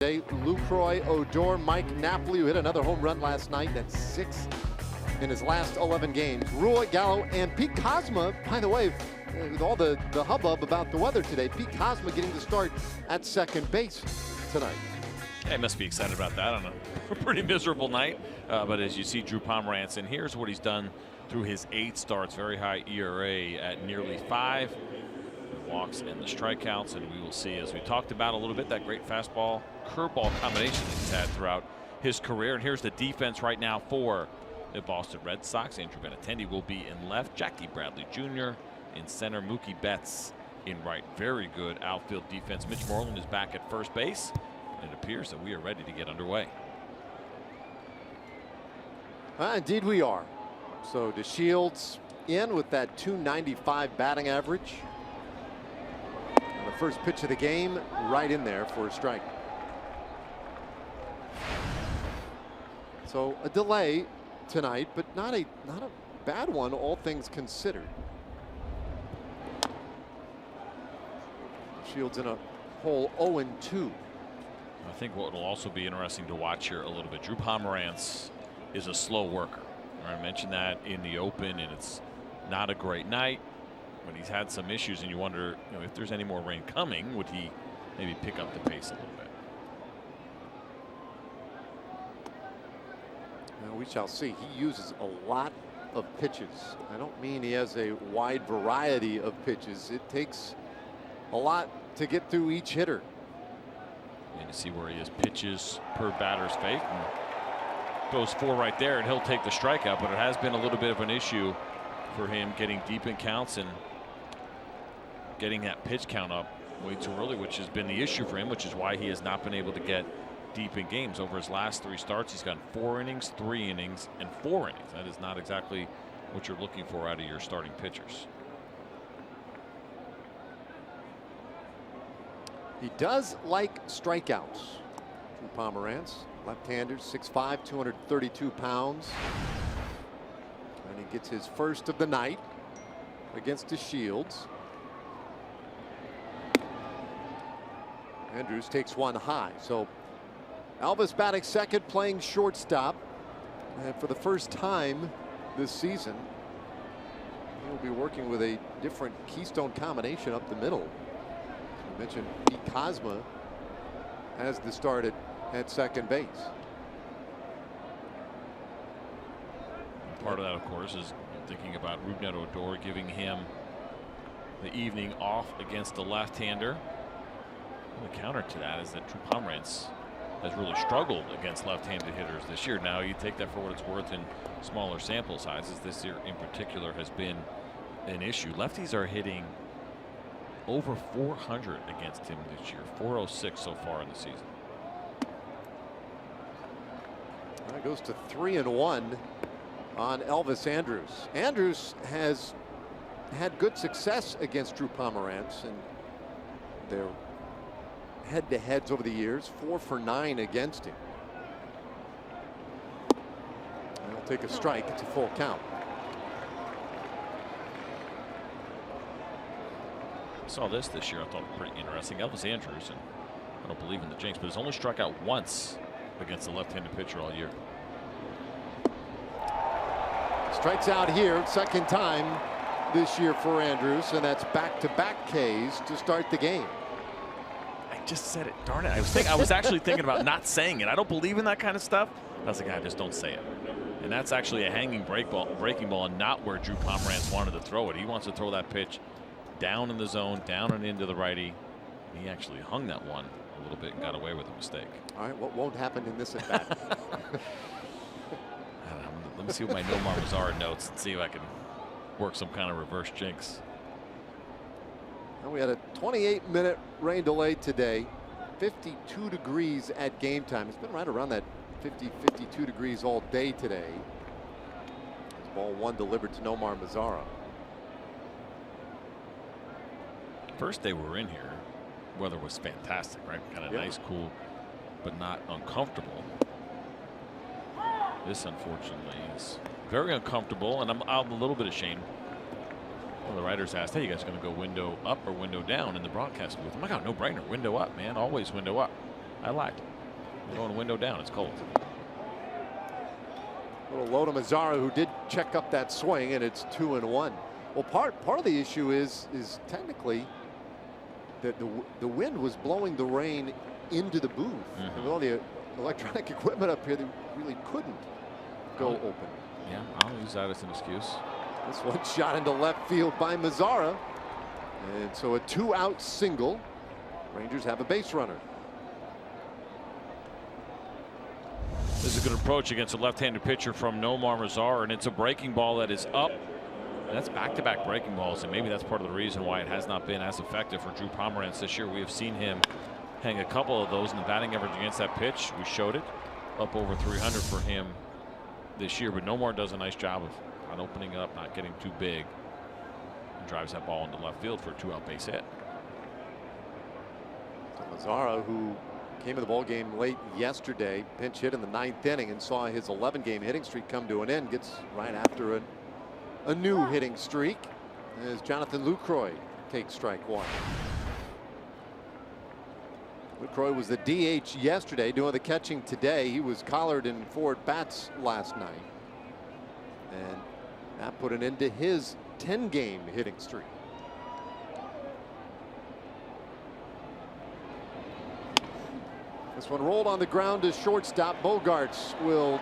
Lucroy, Odor, Mike Napoli, who hit another home run last night. That's 6 in his last 11 games. Roy Gallo and Pete Kozma, by the way, with all the hubbub about the weather today, Pete Kozma getting the start at second base tonight. Yeah, he must be excited about that on a pretty miserable night. But as you see Drew Pomeranz, and here's what he's done through his 8 starts, very high ERA at nearly 5. The walks and the strikeouts, and we will see, as we talked about a little bit, that great fastball curveball combination that he's had throughout his career. And here's the defense right now for the Boston Red Sox. Andrew Benintendi will be in left, Jackie Bradley Jr. in center, Mookie Betts in right. Very good outfield defense. Mitch Moreland is back at first base, and it appears that we are ready to get underway. Indeed we are. So DeShields in with that .295 batting average. And the first pitch of the game right in there for a strike. So a delay tonight, but not a bad one, all things considered. Shields in a hole 0-2. I think what will also be interesting to watch here a little bit, Drew Pomeranz is a slow worker. I mentioned that in the open, and it's not a great night, but he's had some issues, and you wonder, if there's any more rain coming, would he maybe pick up the pace a little bit? We shall see. He uses a lot of pitches. I don't mean he has a wide variety of pitches. It takes a lot to get through each hitter. And you see where he has pitches per batter's fake. And those 4 right there, and he'll take the strikeout, but it has been a little bit of an issue for him getting deep in counts and getting that pitch count up way too early, which has been the issue for him, which is why he has not been able to get deep in games. Over his last 3 starts, he's gotten 4 innings, 3 innings, and 4 innings. That is not exactly what you're looking for out of your starting pitchers. He does like strikeouts. Drew Pomeranz, left-hander, 6'5", 232 pounds. And he gets his first of the night against DeShields. Andrews takes one high. So Elvis batting second, playing shortstop. And for the first time this season, he'll be working with a different keystone combination up the middle. I mentioned Pete Kozma has the start at second base. Part of that, of course, is thinking about Rougned Odor, giving him the evening off against the left-hander. The counter to that is that Drew Pomeranz has really struggled against left-handed hitters this year. Now you take that for what it's worth in smaller sample sizes. This year in particular has been an issue. Lefties are hitting over 400 against him this year, 406 so far in the season. That goes to 3-1 on Elvis Andrus. Andrus has had good success against Drew Pomeranz, and their head-to-heads over the years, 4 for 9 against him. And he'll take a strike. It's a full count. Saw this year. I thought pretty interesting. Elvis Andrus, and I don't believe in the jinx, but has only struck out once against a left-handed pitcher all year. Strikes out here, second time this year for Andrus, and that's back-to-back Ks to start the game. I just said it. Darn it! I was actually thinking about not saying it. I don't believe in that kind of stuff. I was like, I just don't say it. And that's actually a hanging breaking ball, and not where Drew Pomeranz wanted to throw it. He wants to throw that pitch down in the zone, down and into the righty. He actually hung that one a little bit and got away with a mistake. All right, what won't happen in this at bat? Let me see what my Nomar Mazara notes and see if I can work some kind of reverse jinx. And we had a 28-minute rain delay today. 52 degrees at game time. It's been right around that 52 degrees all day today. Ball 1 delivered to Nomar Mazara. First day we were in here, weather was fantastic, right? Kind of nice, cool, but not uncomfortable. This, unfortunately, is very uncomfortable, and I'm a little bit ashamed. One of the writers asked, hey, you guys going to go window up or window down in the broadcast booth? I'm like, oh, no brainer, window up, man, always window up. I lied. Going window down. It's cold. Little Loda Mazzara, who did check up that swing, and it's 2-1. Well, part of the issue is technically that the wind was blowing the rain into the booth, and with all the electronic equipment up here, they really couldn't go open. Yeah, I'll use that as an excuse. This one shot into left field by Mazzara, and so a 2-out single. Rangers have a base runner. This is a good approach against a left-handed pitcher from Nomar Mazzara, and it's a breaking ball that is up. And that's back-to-back breaking balls, and maybe that's part of the reason why it has not been as effective for Drew Pomeranz this year. We have seen him hang a couple of those, in the batting average against that pitch, we showed it, up over 300 for him this year. But Nomar does a nice job of not opening up, not getting too big, and drives that ball into left field for a 2-out base hit. Mazzara, who came in the ball game late yesterday, pinch hit in the 9th inning and saw his 11-game hitting streak come to an end, gets right after a new hitting streak as Jonathan Lucroy takes strike one. Lucroy was the DH yesterday, doing the catching today. He was collared in 4 at-bats last night, and that put an end to his 10-game hitting streak. This one rolled on the ground to shortstop. Bogarts will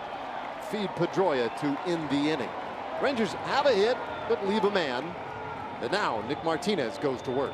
feed Pedroia to end the inning. Rangers have a hit, but leave a man. And now Nick Martinez goes to work.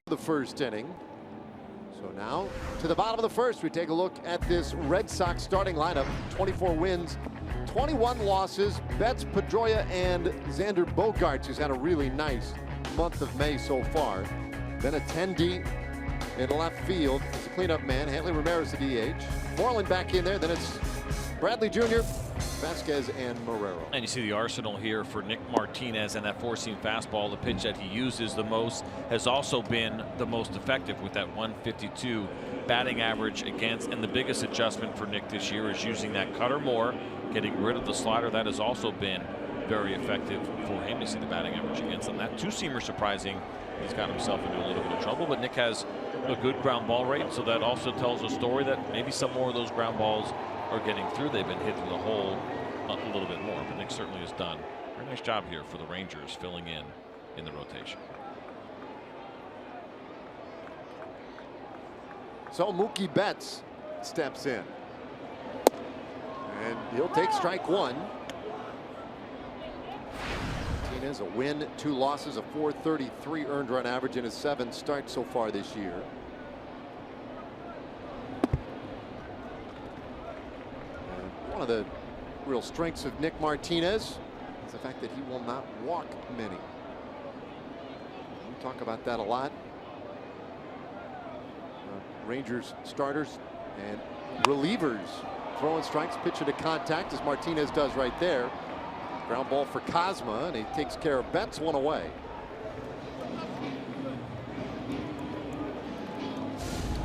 The first inning. So now to the bottom of the first, we take a look at this Red Sox starting lineup. 24 wins, 21 losses. Betts, Pedroia, and Xander Bogaerts, who's had a really nice month of May so far. Then a 10 deep in left field. It's a cleanup man. Hanley Ramirez, the DH. Moreland back in there. Then it's Bradley Jr., Vasquez, and Marrero. And you see the arsenal here for Nick Martinez, and that four-seam fastball, the pitch that he uses the most, has also been the most effective with that 152 batting average against. And the biggest adjustment for Nick this year is using that cutter more, getting rid of the slider. That has also been very effective for him. You see the batting average against him. That two-seamer surprising. He's got himself into a little bit of trouble, but Nick has a good ground ball rate, so that also tells a story that maybe some more of those ground balls are getting through. They've been hit through the hole a little bit more, but Nick certainly has done a very nice job here for the Rangers, filling in the rotation. So Mookie Betts steps in, and he'll take strike one. Martinez, a win, 2 losses, a .433 earned run average in his 7 starts so far this year. And one of the real strengths of Nick Martinez is the fact that he will not walk many. We talk about that a lot. Rangers starters and relievers throwing strikes, pitcher to contact, as Martinez does right there. Ground ball for Kozma, and he takes care of Betts, one away.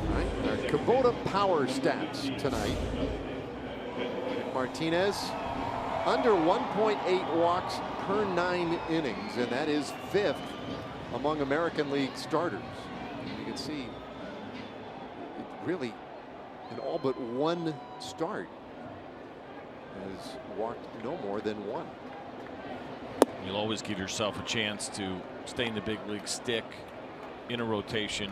All right, our Kubota power stats tonight. Martinez under 1.8 walks per 9 innings, and that is 5th among American League starters. You can see really in all but one start has walked no more than 1. You'll always give yourself a chance to stay in the big league stick in a rotation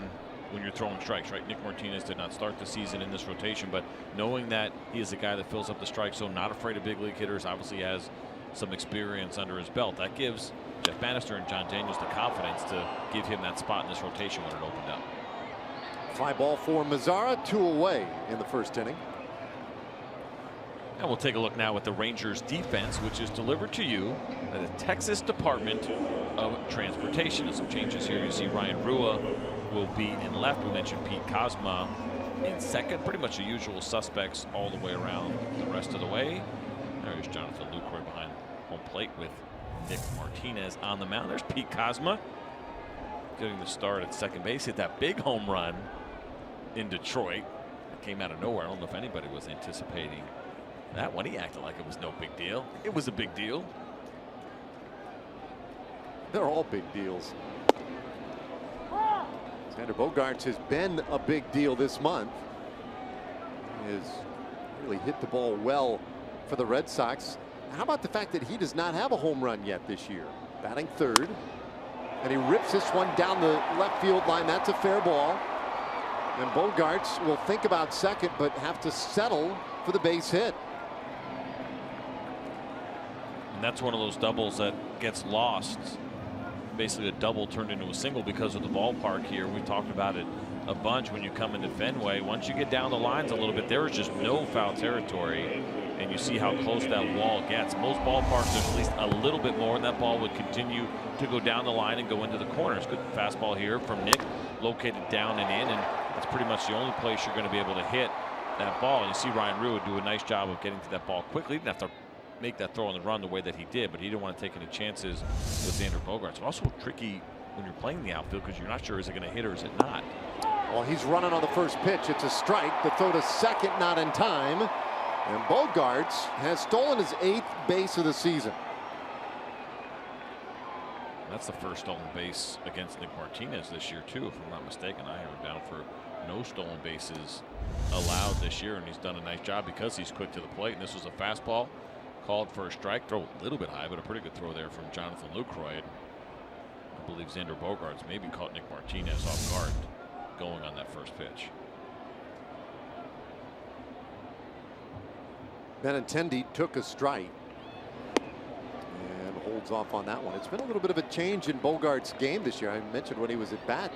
when you're throwing strikes, right? Nick Martinez did not start the season in this rotation, but knowing that he is a guy that fills up the strike zone, not afraid of big league hitters, obviously has some experience under his belt. That gives Jeff Bannister and John Daniels the confidence to give him that spot in this rotation when it opened up. Fly ball for Mazzara, 2 away in the first inning. And we'll take a look now at the Rangers defense, which is delivered to you by the Texas Department of Transportation. There's some changes here. You see Ryan Rua will be in left. We mentioned Pete Kozma in second. Pretty much the usual suspects all the way around the rest of the way. There's Jonathan Lucroy behind home plate with Nick Martinez on the mound. There's Pete Kozma getting the start at second base. Hit that big home run in Detroit. It came out of nowhere. I don't know if anybody was anticipating that one. He acted like it was no big deal. It was a big deal. They're all big deals. Xander Bogaerts has been a big deal this month. He has really hit the ball well for the Red Sox. How about the fact that he does not have a home run yet this year? Batting third, and he rips this one down the left field line. That's a fair ball. And Bogaerts will think about second, but have to settle for the base hit. And that's one of those doubles that gets lost. Basically a double turned into a single because of the ballpark here. We talked about it a bunch when you come into Fenway. Once you get down the lines a little bit, there is just no foul territory. And you see how close that wall gets. Most ballparks, there's at least a little bit more, and that ball would continue to go down the line and go into the corners. Good fastball here from Nick, located down and in, and that's pretty much the only place you're going to be able to hit that ball. And you see Ryan Rua do a nice job of getting to that ball quickly. He didn't have to make that throw on the run the way that he did, but he didn't want to take any chances with Xander Bogaerts. It's also tricky when you're playing the outfield because you're not sure, is it going to hit or is it not? Well, he's running on the first pitch. It's a strike. The throw to second, not in time. And Bogaerts has stolen his 8th base of the season. That's the first stolen base against Nick Martinez this year, too, if I'm not mistaken. I have him down for no stolen bases allowed this year, and he's done a nice job because he's quick to the plate. And this was a fastball called for a strike. Throw a little bit high, but a pretty good throw there from Jonathan Lucroy. I believe Xander Bogaerts maybe caught Nick Martinez off guard going on that first pitch. Benintendi took a strike and holds off on that one. It's been a little bit of a change in Bogaerts' game this year. I mentioned when he was at bat,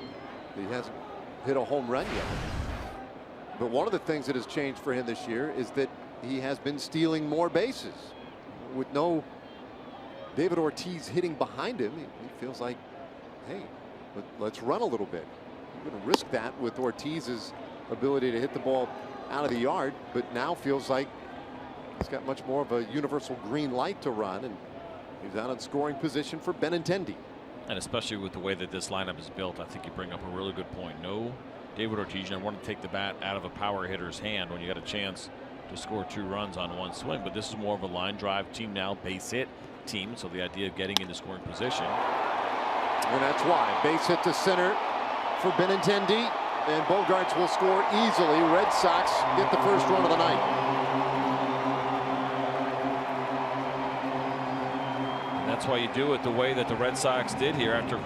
he hasn't hit a home run yet. But one of the things that has changed for him this year is that he has been stealing more bases. With no David Ortiz hitting behind him, he feels like, hey, let's run a little bit. I'm going to risk that with Ortiz's ability to hit the ball out of the yard, but now feels like he's got much more of a universal green light to run, and he's out in scoring position for Benintendi. And especially with the way that this lineup is built, I think you bring up a really good point. No David Ortiz, you want to take the bat out of a power hitter's hand when you got a chance to score 2 runs on one swing. But this is more of a line drive team now, base hit team. So the idea of getting into scoring position. And that's why. Base hit to center for Benintendi, and Bogaerts will score easily. Red Sox get the first run of the night. That's why you do it the way that the Red Sox did here after a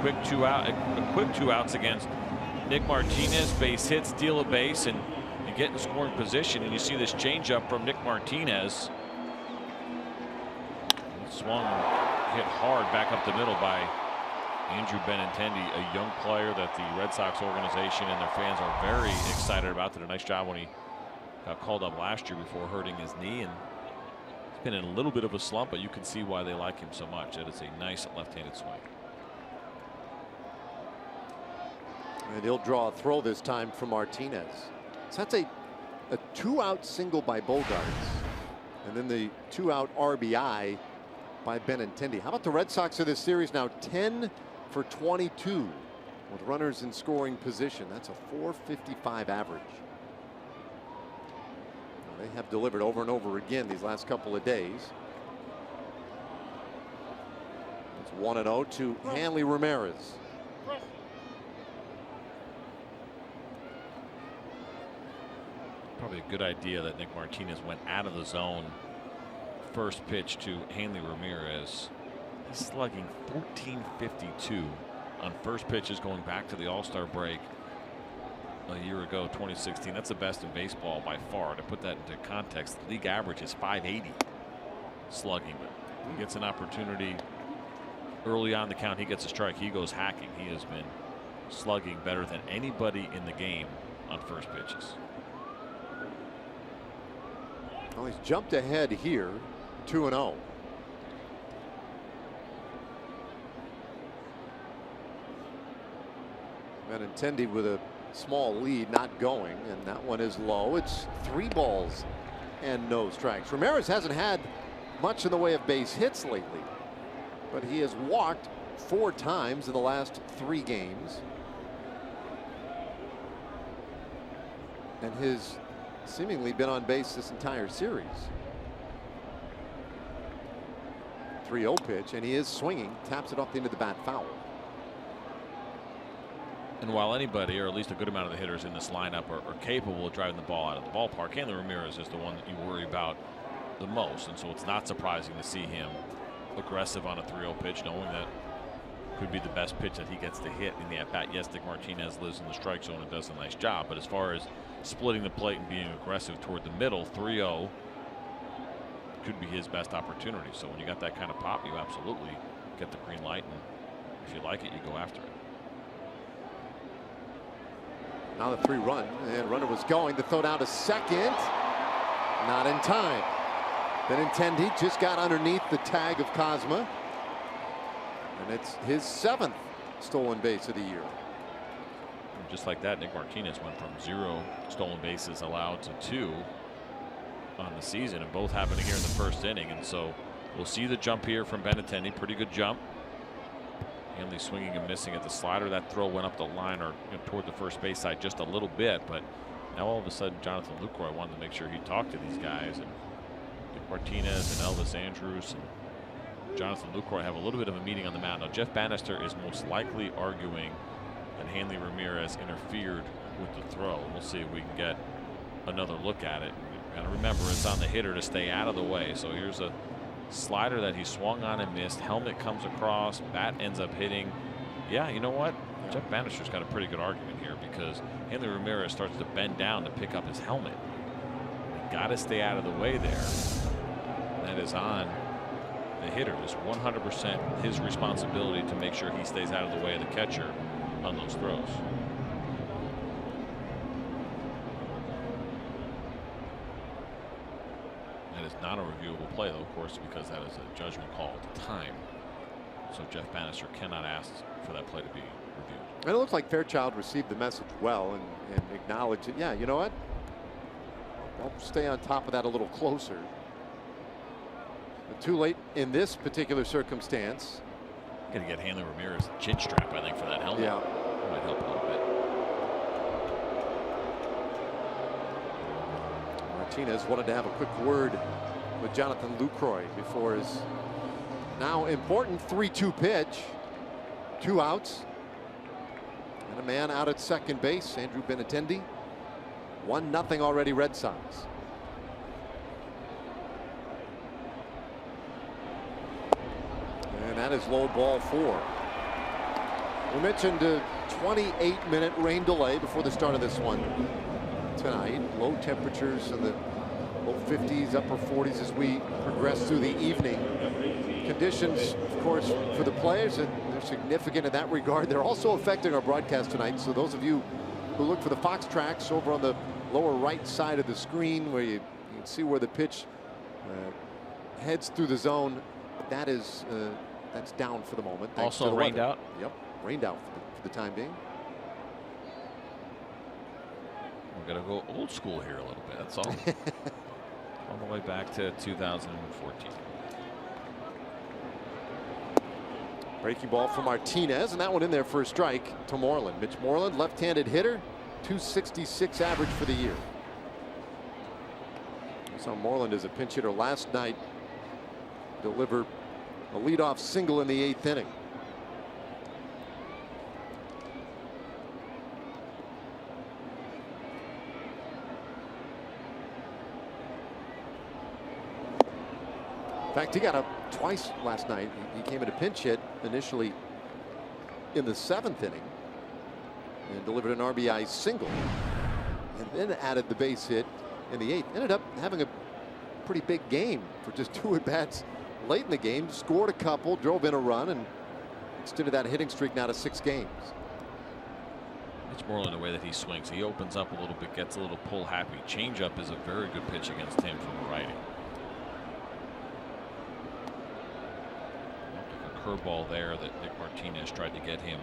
quick two outs against Nick Martinez. Base hit, steal a base, and you get in scoring position. And you see this changeup from Nick Martinez. Swung, hit hard back up the middle by Andrew Benintendi, a young player that the Red Sox organization and their fans are very excited about. Did a nice job when he got called up last year before hurting his knee, and been in a little bit of a slump, but you can see why they like him so much. That is a nice left-handed swing. And he'll draw a throw this time from Martinez. So that's a a 2-out single by Bogarts, and then the 2-out RBI by Benintendi. How about the Red Sox of this series now 10 for 22 with runners in scoring position? That's a .455 average. They have delivered over and over again these last couple of days. It's 1-0 to Hanley Ramirez. Probably a good idea that Nick Martinez went out of the zone. First pitch to Hanley Ramirez. He's slugging .1452 on first pitches going back to the All-Star break a year ago, 2016. That's the best in baseball by far. To put that into context, the league average is .580 slugging. But he gets an opportunity early on the count. He gets a strike. He goes hacking. He has been slugging better than anybody in the game on first pitches. Well, he's jumped ahead here, 2-0. Benintendi with a small lead, not going, and that one is low. It's 3 balls and no strikes. Ramirez hasn't had much in the way of base hits lately, but he has walked 4 times in the last 3 games. And his seemingly been on base this entire series. 3-0 pitch, and he is swinging, taps it off the end of the bat, foul. And while anybody, or at least a good amount of the hitters in this lineup, are capable of driving the ball out of the ballpark, Hanley Ramirez is the one that you worry about the most. And so it's not surprising to see him aggressive on a 3-0 pitch, knowing that could be the best pitch that he gets to hit in the at-bat. Yes, Nick Martinez lives in the strike zone and does a nice job, but as far as splitting the plate and being aggressive toward the middle, 3-0 could be his best opportunity. So when you got that kind of pop, you absolutely get the green light, and if you like it, you go after it. Now the 3-run, and runner was going to throw down to second. Not in time. Benintendi just got underneath the tag of Kozma, and it's his 7th stolen base of the year. And just like that, Nick Martinez went from 0 stolen bases allowed to 2 on the season, and both happening here in the first inning. And so we'll see the jump here from Benintendi. Pretty good jump. Hanley swinging and missing at the slider. That throw went up the line, or toward the first base side just a little bit, but now all of a sudden Jonathan Lucroy wanted to make sure he talked to these guys, and Nick Martinez and Elvis Andrus and Jonathan Lucroy have a little bit of a meeting on the mound. Now Jeff Bannister is most likely arguing that Hanley Ramirez interfered with the throw. We'll see if we can get another look at it. Got to remember, it's on the hitter to stay out of the way. So here's a slider that he swung on and missed. Helmet comes across. Bat ends up hitting. Yeah, you know what? Jeff Bannister's got a pretty good argument here, because Hanley Ramirez starts to bend down to pick up his helmet. You got to stay out of the way there. That is on the hitter. It's 100% his responsibility to make sure he stays out of the way of the catcher on those throws. That is not a reviewable play, though, of course, because that is a judgment call at the time. So Jeff Bannister cannot ask for that play to be reviewed. And it looks like Fairchild received the message well and acknowledged it. Yeah, you know what? I'll stay on top of that a little closer. But too late in this particular circumstance. Going to get Hanley Ramirez a chin strap, I think, for that helmet. Yeah. That might help a little bit. Martinez wanted to have a quick word with Jonathan Lucroy before his now important 3-2 pitch. 2 outs. And a man out at second base, Andrew Benintendi. 1-0 already, Red Sox. And that is low, ball 4. We mentioned a 28-minute rain delay before the start of this one tonight. Low temperatures in the low 50s, upper 40s as we progress through the evening. Conditions, of course, for the players, and they're significant in that regard. They're also affecting our broadcast tonight. So those of you who look for the Fox tracks over on the lower right side of the screen, where you can see where the pitch heads through the zone, that is that's down for the moment. Also rained out. Yep, rained out for the time being. got to go old school here a little bit. That's all. All the way back to 2014. Breaking ball from Martinez, and that one in there for a strike to Moreland. Mitch Moreland, left-handed hitter, 266 average for the year. So Moreland is a pinch hitter last night. Delivered a leadoff single in the 8th inning. In fact, he got up twice last night. He came in a pinch hit initially in the 7th inning and delivered an RBI single, and then added the base hit in the 8th. Ended up having a pretty big game for just 2 at-bats late in the game. Scored a couple, drove in a run, and extended that hitting streak now to 6 games. Mitch Moreland, the way that he swings, he opens up a little bit, gets a little pull happy. Changeup is a very good pitch against him from the righty. Curveball there that Nick Martinez tried to get him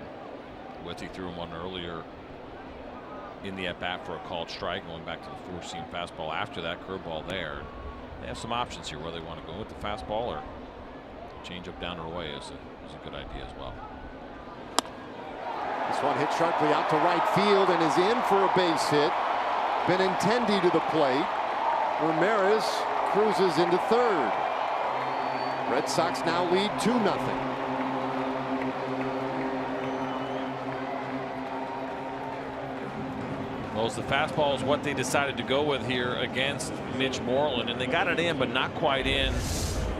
with. He threw him one earlier in the at-bat for a called strike, going back to the 4-seam fastball after that curveball there. They have some options here, whether they want to go with the fastball or change up down and away is a good idea as well. This one hit sharply out to right field and is in for a base hit. Benintendi to the plate. Ramirez cruises into third. Red Sox now lead 2-0. Well, the fastball is what they decided to go with here against Mitch Moreland, and they got it in, but not quite in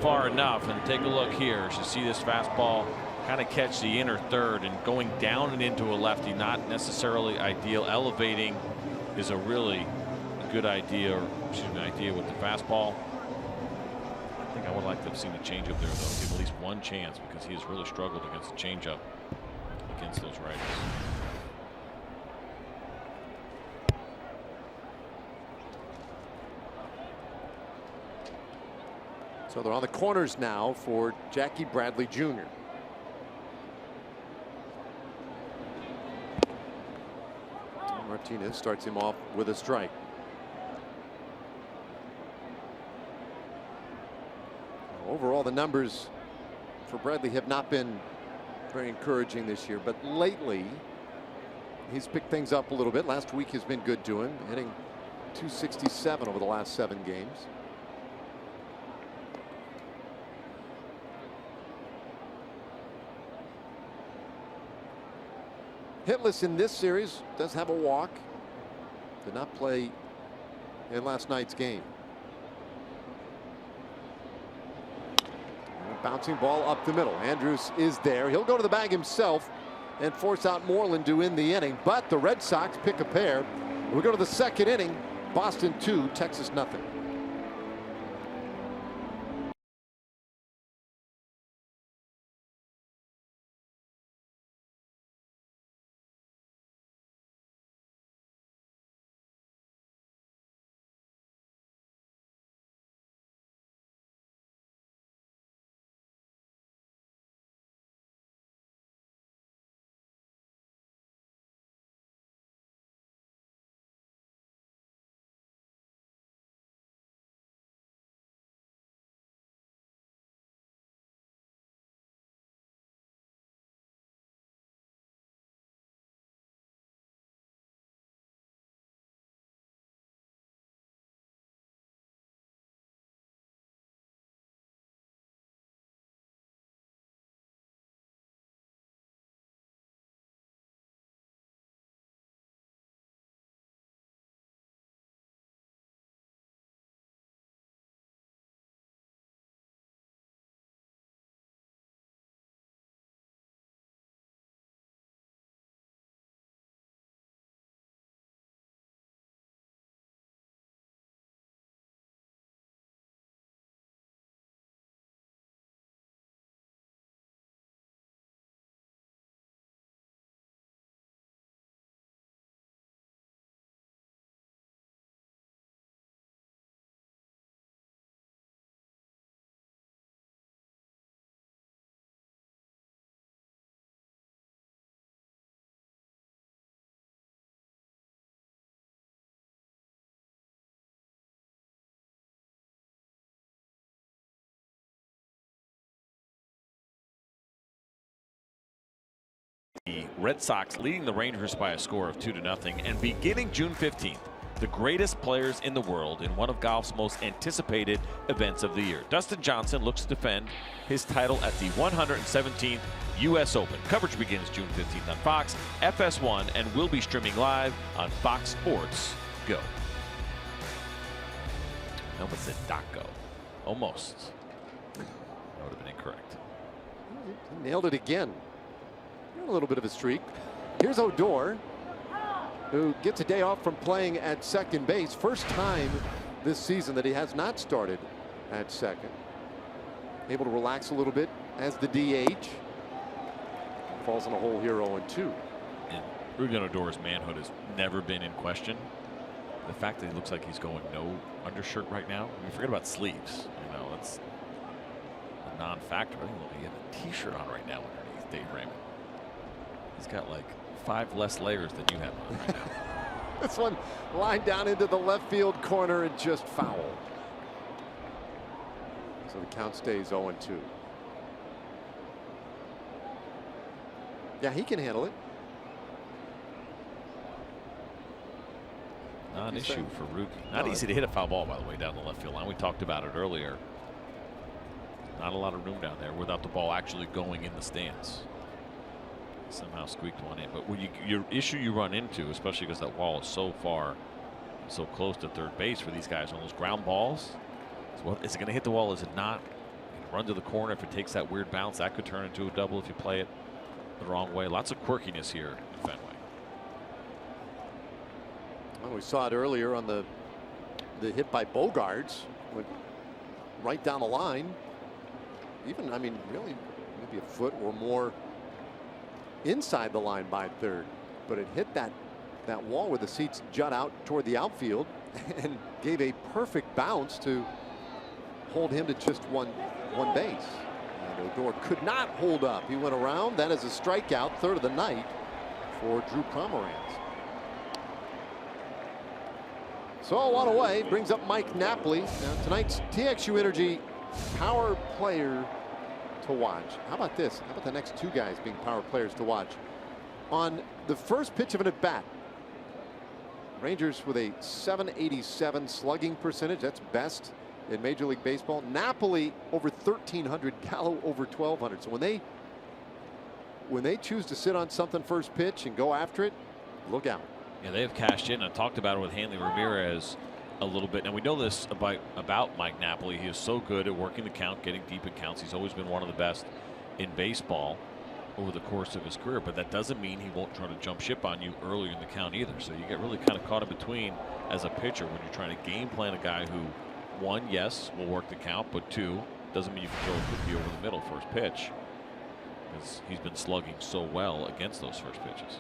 far enough. And take a look here. You see this fastball kind of catch the inner third, and going down and into a lefty, not necessarily ideal. Elevating is a really good idea, or excuse me, idea with the fastball. I think I would like to have seen a changeup there, though. Give at least one chance, because he has really struggled against the changeup against those righties. So they're on the corners now for Jackie Bradley Jr. Martinez starts him off with a strike. Overall, the numbers for Bradley have not been very encouraging this year, but lately he's picked things up a little bit. Last week has been good to him, hitting .267 over the last 7 games. Hitless in this series, does have a walk. Did not play in last night's game. Bouncing ball up the middle. Andrus is there. He'll go to the bag himself and force out Moreland to end the inning. But the Red Sox pick a pair. We go to the 2nd inning. Boston 2, Texas 0. the Red Sox leading the Rangers by a score of 2-0. And beginning June 15th, the greatest players in the world in one of golf's most anticipated events of the year. Dustin Johnson looks to defend his title at the 117th U.S. Open. Coverage begins June 15th on Fox, FS1, and will be streaming live on Fox Sports Go. I almost said .go. Almost. That would have been incorrect. He nailed it again. A little bit of a streak. Here's Odor, who gets a day off from playing at second base. First time this season that he has not started at second. Able to relax a little bit as the DH. Falls in a hole here 0-2. And Ruben Odor's manhood has never been in question. The fact that he looks like he's going no undershirt right now. I mean, forget about sleeves. You know, that's a non-factor. I think he has a T-shirt on right now underneath Dave Raymond. He's got like 5 less layers than you have on right now. This one lined down into the left field corner and just foul. So the count stays 0-2. Yeah, he can handle it. Not an issue for Ruki. Not easy to hit a foul ball, by the way, down the left field line. We talked about it earlier. Not a lot of room down there without the ball actually going in the stands. Somehow squeaked one in. But your issue you run into, especially because that wall is so far, so close to third base for these guys on those ground balls, is it going to hit the wall? Is it not? Run to the corner. If it takes that weird bounce, that could turn into a double if you play it the wrong way. Lots of quirkiness here in Fenway. Well, we saw it earlier on the hit by Bogarts. Went right down the line. Even, I mean, really maybe a foot or more inside the line by third. But it hit that wall where the seats jut out toward the outfield and gave a perfect bounce to hold him to just one base. And Odor could not hold up. He went around. That is a strikeout, third of the night for Drew Pomeranz. So one away brings up Mike Napoli. Now tonight's TXU Energy power player to watch. How about this? How about the next 2 guys being power players to watch? On the first pitch of an at-bat, Rangers with a .787 slugging percentage. That's best in Major League Baseball. Napoli over 1,300. Gallo over 1,200. So when they choose to sit on something first pitch and go after it, look out. Yeah, they have cashed in. I talked about it with Hanley Ramirez a little bit. And we know this about Mike Napoli. He is so good at working the count, getting deep in counts. He's always been one of the best in baseball over the course of his career. But that doesn't mean he won't try to jump ship on you earlier in the count either. So you get really kind of caught in between as a pitcher when you're trying to game plan a guy who, 1, yes, will work the count, but 2, doesn't mean you can throw a cookie over the middle first pitch, because he's been slugging so well against those first pitches.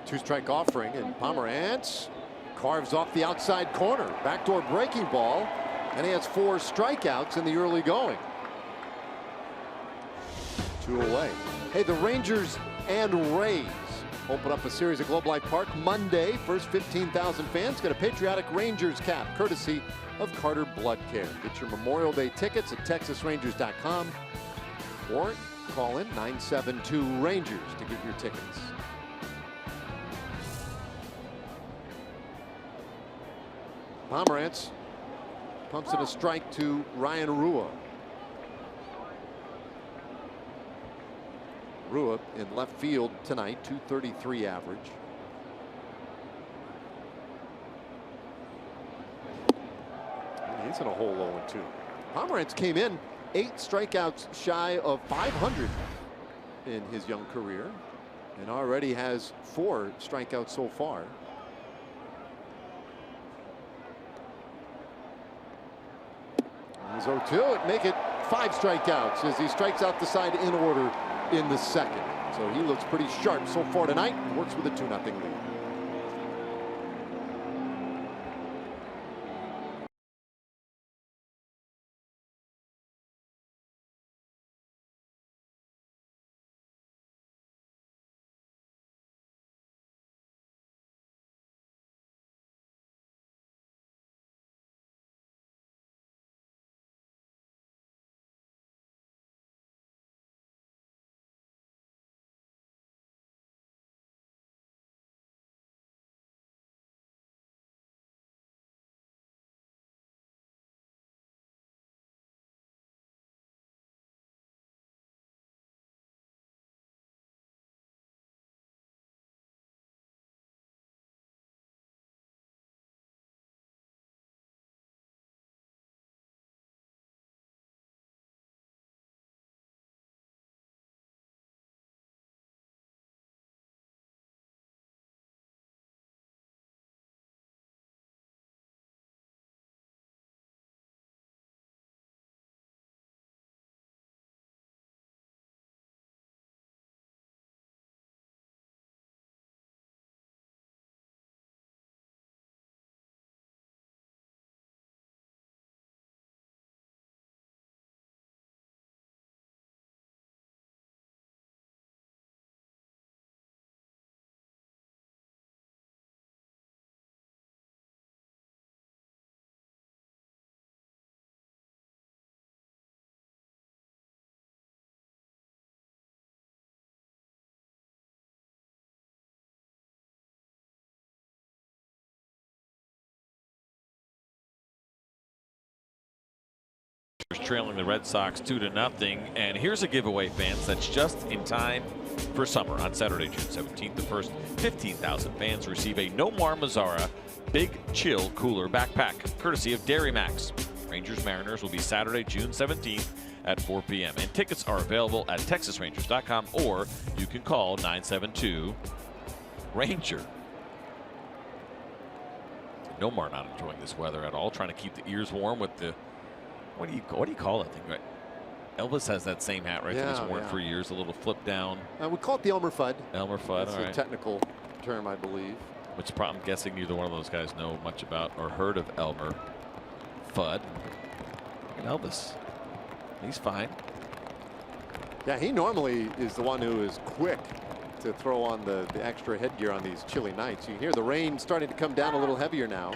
Two-strike offering, and Pomeranz carves off the outside corner. Backdoor breaking ball, and he has 4 strikeouts in the early going. 2 away. Hey, the Rangers and Rays open up a series at Globe Life Park Monday. First 15,000 fans get a patriotic Rangers cap, courtesy of Carter Blood Care. Get your Memorial Day tickets at TexasRangers.com or call in 972 Rangers to get your tickets. Pomeranz pumps in a strike to Ryan Rua. Rua in left field tonight, .233 average. And he's in a hole 0-2. Pomeranz came in 8 strikeouts shy of 500 in his young career and already has 4 strikeouts so far. He's 0-2. Make it 5 strikeouts as he strikes out the side in order in the second. So he looks pretty sharp so far tonight. Works with a 2-0 lead. trailing the Red Sox 2-0. And here's a giveaway, fans, that's just in time for summer. On Saturday, June 17th, the first 15,000 fans receive a Nomar Mazara Big Chill Cooler Backpack, courtesy of Dairy Max. Rangers Mariners will be Saturday, June 17th at 4 p.m. And tickets are available at TexasRangers.com, or you can call 972-RANGER. Nomar not enjoying this weather at all, trying to keep the ears warm with the, what do you call that thing, right? Elvis has that same hat, right? That he's worn for years, a little flip down. We call it the Elmer Fudd. Elmer Fudd, that's all right. a technical term, I believe. Which I'm guessing neither one of those guys know much about or heard of Elmer Fudd. And Elvis, he's fine. Yeah, he normally is the one who is quick to throw on the extra headgear on these chilly nights. You hear the rain starting to come down a little heavier now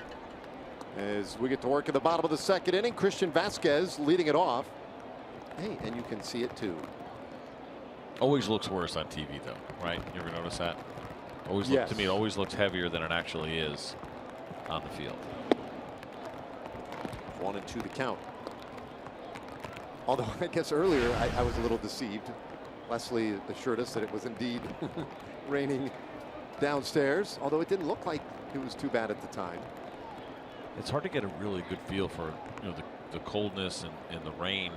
as we get to work at the bottom of the second inning. Christian Vasquez leading it off. Hey, and you can see it too. Always looks worse on TV though, right? You ever notice that? Always to me, it always looks heavier than it actually is on the field. 1-2 the count. Although I guess earlier I was a little deceived. Leslie assured us that it was indeed raining downstairs, although it didn't look like it was too bad at the time. It's hard to get a really good feel for the coldness and the rain.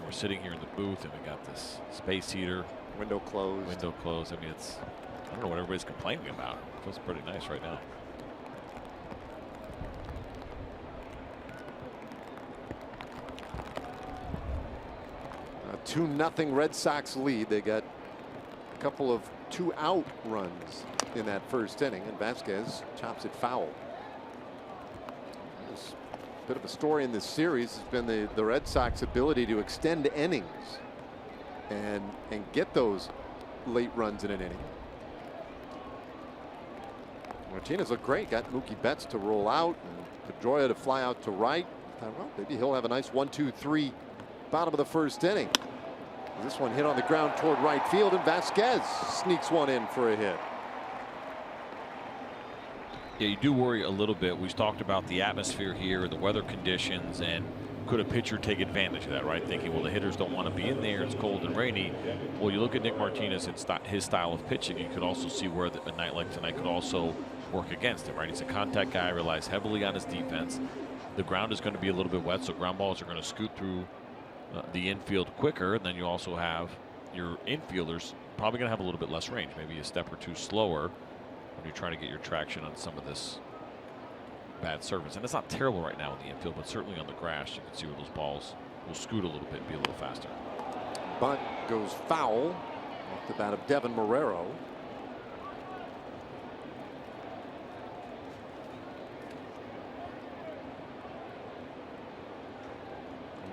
We're sitting here in the booth and we got this space heater. Window closed. Window closed. I mean, I don't know what everybody's complaining about. It feels pretty nice right now. A 2-0 Red Sox lead. They got a couple of 2-out runs in that first inning, and Vasquez chops it foul. A bit of a story in this series has been the Red Sox ability to extend innings and get those late runs in an inning. Martinez looked great. Got Mookie Betts to roll out and Pedroia to fly out to right. Thought, well, maybe he'll have a nice 1-2-3 bottom of the first inning. This one hit on the ground toward right field, and Vasquez sneaks one in for a hit. Yeah, you do worry a little bit. We've talked about the atmosphere here, the weather conditions, and could a pitcher take advantage of that, right? Thinking, well, the hitters don't want to be in there. It's cold and rainy. Well, you look at Nick Martinez and his style of pitching, you could also see where a night like tonight could also work against him, right? He's a contact guy, relies heavily on his defense. The ground is going to be a little bit wet, so ground balls are going to scoot through the infield quicker. And then you also have your infielders probably going to have a little bit less range, maybe a step or two slower when you're trying to get your traction on some of this bad surface. And it's not terrible right now in the infield, but certainly on the grass you can see where those balls will scoot a little bit and be a little faster. Bunt goes foul off the bat of Devin Marrero.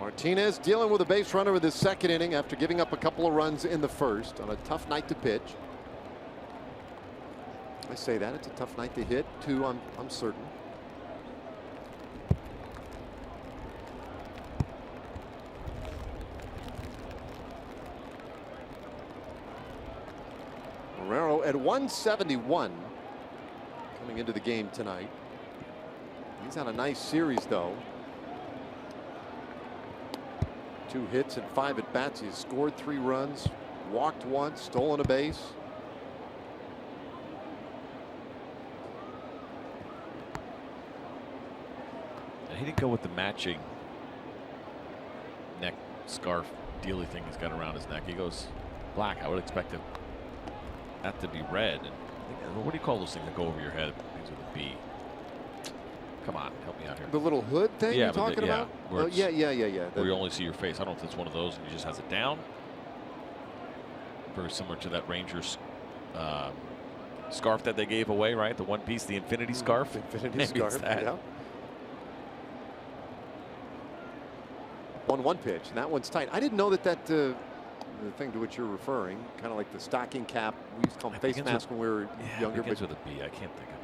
Martinez dealing with a base runner in the second inning after giving up a couple of runs in the first on a tough night to pitch. I say that it's a tough night to hit too. I'm certain. Marrero at 171 coming into the game tonight. He's had a nice series though. 2 hits and 5 at bats. He's scored 3 runs, walked once, stolen a base. He didn't go with the matching neck scarf dealy thing he's got around his neck. He goes black. I would expect that to be red. And what do you call those things that go over your head? Things with a B. Come on, help me out here. The little hood thing you're talking about? Oh, yeah. Where you only see your face. I don't know if it's one of those and he just has it down. Very similar to that Rangers scarf that they gave away, right? The one piece, the infinity scarf. Infinity scarf, yeah. 1-1 pitch, and that one's tight. I didn't know that the thing to which you're referring, kind of like the stocking cap, we used to call them face mask when we were younger. It begins with a B. I can't think of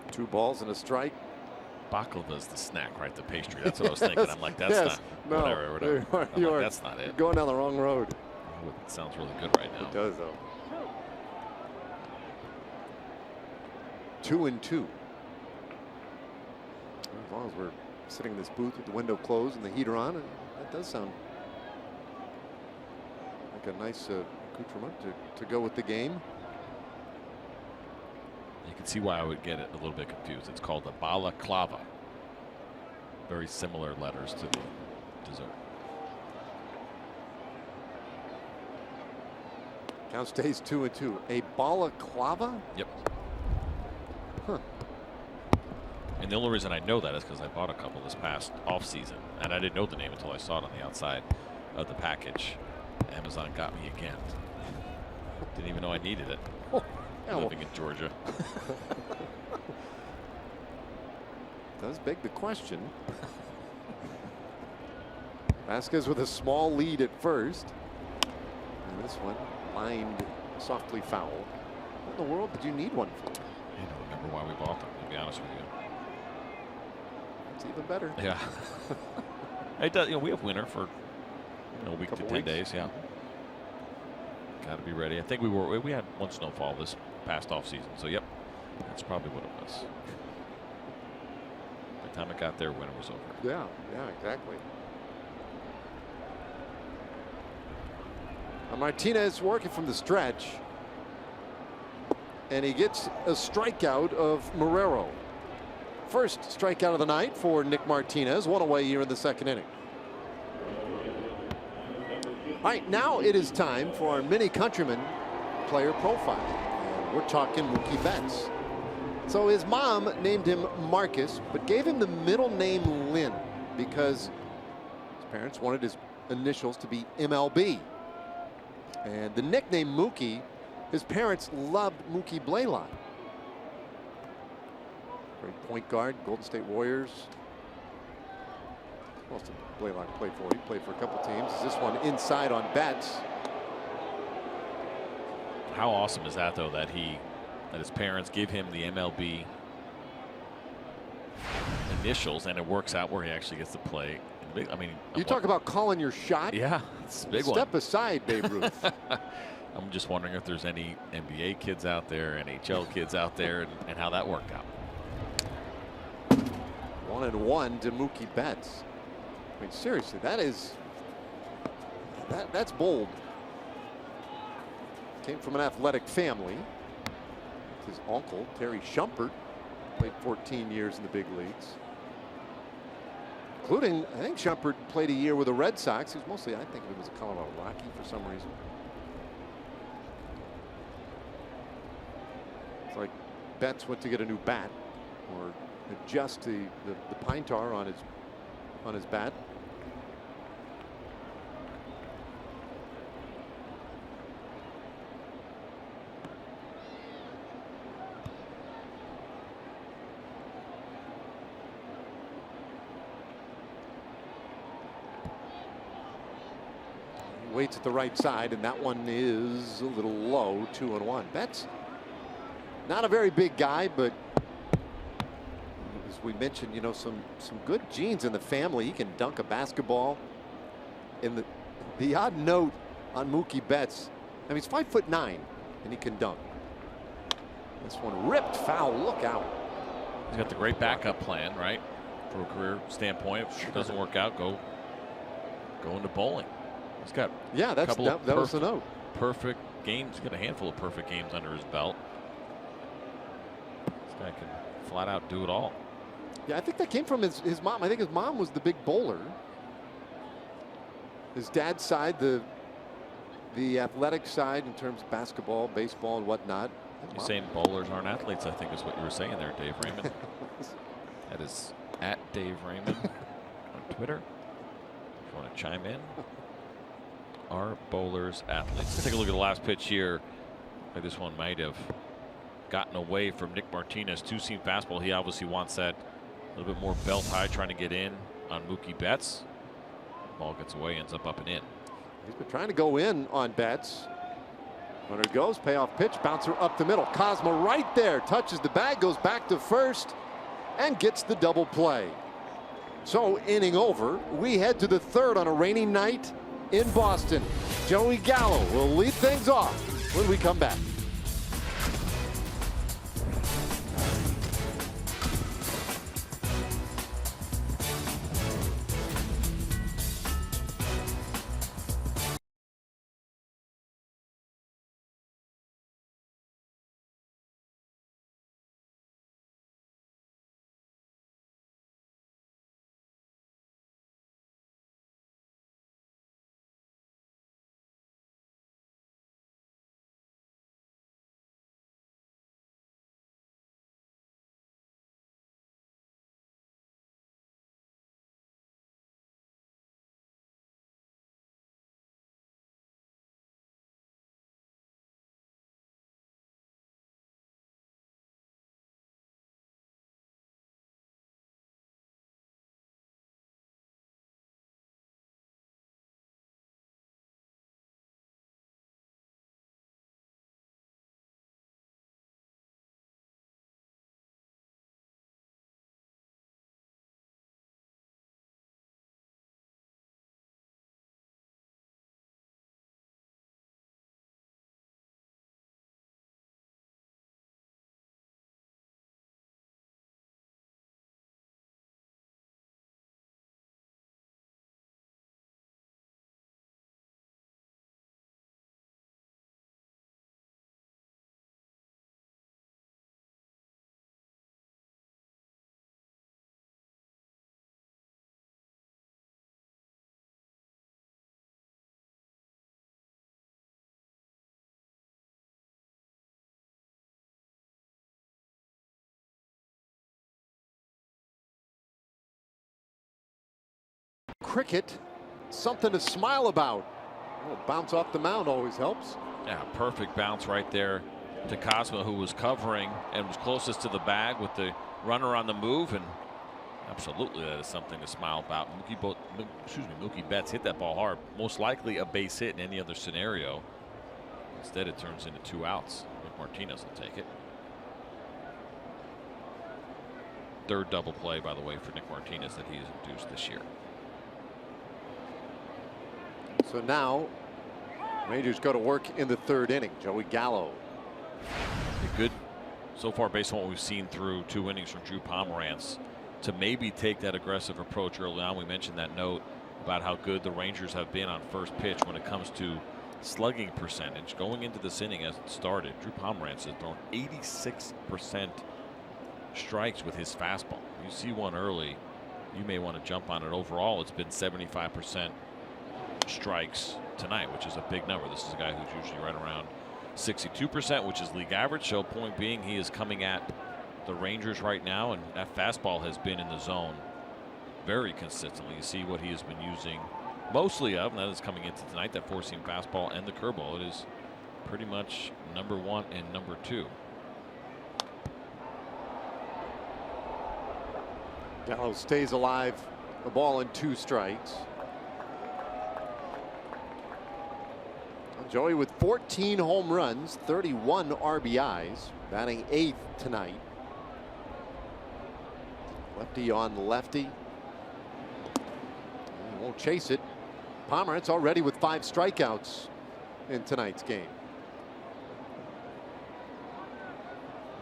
it. 2 balls and a strike. Baklava is the snack, right? The pastry. That's what I was thinking. I'm like, that's not. Whatever. That's not it. You're going down the wrong road. Oh, it sounds really good right now. It does, though. 2-2. As long as we're sitting in this booth with the window closed and the heater on, and that does sound like a nice accoutrement to go with the game. You can see why I would get it a little bit confused. It's called the balaclava. Very similar letters to the dessert. Count stays 2-2. A balaclava? Yep. Huh. And the only reason I know that is because I bought a couple this past off season, and I didn't know the name until I saw it on the outside of the package. Amazon got me again. Didn't even know I needed it. Oh, yeah, living in Georgia. Does beg the question. Vasquez with a small lead at first. And this one lined softly foul. What in the world did you need one for? I don't remember why we bought them, to be honest with you. It's even better. Yeah. It does. You know, we have winter for a week to 10 days. Yeah. Got to be ready. I think we had one snowfall this past off season. So yep, that's probably what it was. By the time it got there, winter was over. Yeah. Yeah. Exactly. Martinez working from the stretch, and he gets a strikeout of Marrero. First strikeout of the night for Nick Martinez. One away here in the second inning. All right, now it is time for our mini countryman player profile. And we're talking Mookie Betts. So his mom named him Marcus, but gave him the middle name Lynn because his parents wanted his initials to be MLB. And the nickname Mookie, his parents loved Mookie Blaylock. Great point guard, Golden State Warriors. What else did Blaylock play for? He played for a couple teams. This one inside on Betts. How awesome is that, though, that his parents give him the MLB initials, and it works out where he actually gets to play. I mean, you talk about calling your shot. Yeah, it's a big one. Step aside, Babe Ruth. I'm just wondering if there's any NBA kids out there, NHL kids out there, and how that worked out. 1-1 to Mookie Betts. I mean, seriously, that's bold. Came from an athletic family. His uncle, Terry Shumpert, played 14 years in the big leagues. Including, I think Shumpert played a year with the Red Sox. He was mostly, I think, he was a Colorado Rocky for some reason. It's like Betts went to get a new bat or adjust the pine tar on his bat. Waits at the right side, and that one is a little low. 2-1. Betts, not a very big guy, but as we mentioned, you know, some good genes in the family. He can dunk a basketball. And the odd note on Mookie Betts, I mean, he's 5'9", and he can dunk. This one ripped foul. Look out. He's got the great backup plan, right? For a career standpoint. If it doesn't work out, go into bowling. He's got that was the note. Perfect games. He's got a handful of perfect games under his belt. This guy can flat out do it all. Yeah, I think that came from his mom. I think his mom was the big bowler. His dad's side, the athletic side in terms of basketball, baseball, and whatnot. You're saying bowlers aren't athletes, I think is what you were saying there, Dave Raymond. That is at Dave Raymond on Twitter. If you want to chime in. Are bowlers athletes? Let's take a look at the last pitch here. This one might have gotten away from Nick Martinez. Two-seam fastball. He obviously wants that a little bit more belt high, trying to get in on Mookie Betts. Ball gets away, ends up and in. He's been trying to go in on Betts. Runner goes, payoff pitch, bouncer up the middle. Cosma right there, touches the bag, goes back to first, and gets the double play. So inning over. We head to the third on a rainy night in Boston. Joey Gallo will lead things off when we come back. cricket something to smile about. Bounce off the mound always helps. Yeah, perfect bounce right there to Cosmo, who was covering and was closest to the bag with the runner on the move, and absolutely that is something to smile about. Mookie Betts hit that ball hard. Most likely a base hit in any other scenario. Instead, it turns into 2 outs. Nick Martinez will take it. Third double play, by the way, for Nick Martinez that he has induced this year. So now Rangers go to work in the 3rd inning. Joey Gallo. Good so far based on what we've seen through 2 innings from Drew Pomerantz to maybe take that aggressive approach early on. We mentioned that note about how good the Rangers have been on first pitch when it comes to slugging percentage. Going into this inning as it started, Drew Pomerantz has thrown 86% strikes with his fastball. You see one early, you may want to jump on it. Overall, it's been 75% strikes tonight, which is a big number. This is a guy who's usually right around 62%, which is league average. So point being, he is coming at the Rangers right now, and that fastball has been in the zone very consistently. You see what he has been using mostly of, and that is coming into tonight, that 4-seam fastball and the curveball. It is pretty much number 1 and number 2. Gallo stays alive. A ball and 2 strikes. Joey with 14 home runs, 31 RBIs, batting 8th tonight. Lefty on lefty. He won't chase it. Pomerantz already with 5 strikeouts in tonight's game.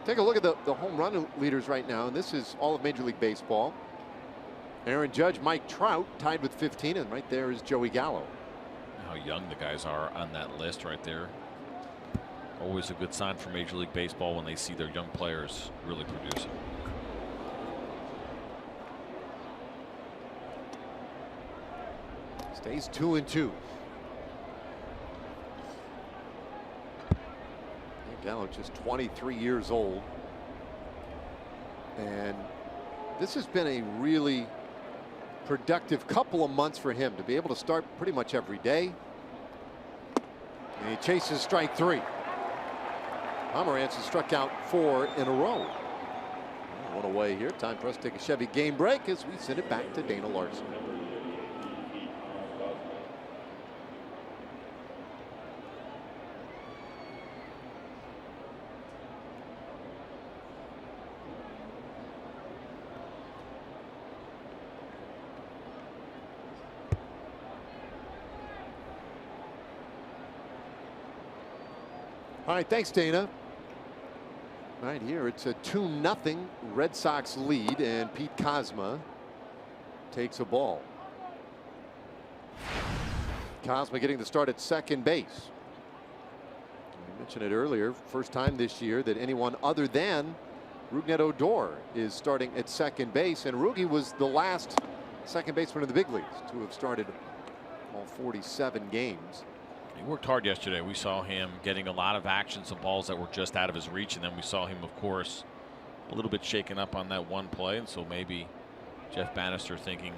Take a look at the home run leaders right now, and this is all of Major League Baseball. Aaron Judge, Mike Trout tied with 15, and right there is Joey Gallo. How young the guys are on that list right there. Always a good sign for Major League Baseball when they see their young players really producing. Stays 2-2. Gallo just 23 years old, and this has been a really productive couple of months for him to be able to start pretty much every day. And he chases strike 3. Pomerantz has struck out 4 in a row. One away here. Time for us to take a Chevy game break as we send it back to Dana Larson. All right, thanks, Dana. Right here, it's a 2-0 Red Sox lead, and Pete Kozma takes a ball. Kozma getting the start at second base. I mentioned it earlier, first time this year that anyone other than Rougned Odor is starting at second base, and Rugi was the last second baseman in the big leagues to have started all 47 games. He worked hard yesterday. We saw him getting a lot of action, some balls that were just out of his reach, and then we saw him, of course, a little bit shaken up on that one play. And so maybe Jeff Bannister thinking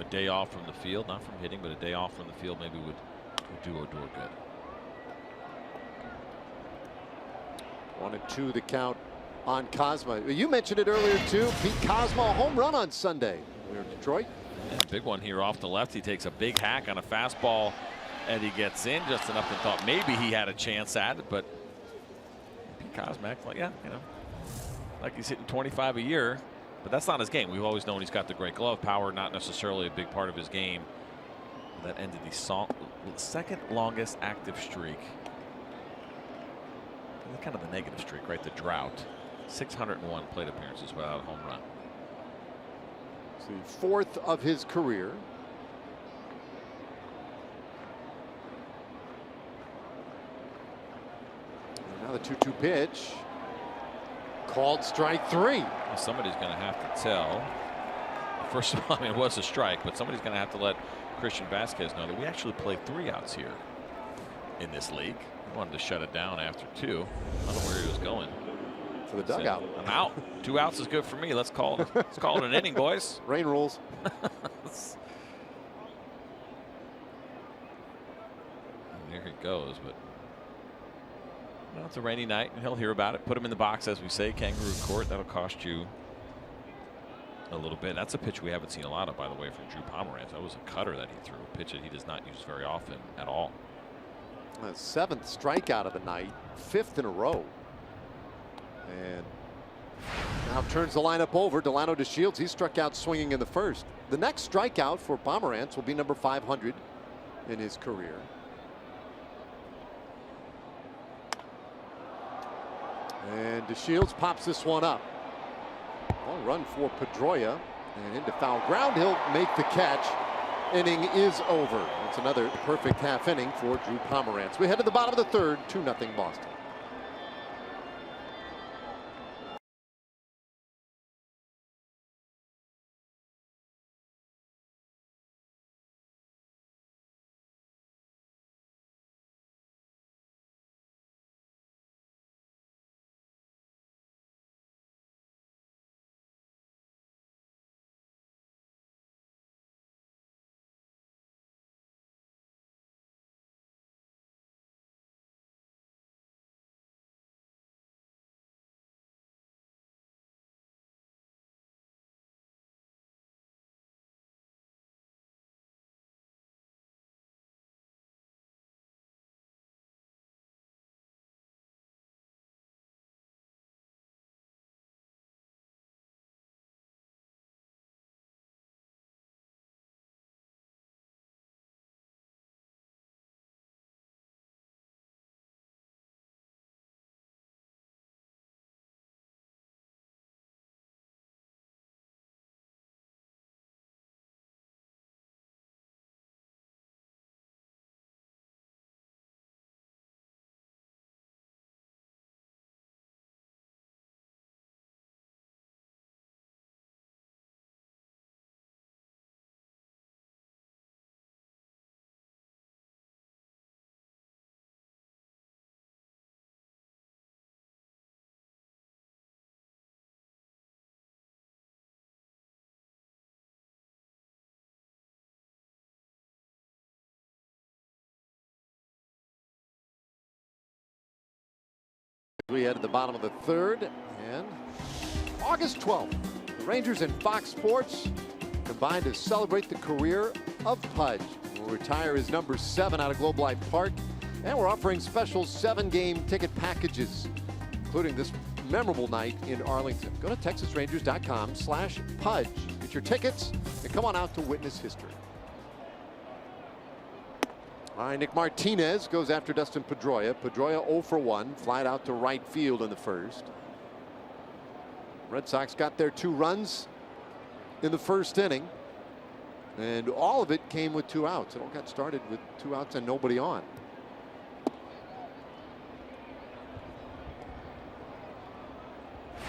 a day off from the field, not from hitting, but a day off from the field maybe would do Odor good. 1-2 the count on Kozma. You mentioned it earlier too. Pete Kozma, a home run on Sunday. We're in Detroit. Yeah, big one here off the left. He takes a big hack on a fastball. And he gets in just enough to thought maybe he had a chance at it, but Pete Kozma acts like, yeah, you know, like he's hitting 25 a year, but that's not his game. We've always known he's got the great glove power, not necessarily a big part of his game. That ended the second longest active streak. Kind of the negative streak, right? The drought. 601 plate appearances without a home run. It's the 4th of his career. Now the 2-2 pitch. Called strike 3. Well, somebody's going to have to tell. First of all, I mean, it was a strike, but somebody's going to have to let Christian Vasquez know that we actually play 3 outs here in this league. He wanted to shut it down after 2. I don't know where he was going. To the dugout. I'm out. 2 outs is good for me. Let's call it an inning, boys. Rain rules. goes. But well, it's a rainy night, and he'll hear about it. Put him in the box, as we say, kangaroo court. That'll cost you a little bit. That's a pitch we haven't seen a lot of, by the way, from Drew Pomeranz. That was a cutter that he threw, a pitch that he does not use very often at all. A 7th strikeout of the night, 5th in a row. And now turns the lineup over. Delano DeShields, he struck out swinging in the first. The next strikeout for Pomeranz will be number 500 in his career. And DeShields pops this one up. Long run for Pedroia, and into foul ground. He'll make the catch. Inning is over. That's another perfect half inning for Drew Pomeranz. We head to the bottom of the 3rd, 2-0 Boston. We head to the bottom of the 3rd, and August 12th, the Rangers and Fox Sports combine to celebrate the career of Pudge. We'll retire his number 7 out of Globe Life Park, and we're offering special 7-game ticket packages, including this memorable night in Arlington. Go to TexasRangers.com/Pudge. Get your tickets and come on out to witness history. All right, Nick Martinez goes after Dustin Pedroia. Pedroia 0 for 1, flied out to right field in the first. Red Sox got their 2 runs in the first inning, and all of it came with 2 outs. It all got started with 2 outs and nobody on.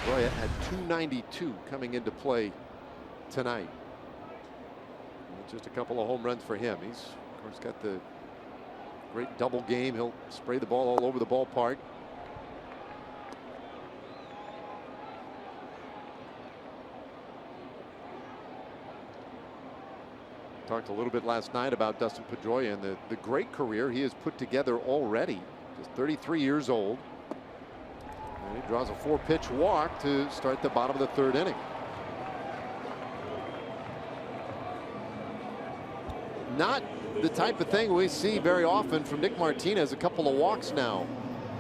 Pedroia at 292 coming into play tonight. Just a couple of home runs for him. He's, of course, got the great double game. He'll spray the ball all over the ballpark. Talked a little bit last night about Dustin Pedroia and the great career he has put together already. Just 33 years old. And he draws a 4-pitch walk to start the bottom of the 3rd inning. Not the type of thing we see very often from Nick Martinez. A couple of walks now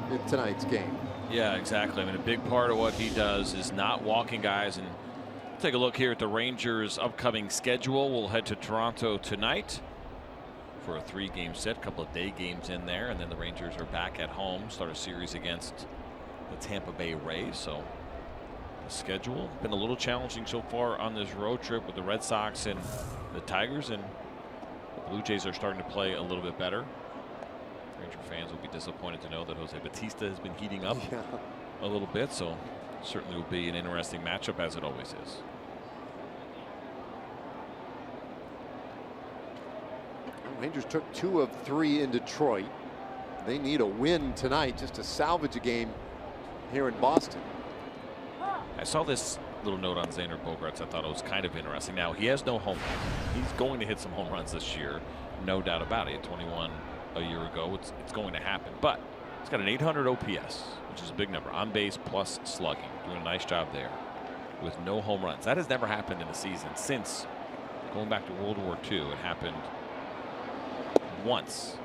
in tonight's game. Yeah, exactly. I mean, a big part of what he does is not walking guys. And take a look here at the Rangers' upcoming schedule. We'll head to Toronto tonight for a 3-game set, a couple of day games in there, and then the Rangers are back at home, start a series against the Tampa Bay Rays. So the schedule been a little challenging so far on this road trip with the Red Sox and the Tigers, and the Blue Jays are starting to play a little bit better. Ranger fans will be disappointed to know that Jose Bautista has been heating up a little bit, so certainly will be an interesting matchup, as it always is. Rangers took 2 of 3 in Detroit. They need a win tonight just to salvage a game here in Boston. I saw this little note on Xander Bogaerts. I thought it was kind of interesting. Now, he has no home runs. He's going to hit some home runs this year, no doubt about it. 21 a year ago. It's going to happen. But he's got an 800 OPS, which is a big number. On base plus slugging. Doing a nice job there with no home runs. That has never happened in a season since going back to World War II. It happened once.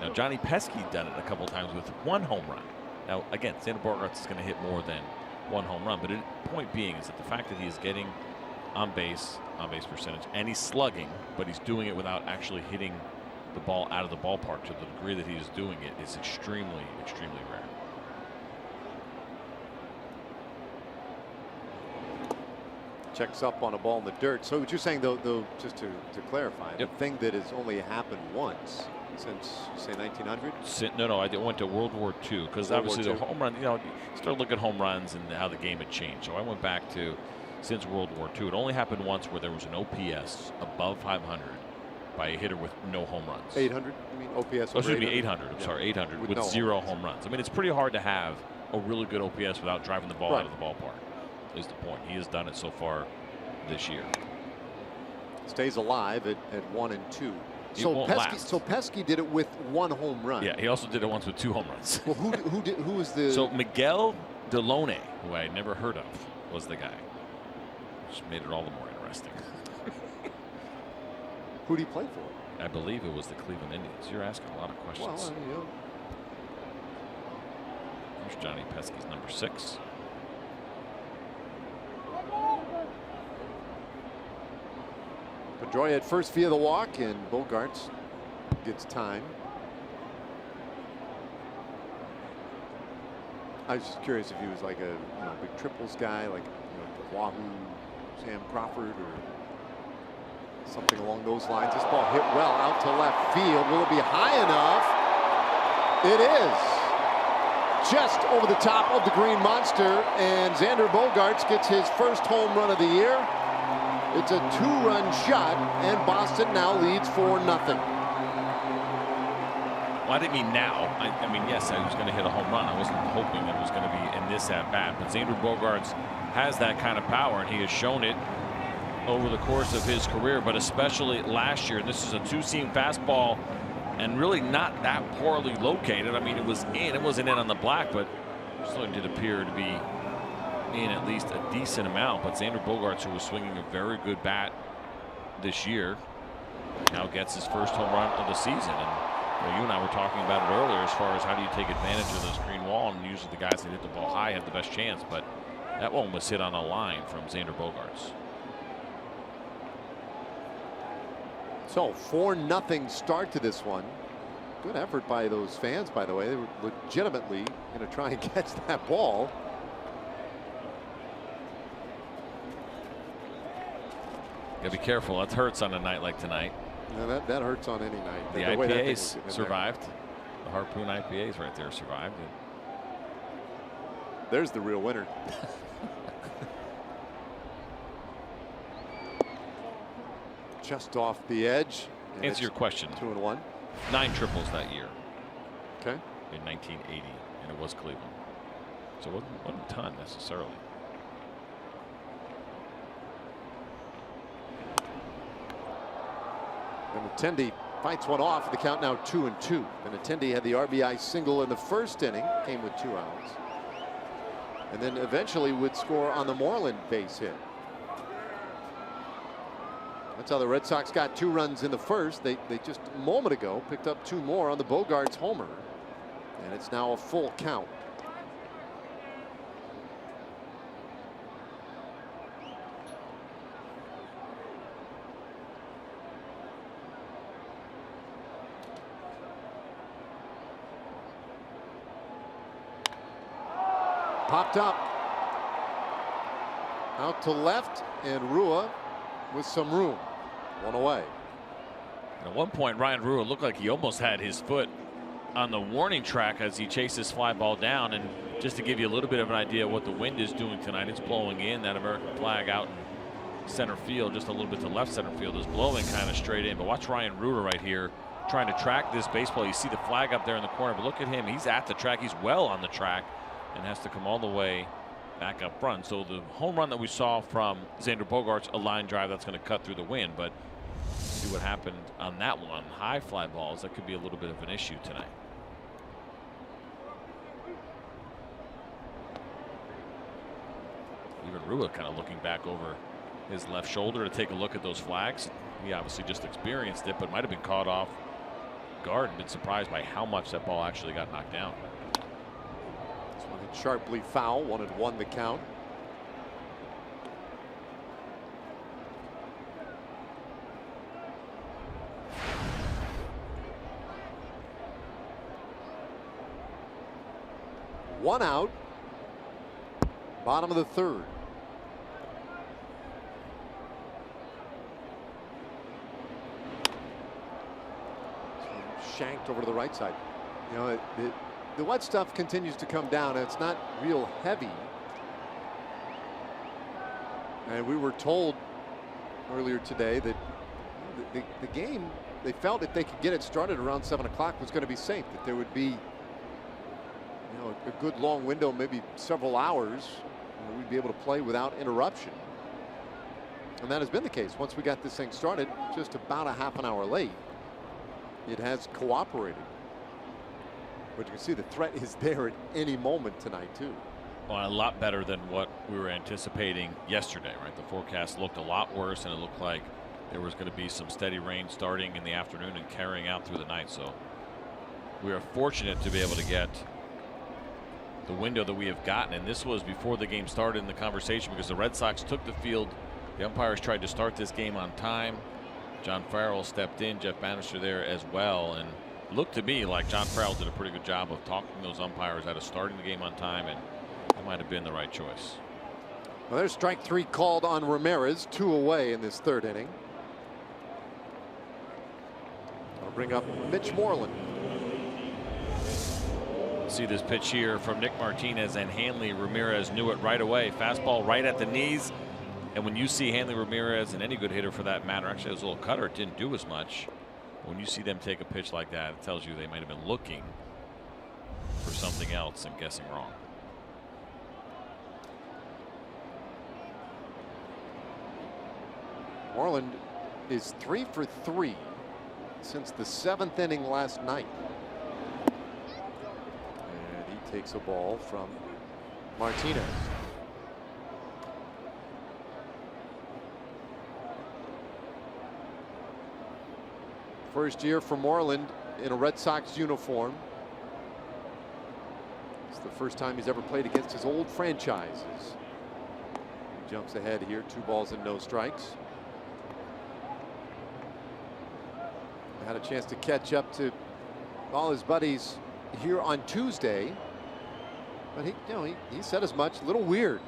Now, Johnny Pesky done it a couple times with 1 home run. Now, again, Xander Bogaerts is going to hit more than 1 home run. But the point being is that the fact that he is getting on base percentage, and he's slugging, but he's doing it without actually hitting the ball out of the ballpark to the degree that he is doing it is extremely, extremely rare. Checks up on a ball in the dirt. So what you're saying, though, just to clarify, Yep. the thing that has only happened once since, say, 1900? No, I went to World War II because obviously the home run, you start looking at home runs and how the game had changed. So I went back to since World War II. It only happened once where there was an OPS above 500 by a hitter with no home runs. 800? I mean, OPS. Oh, excuse me, 800. I'm sorry, 800 with no 0 home runs. I mean, it's pretty hard to have a really good OPS without driving the ball out of the ballpark. Is the point. He has done it so far this year. Stays alive at 1 and 2. So Pesky did it with 1 home run. Yeah, he also did it once with 2 home runs. Well, who was the? So Miguel Delone, who I had never heard of, was the guy. Which made it all the more interesting. Who did he play for? I believe it was the Cleveland Indians. You're asking a lot of questions. Well, Here's Johnny Pesky's number 6. Pedroia at first via the walk, and Bogaerts gets time. I was just curious if he was like a big triples guy, like Wahoo, Sam Crawford, or something along those lines. This ball hit well out to left field. Will it be high enough? It is. Just over the top of the Green Monster, and Xander Bogaerts gets his first home run of the year. It's a 2-run shot, and Boston now leads 4-0. Well, I didn't mean now. I mean, yes, I was going to hit a home run. I wasn't hoping that it was going to be in this at bat. But Xander Bogaerts has that kind of power, and he has shown it over the course of his career, but especially last year. This is a 2-seam fastball, and really not that poorly located. I mean, it was in. It wasn't in on the black, but it certainly did appear to be in at least a decent amount. But Xander Bogaerts, who was swinging a very good bat this year, now gets his first home run of the season. And you and I were talking about it earlier as far as how do you take advantage of this green wall, and usually the guys that hit the ball high have the best chance, but that one was hit on a line from Xander Bogaerts. So 4-0 start to this one. Good effort by those fans, by the way. They were legitimately going to try and catch that ball. Gotta be careful. That hurts on a night like tonight. Yeah, that hurts on any night. The IPAs survived. The Harpoon IPAs right there survived. There's the real winner. Just off the edge. Answer your question. 2-1. 9 triples that year. Okay. In 1980, and it was Cleveland. So it wasn't a ton necessarily. Benintendi fights one off. The count now 2-2. Benintendi had the RBI single in the first inning, came with 2 outs, and then eventually would score on the Moreland base hit. That's how the Red Sox got 2 runs in the first. They just a moment ago picked up 2 more on the Bogaerts homer, and it's now a full count. Popped up out to left, and Rua with some room. 1 away. At one point, Ryan Rua looked like he almost had his foot on the warning track as he chased this fly ball down. And just to give you a little bit of an idea of what the wind is doing tonight, it's blowing in. That American flag out in center field, just a little bit to left center field, is blowing kind of straight in. But watch Ryan Rua right here trying to track this baseball. You see the flag up there in the corner, but look at him. He's at the track. He's well on the track and has to come all the way back up front. So the home run that we saw from Xander Bogaerts, a line drive that's going to cut through the wind, but See what happened on that one. High fly balls, that could be a little bit of an issue tonight. Even Rua kind of looking back over his left shoulder to take a look at those flags. He obviously just experienced it, but might have been caught off guard and been surprised by how much that ball actually got knocked down. This one hit sharply foul, 1-1 the count. One out. Bottom of the third. Shanked over to the right side. You know, the wet stuff continues to come down. It's not real heavy. And we were told earlier today that the game, they felt if they could get it started around 7 o'clock, was going to be safe. That there would be, you know, a good long window, maybe several hours, where we'd be able to play without interruption. And that has been the case. Once we got this thing started, just about a half an hour late, it has cooperated. But you can see the threat is there at any moment tonight too. Well, a lot better than what we were anticipating yesterday, right? The forecast looked a lot worse, and it looked like there was going to be some steady rain starting in the afternoon and carrying out through the night. So we are fortunate to be able to get the window that we have gotten, and this was before the game started in the conversation, because the Red Sox took the field. The umpires tried to start this game on time. John Farrell stepped in, Jeff Bannister there as well, and looked to me like John Farrell did a pretty good job of talking those umpires out of starting the game on time, and that might have been the right choice. Well, there's strike 3 called on Ramirez, 2 away in this third inning. I'll bring up Mitch Moreland. See this pitch here from Nick Martinez, and Hanley Ramirez knew it right away. Fastball right at the knees. And when you see Hanley Ramirez, and any good hitter for that matter, actually it was a little cutter, it didn't do as much. When you see them take a pitch like that, it tells you they might have been looking for something else and guessing wrong. Moreland is 3 for 3 since the 7th inning last night. And he takes a ball from Martinez. First year for Moreland in a Red Sox uniform. It's the first time he's ever played against his old franchises. He jumps ahead here, 2 balls and no strikes. Had a chance to catch up to all his buddies here on Tuesday, but he said as much. A little weird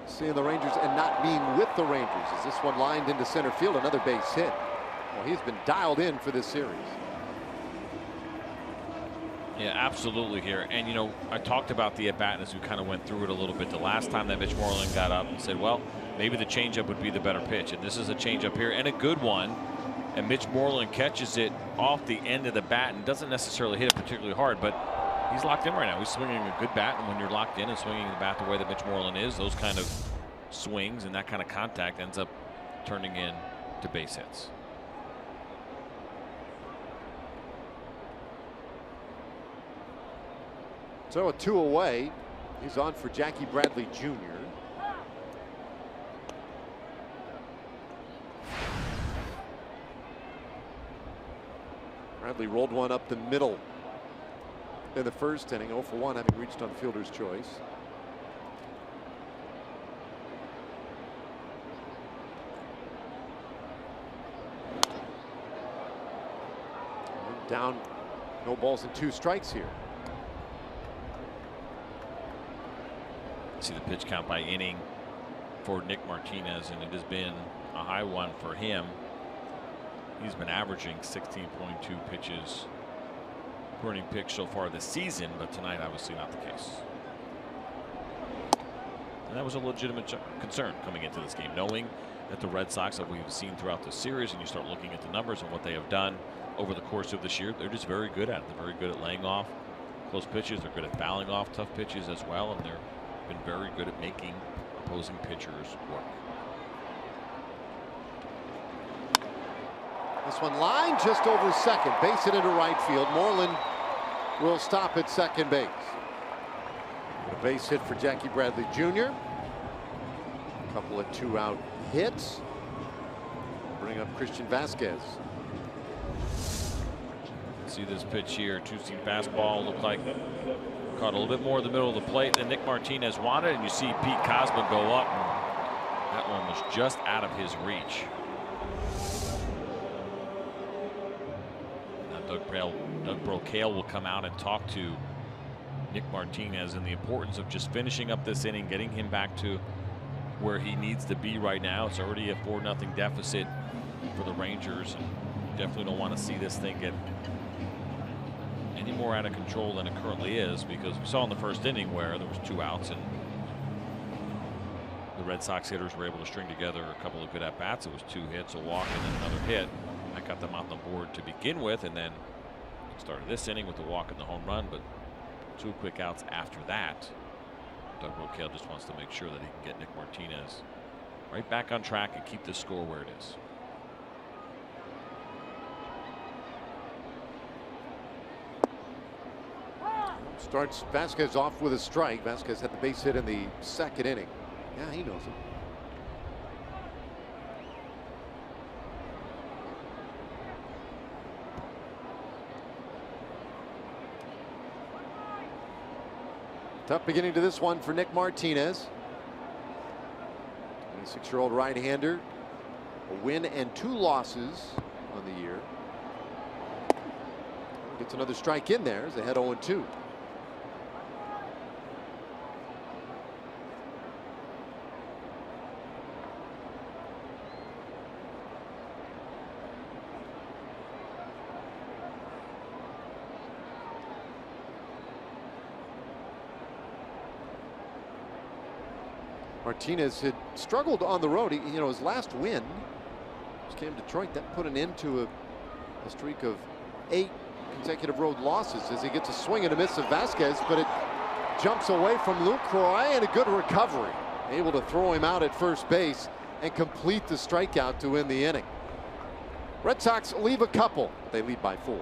seeing the Rangers and not being with the Rangers, as this one lined into center field, another base hit. Well, he's been dialed in for this series. Yeah, absolutely here. And, you know, I talked about the at-bat as we kind of went through it a little bit. The last time that Mitch Moreland got up and said, well, maybe the changeup would be the better pitch. And this is a changeup here, and a good one. And Mitch Moreland catches it off the end of the bat and doesn't necessarily hit it particularly hard, but he's locked in right now. He's swinging a good bat, and when you're locked in and swinging the bat the way that Mitch Moreland is, those kind of swings and that kind of contact ends up turning into base hits. So a 2 away. He's on for Jackie Bradley Jr. Bradley rolled one up the middle in the first inning, 0 for 1, having reached on fielder's choice. Down, no balls and 2 strikes here. See the pitch count by inning for Nick Martinez, and it has been a high one for him. He's been averaging 16.2 pitches per inning pitch so far this season, but tonight obviously not the case. And that was a legitimate concern coming into this game, knowing that the Red Sox that we've seen throughout the series, and you start looking at the numbers and what they have done over the course of this year, they're just very good at it. They're very good at laying off close pitches. They're good at fouling off tough pitches as well, and they're been very good at making opposing pitchers work. This one line just over second. Base it into right field. Moreland will stop at second base. A base hit for Jackie Bradley Jr. A couple of 2-out hits. Bring up Christian Vasquez. See this pitch here, two-seam fastball, looked like caught a little bit more in the middle of the plate than Nick Martinez wanted, and you see Pete Cosma go up. And that one was just out of his reach. Now Doug Brocail will come out and talk to Nick Martinez and the importance of just finishing up this inning, getting him back to where he needs to be right now. It's already a 4-0 deficit for the Rangers. And you definitely don't want to see this thing get any more out of control than it currently is, because we saw in the first inning where there was 2 outs and the Red Sox hitters were able to string together a couple of good at-bats. It was 2 hits, a walk, and then another hit. That got them on the board to begin with, and then started this inning with the walk and the home run, but 2 quick outs after that. Doug Brocail just wants to make sure that he can get Nick Martinez right back on track and keep this score where it is. Starts Vasquez off with a strike. Vasquez had the base hit in the second inning. Yeah, he knows it. Tough beginning to this one for Nick Martinez. 26-year-old right-hander. A win and 2 losses on the year. Gets another strike in there as they head 0-2. Martinez had struggled on the road. His last win just came to Detroit. That put an end to a streak of 8 consecutive road losses as he gets a swing and a miss of Vasquez, but it jumps away from Lucroy, and a good recovery. Able to throw him out at first base and complete the strikeout to win the inning. Red Sox leave a couple. They lead by 4.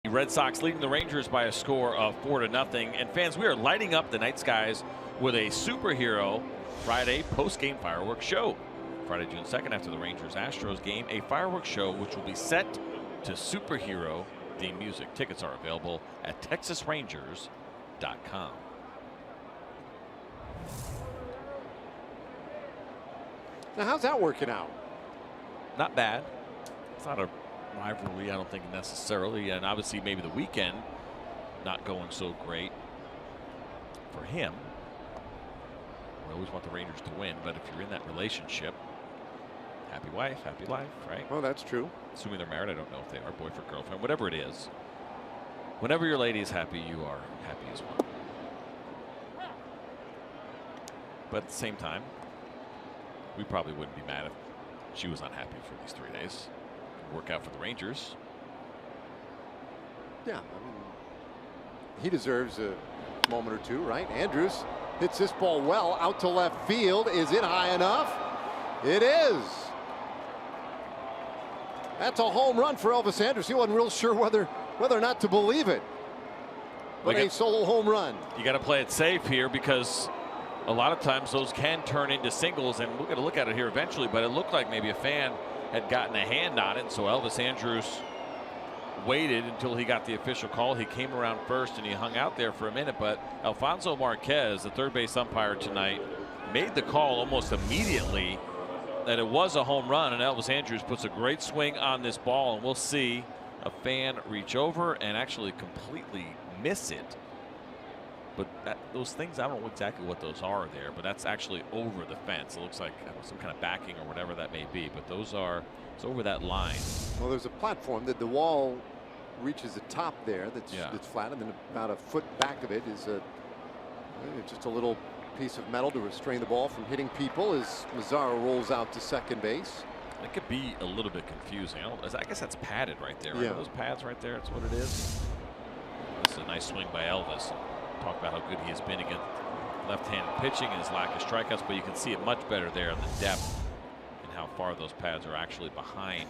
The Red Sox leading the Rangers by a score of 4-0. And fans, we are lighting up the night skies with a superhero Friday post-game fireworks show. Friday, June 2nd, after the Rangers-Astros game, a fireworks show which will be set to superhero theme music. Tickets are available at TexasRangers.com. Now, how's that working out? Not bad. It's not a rivalry, I don't think, necessarily, and obviously maybe the weekend not going so great for him. We always want the Rangers to win, but if you're in that relationship, happy wife, happy life, right? Well, that's true. Assuming they're married, I don't know if they are, boyfriend, girlfriend, whatever it is. Whenever your lady is happy, you are happy as well. But at the same time, we probably wouldn't be mad if she was unhappy for these 3 days. Work out for the Rangers. Yeah, I mean, he deserves a moment or two, right? Andrews hits this ball well out to left field. Is it high enough? It is. That's a home run for Elvis Andrews. He wasn't real sure whether or not to believe it. But a solo home run. You got to play it safe here because a lot of times those can turn into singles, and we're going to look at it here eventually, but it looked like maybe a fan had gotten a hand on it, so Elvis Andrews waited until he got the official call. He came around first and he hung out there for a minute, but Alfonso Marquez, the third base umpire tonight, made the call almost immediately that it was a home run, and Elvis Andrews puts a great swing on this ball, and we'll see a fan reach over and actually completely miss it. But those things, I don't know exactly what those are there, but that's actually over the fence. It looks like some kind of backing or whatever that may be, but those are, it's over that line. Well, there's a platform that the wall reaches the top there that's flat, and then about a foot back of it is just a little piece of metal to restrain the ball from hitting people as Mazzaro rolls out to second base. It could be a little bit confusing. I guess that's padded right there. Right? Yeah. Those pads right there, that's what it is. This is a nice swing by Elvis. Talk about how good he has been against left-handed pitching and his lack of strikeouts, but you can see it much better there in the depth and how far those pads are actually behind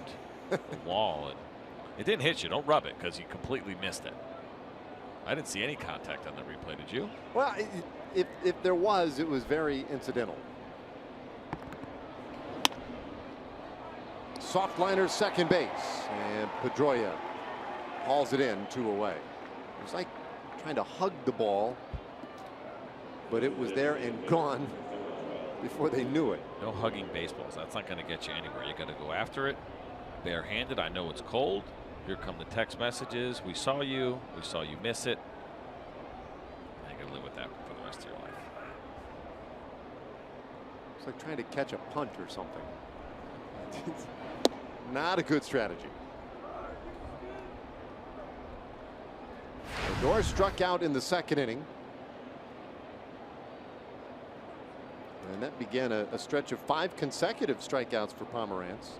the wall. It didn't hit you. Don't rub it because you completely missed it. I didn't see any contact on the replay. Did you? Well, if there was, it was very incidental. Soft liner second base, and Pedroia hauls it in 2 away. It was like trying to hug the ball, but it was there and gone before they knew it. No hugging baseballs. That's not going to get you anywhere. You got to go after it barehanded. I know it's cold. Here come the text messages. We saw you miss it. You got to live with that for the rest of your life. It's like trying to catch a punt or something. Not a good strategy. Odor struck out in the second inning. And that began a stretch of 5 consecutive strikeouts for Pomerantz.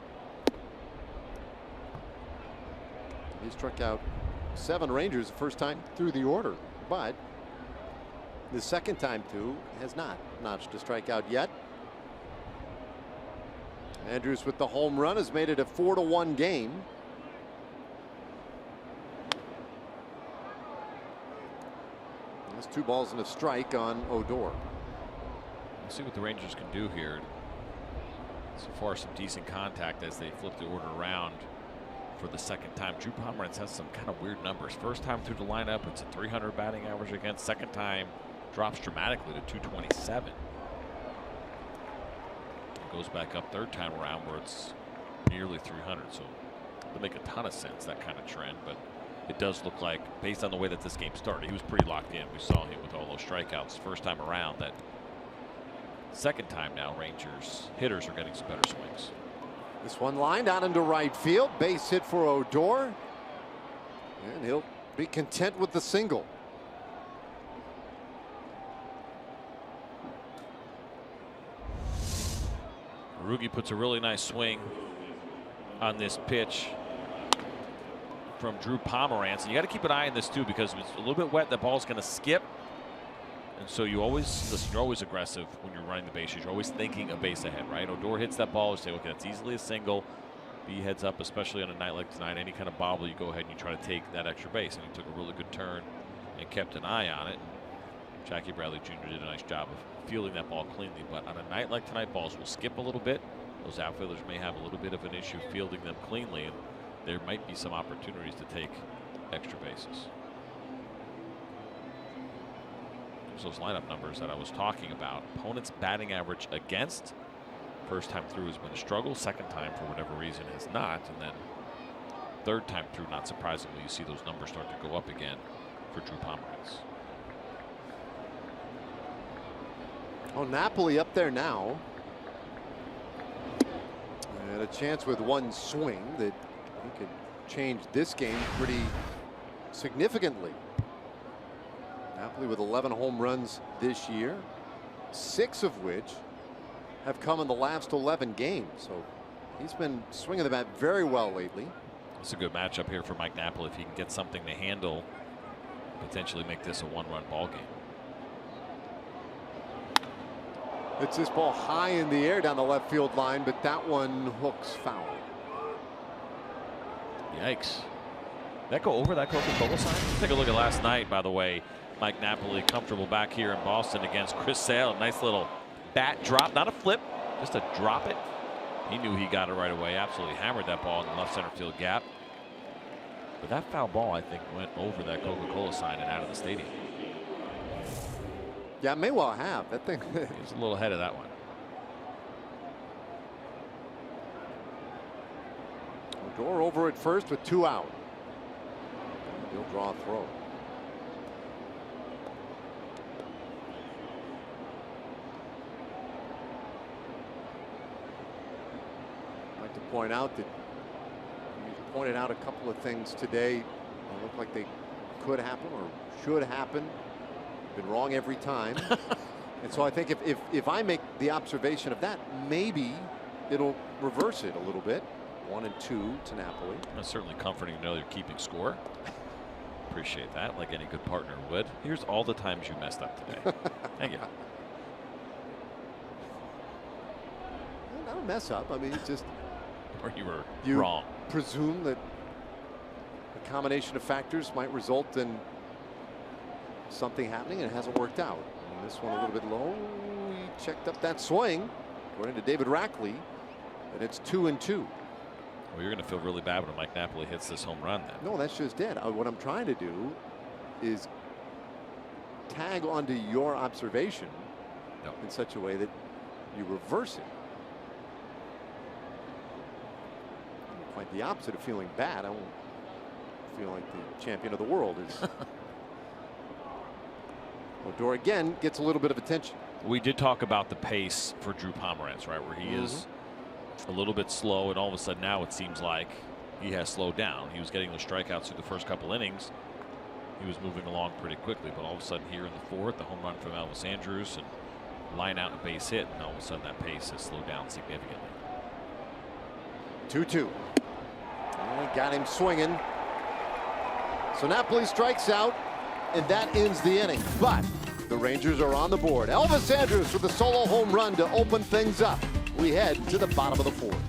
He struck out 7 Rangers the first time through the order, but the second time through has not notched a strikeout yet. Andrews with the home run has made it a 4-1 game. There's 2 balls and a strike on Odor. Let's see what the Rangers can do here. So far, some decent contact as they flip the order around for the second time. Drew Pomerantz has some kind of weird numbers. First time through the lineup, it's a 300 batting average against. Second time drops dramatically to 227. Goes back up third time around where it's nearly 300. So it would make a ton of sense, that kind of trend. But it does look like, based on the way that this game started, he was pretty locked in. We saw him with all those strikeouts first time around. That second time now, Rangers hitters are getting some better swings. This one lined out into right field. Base hit for Odor. And he'll be content with the single. Rugi puts a really nice swing on this pitch from Drew Pomerantz. And you got to keep an eye on this too, because if it's a little bit wet, the ball's going to skip. And so you always, listen, you're always aggressive when you're running the bases. You're always thinking a base ahead, right? Odor hits that ball, you say, okay, that's easily a single. Be heads up, especially on a night like tonight. Any kind of bobble, you go ahead and you try to take that extra base. And he took a really good turn and kept an eye on it. Jackie Bradley Jr. did a nice job of fielding that ball cleanly. But on a night like tonight, balls will skip a little bit. Those outfielders may have a little bit of an issue fielding them cleanly, and there might be some opportunities to take extra bases. There's those lineup numbers that I was talking about. Opponent's batting average against. First time through has been a struggle. Second time, for whatever reason, has not. And then third time through, not surprisingly, you see those numbers start to go up again for Drew Pomerantz. Oh, Napoli up there now. And a chance with one swing that he could change this game pretty significantly. Napoli with 11 home runs this year, 6 of which have come in the last 11 games. So he's been swinging the bat very well lately. It's a good matchup here for Mike Napoli if he can get something to handle, potentially make this a one-run ball game. It's this ball high in the air down the left field line, but that one hooks foul. Yikes. That go over that Coca-Cola sign? Take a look at last night, by the way. Mike Napoli comfortable back here in Boston against Chris Sale. Nice little bat drop, not a flip, just a drop it. He knew he got it right away. Absolutely hammered that ball in the left center field gap. But that foul ball, I think, went over that Coca-Cola sign and out of the stadium. Yeah, it may well have. That thing He was a little ahead of that one. Odor over at first with 2 out. He'll draw a throw. I'd like to point out that you pointed out a couple of things today that look like they could happen or should happen. Been wrong every time. And so I think if I make the observation of that, maybe it'll reverse it a little bit. 1 and 2 to Napoli. That's certainly comforting to know you're keeping score. Appreciate that, like any good partner would. Here's all the times you messed up today. Thank you. Not a mess up. I mean, it's just Or you were you wrong. Presume that a combination of factors might result in something happening, and it hasn't worked out. And this one a little bit low. He checked up that swing, according to David Rackley, and it's 2 and 2. Well, you're going to feel really bad when Mike Napoli hits this home run then. No, that's just it. What I'm trying to do is tag onto your observation in such a way that you reverse it. Quite the opposite of feeling bad. I won't feel like the champion of the world is. Odor again gets a little bit of attention. We did talk about the pace for Drew Pomeranz, right, where he is a little bit slow, and all of a sudden now it seems like he has slowed down. He was getting the strikeouts through the first couple innings. He was moving along pretty quickly, but all of a sudden here in the 4th, the home run from Elvis Andrus and line out and base hit, and all of a sudden that pace has slowed down significantly. 2-2. Got him swinging. So Napoli strikes out, and that ends the inning. But the Rangers are on the board. Elvis Andrus with a solo home run to open things up. We head to the bottom of the 4th.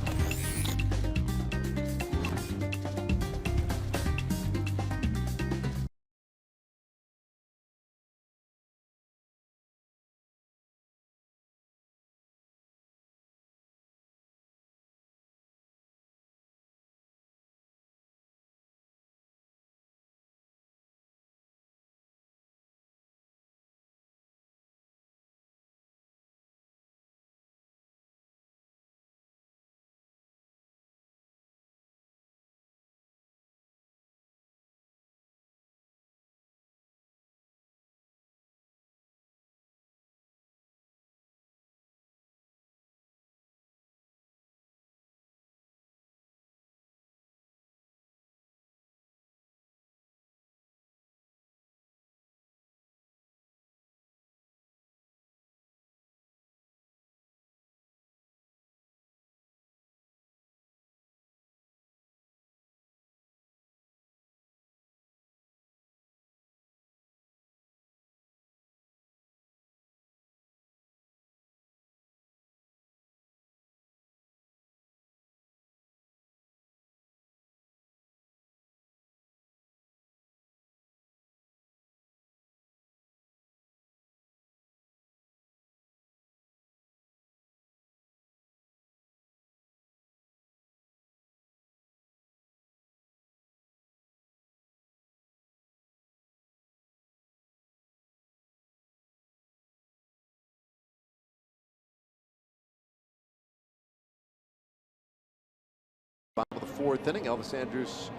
Bottom of the 4th inning, Elvis Andrus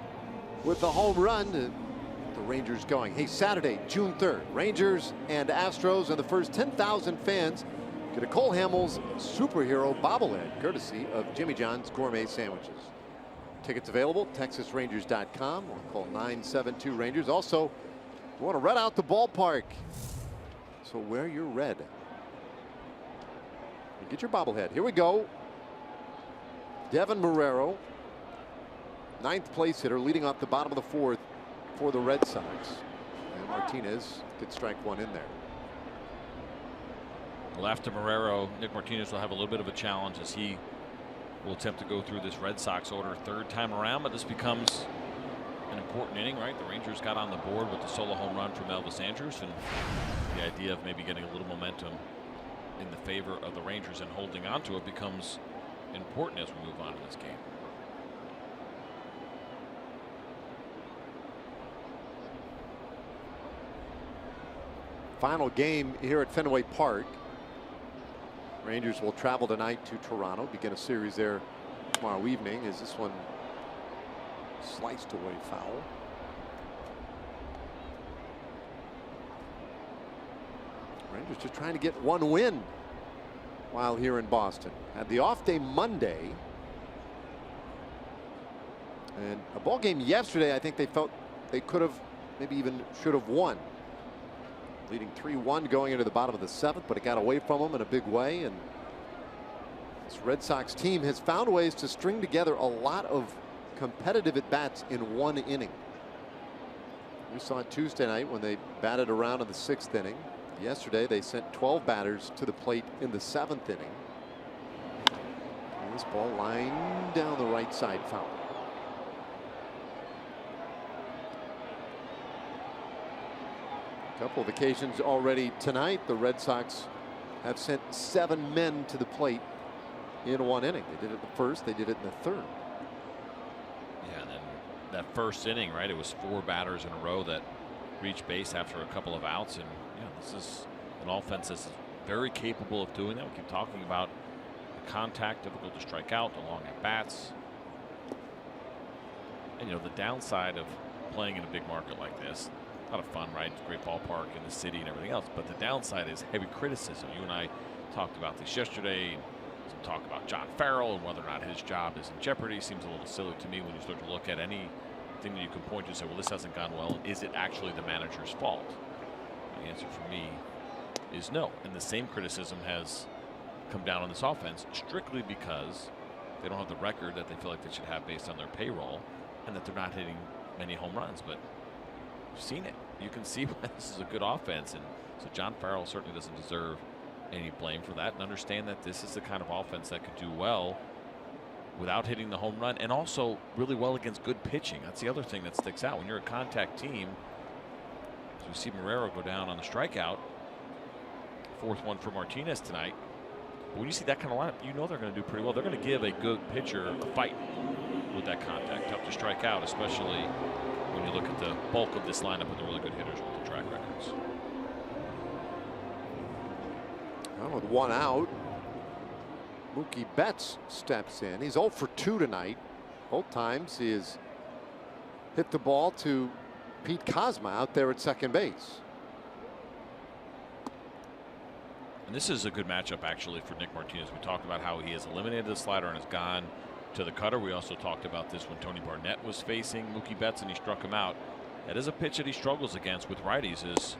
with the home run to get the Rangers going. Hey, Saturday, June 3rd, Rangers and Astros, and the first 10,000 fans Get a Cole Hamels superhero bobblehead courtesy of Jimmy John's Gourmet Sandwiches. Tickets available, TexasRangers.com, or call 972-RANGERS. Also, you want to red out the ballpark, so wear your red. And get your bobblehead. Here we go. Devin Marrero, 9th place hitter, leading off the bottom of the 4th for the Red Sox. And Martinez did strike one in there. Well, after Marrero, Nick Martinez will have a little bit of a challenge as he will attempt to go through this Red Sox order a 3rd time around, but this becomes an important inning, right? The Rangers got on the board with the solo home run from Elvis Andrus, and the idea of maybe getting a little momentum in the favor of the Rangers and holding on to it becomes important as we move on in this game. Final game here at Fenway Park. Rangers will travel tonight to Toronto, begin a series there tomorrow evening. Is this one sliced away foul? Rangers just trying to get one win while here in Boston. Had the off day Monday. And a ball game yesterday, I think they felt they could have, maybe even should have won. Leading 3-1 going into the bottom of the 7th, but it got away from them in a big way. And this Red Sox team has found ways to string together a lot of competitive at-bats in one inning. We saw it Tuesday night when they batted around in the 6th inning. Yesterday they sent 12 batters to the plate in the 7th inning. And this ball lined down the right side foul. A couple of occasions already tonight. The Red Sox have sent 7 men to the plate in one inning. They did it in the 1st, they did it in the 3rd. Yeah, and then that 1st inning, right? It was 4 batters in a row that reached base after a couple of outs, and yeah, this is an offense that's very capable of doing that. We keep talking about the contact, difficult to strike out, the long at bats, and the downside of playing in a big market like this. A lot of fun, right? It's a great ballpark in the city and everything else. But the downside is heavy criticism. You and I talked about this yesterday. Some talk about John Farrell and whether or not his job is in jeopardy. Seems a little silly to me when you start to look at anything that you can point to and say, well, this hasn't gone well. Is it actually the manager's fault? The answer for me is no. And the same criticism has come down on this offense strictly because they don't have the record that they feel like they should have based on their payroll, and that they're not hitting many home runs. But you've seen it. You can see why this is a good offense, and so John Farrell certainly doesn't deserve any blame for that, and understand that this is the kind of offense that could do well without hitting the home run, and also really well against good pitching. That's the other thing that sticks out when you're a contact team. So we see Marrero go down on the strikeout, 4th one for Martinez tonight. But when you see that kind of lineup, you know they're going to do pretty well. They're going to give a good pitcher a fight with that contact. Tough to strike out, especially when you look at the bulk of this lineup with the really good hitters with the track records. Well, with 1 out, Mookie Betts steps in. He's 0 for 2 tonight. Both times he has hit the ball to Pete Kozma out there at second base. And this is a good matchup actually for Nick Martinez. We talked about how he has eliminated the slider and has gone to the cutter. We also talked about this when Tony Barnett was facing Mookie Betts and he struck him out. That is a pitch that he struggles against with righties, is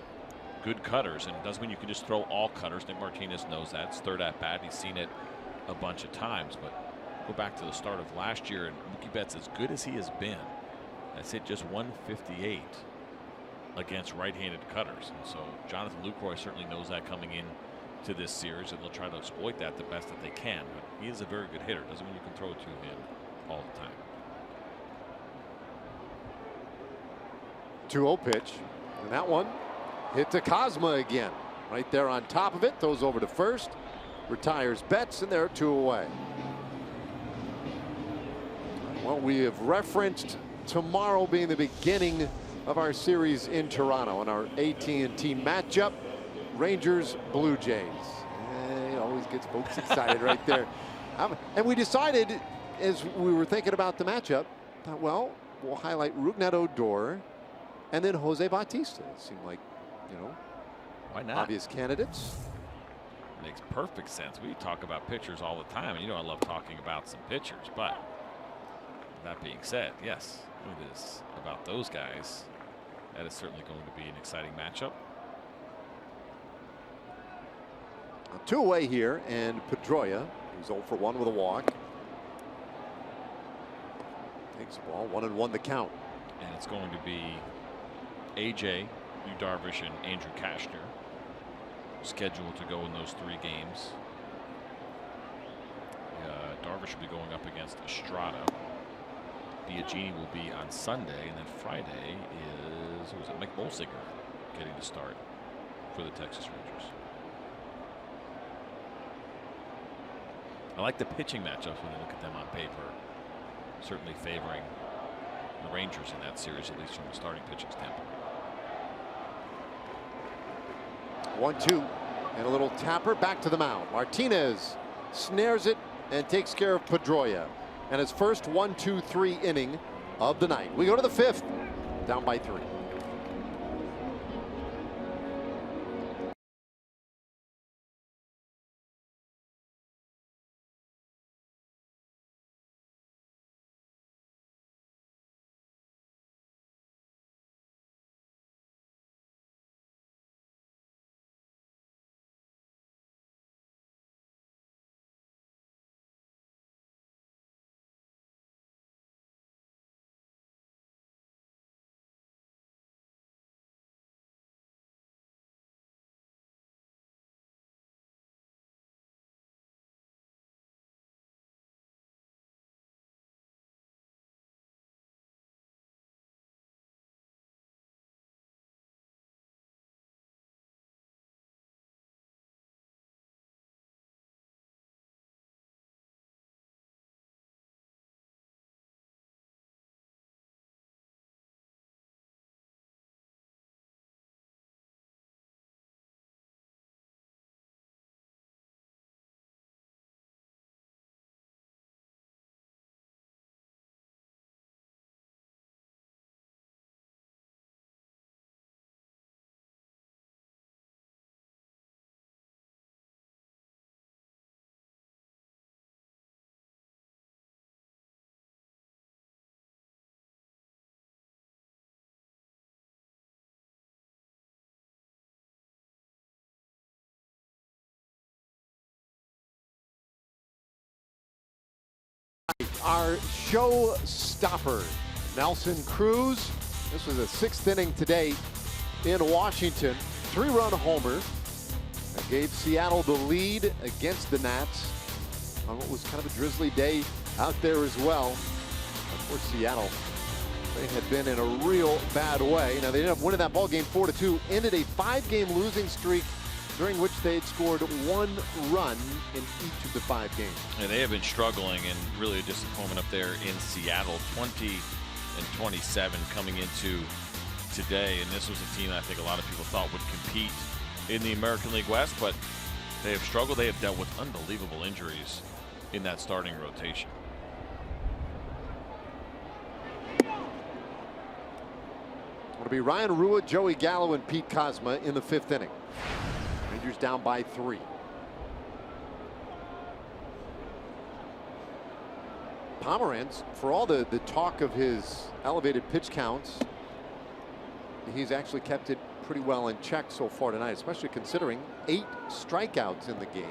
good cutters, and it doesn't mean you can just throw all cutters. Nick Martinez knows that. It's 3rd at bat. He's seen it a bunch of times. But go back to the start of last year, and Mookie Betts, as good as he has been, has hit just 158 against right-handed cutters. And so Jonathan Lucroy certainly knows that coming in to this series, and they'll try to exploit that the best that they can. But he is a very good hitter. Doesn't mean you can throw it to him all the time. 2-0 pitch, and that one hit to Kozma again. Right there on top of it, throws over to first, retires Betts, and they're 2 away. Well, we have referenced tomorrow being the beginning of our series in Toronto and our AT&T matchup. Rangers Blue Jays. It always gets folks excited right there. And we decided, as we were thinking about the matchup, thought, well, we'll highlight Rougned Odor and then Jose Bautista. It seemed like, why not? Obvious candidates. Makes perfect sense. We talk about pitchers all the time, and you know I love talking about some pitchers. But that being said, yes, it is about those guys. That is certainly going to be an exciting matchup. Two away here, and Pedroia, he's 0 for 1 with a walk. Takes the ball, 1-1 the count. And it's going to be AJ, Yu Darvish, and Andrew Kashner scheduled to go in those 3 games. Darvish will be going up against Estrada. Biagini will be on Sunday, and then Friday is, who is it, Mike Bolsinger getting the start for the Texas Rangers. I like the pitching matchups when you look at them on paper. Certainly favoring the Rangers in that series, at least from a starting pitching standpoint. 1-2 and a little tapper back to the mound. Martinez snares it and takes care of Pedroia, and his first 1-2-3 inning of the night. We go to the 5th, down by 3. Our show stopper, Nelson Cruz. This was the 6th inning today in Washington. 3-run homer that gave Seattle the lead against the Nats on what was kind of a drizzly day out there as well. Of course, Seattle, they had been in a real bad way. Now, they ended up winning that ball game 4-2, ended a 5-game losing streak during which they had scored 1 run in each of the 5 games. And they have been struggling, and really a disappointment up there in Seattle. 20-27 coming into today, and this was a team I think a lot of people thought would compete in the American League West, but they have struggled. They have dealt with unbelievable injuries in that starting rotation. It'll be Ryan Rua, Joey Gallo, and Pete Kozma in the 5th inning. Rangers down by 3. Pomeranz, for all the talk of his elevated pitch counts, he's actually kept it pretty well in check so far tonight, especially considering 8 strikeouts in the game,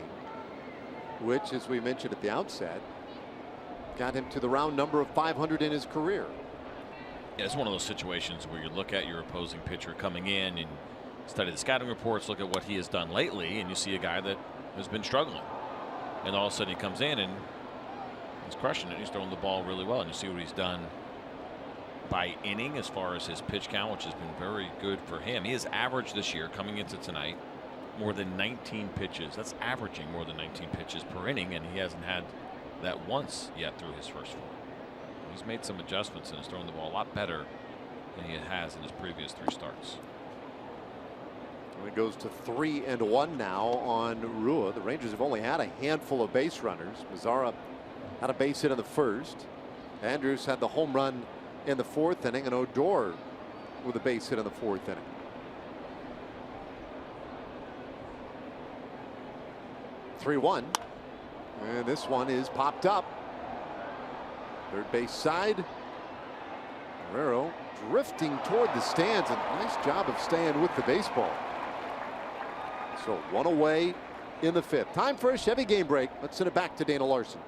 which, as we mentioned at the outset, got him to the round number of 500 in his career. Yeah, it's one of those situations where you look at your opposing pitcher coming in and study the scouting reports, look at what he has done lately, and you see a guy that has been struggling. And all of a sudden he comes in and he's crushing it. He's throwing the ball really well, and you see what he's done by inning as far as his pitch count, which has been very good for him. He has averaged this year, coming into tonight, more than 19 pitches. That's averaging more than 19 pitches per inning, and he hasn't had that once yet through his first 4. He's made some adjustments and is throwing the ball a lot better than he has in his previous 3 starts. It goes to 3-1 now on Rua. The Rangers have only had a handful of base runners. Mazzara had a base hit in the 1st. Andrews had the home run in the 4th inning, and Odor with a base hit in the 4th inning. 3-1. And this one is popped up. Third base side. Guerrero drifting toward the stands, and nice job of staying with the baseball. So one away in the fifth. Time for a Chevy game break. Let's send it back to Dana Larson.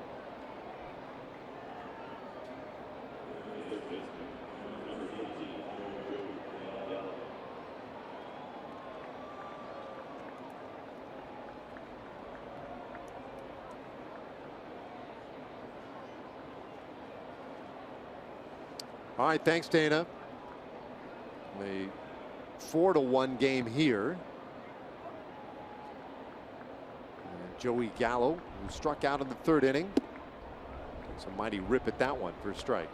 All right, thanks, Dana. A 4-1 game here. And Joey Gallo, who struck out in the third inning. Takes a mighty rip at that one for a strike.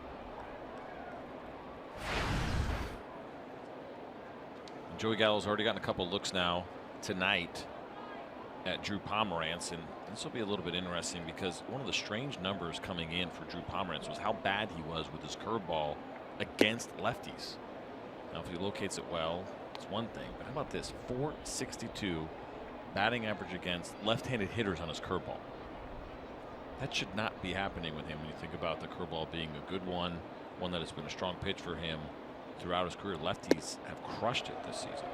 Joey Gallo's already gotten a couple looks now tonight at Drew Pomerantz, and this will be a little bit interesting because one of the strange numbers coming in for Drew Pomerantz was how bad he was with his curveball against lefties. Now, if he locates it well, it's one thing, but how about this? .462 batting average against left-handed hitters on his curveball. That should not be happening with him when you think about the curveball being a good one that has been a strong pitch for him throughout his career. Lefties have crushed it this season.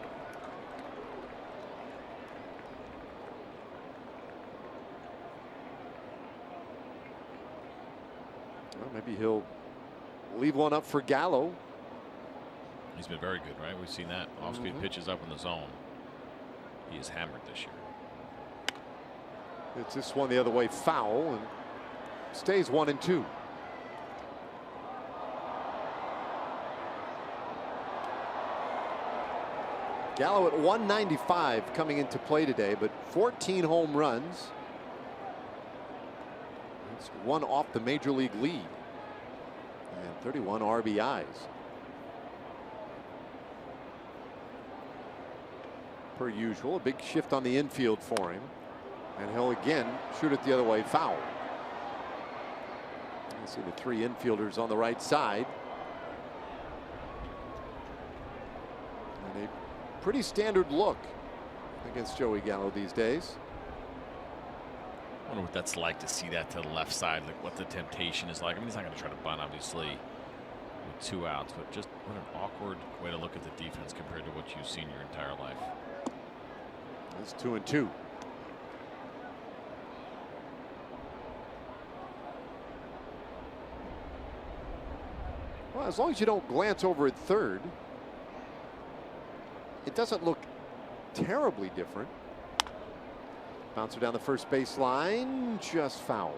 Well, maybe he'll leave one up for Gallo. He's been very good, right? We've seen that. Off-speed pitches up in the zone. He is hammered this year. It's this one the other way, foul, and stays 1-2. Gallo at 195 coming into play today, but 14 home runs. It's one off the major league lead. And 31 RBIs. Per usual, a big shift on the infield for him. And he'll again shoot it the other way, foul. You see the three infielders on the right side. And a pretty standard look against Joey Gallo these days. I wonder what that's like to see that to the left side, like what the temptation is like. I mean, he's not going to try to bunt, obviously, with 2 outs, but just what an awkward way to look at the defense compared to what you've seen your entire life. It's 2-2. Well, as long as you don't glance over at third, it doesn't look terribly different. Bouncer down the first baseline, just foul.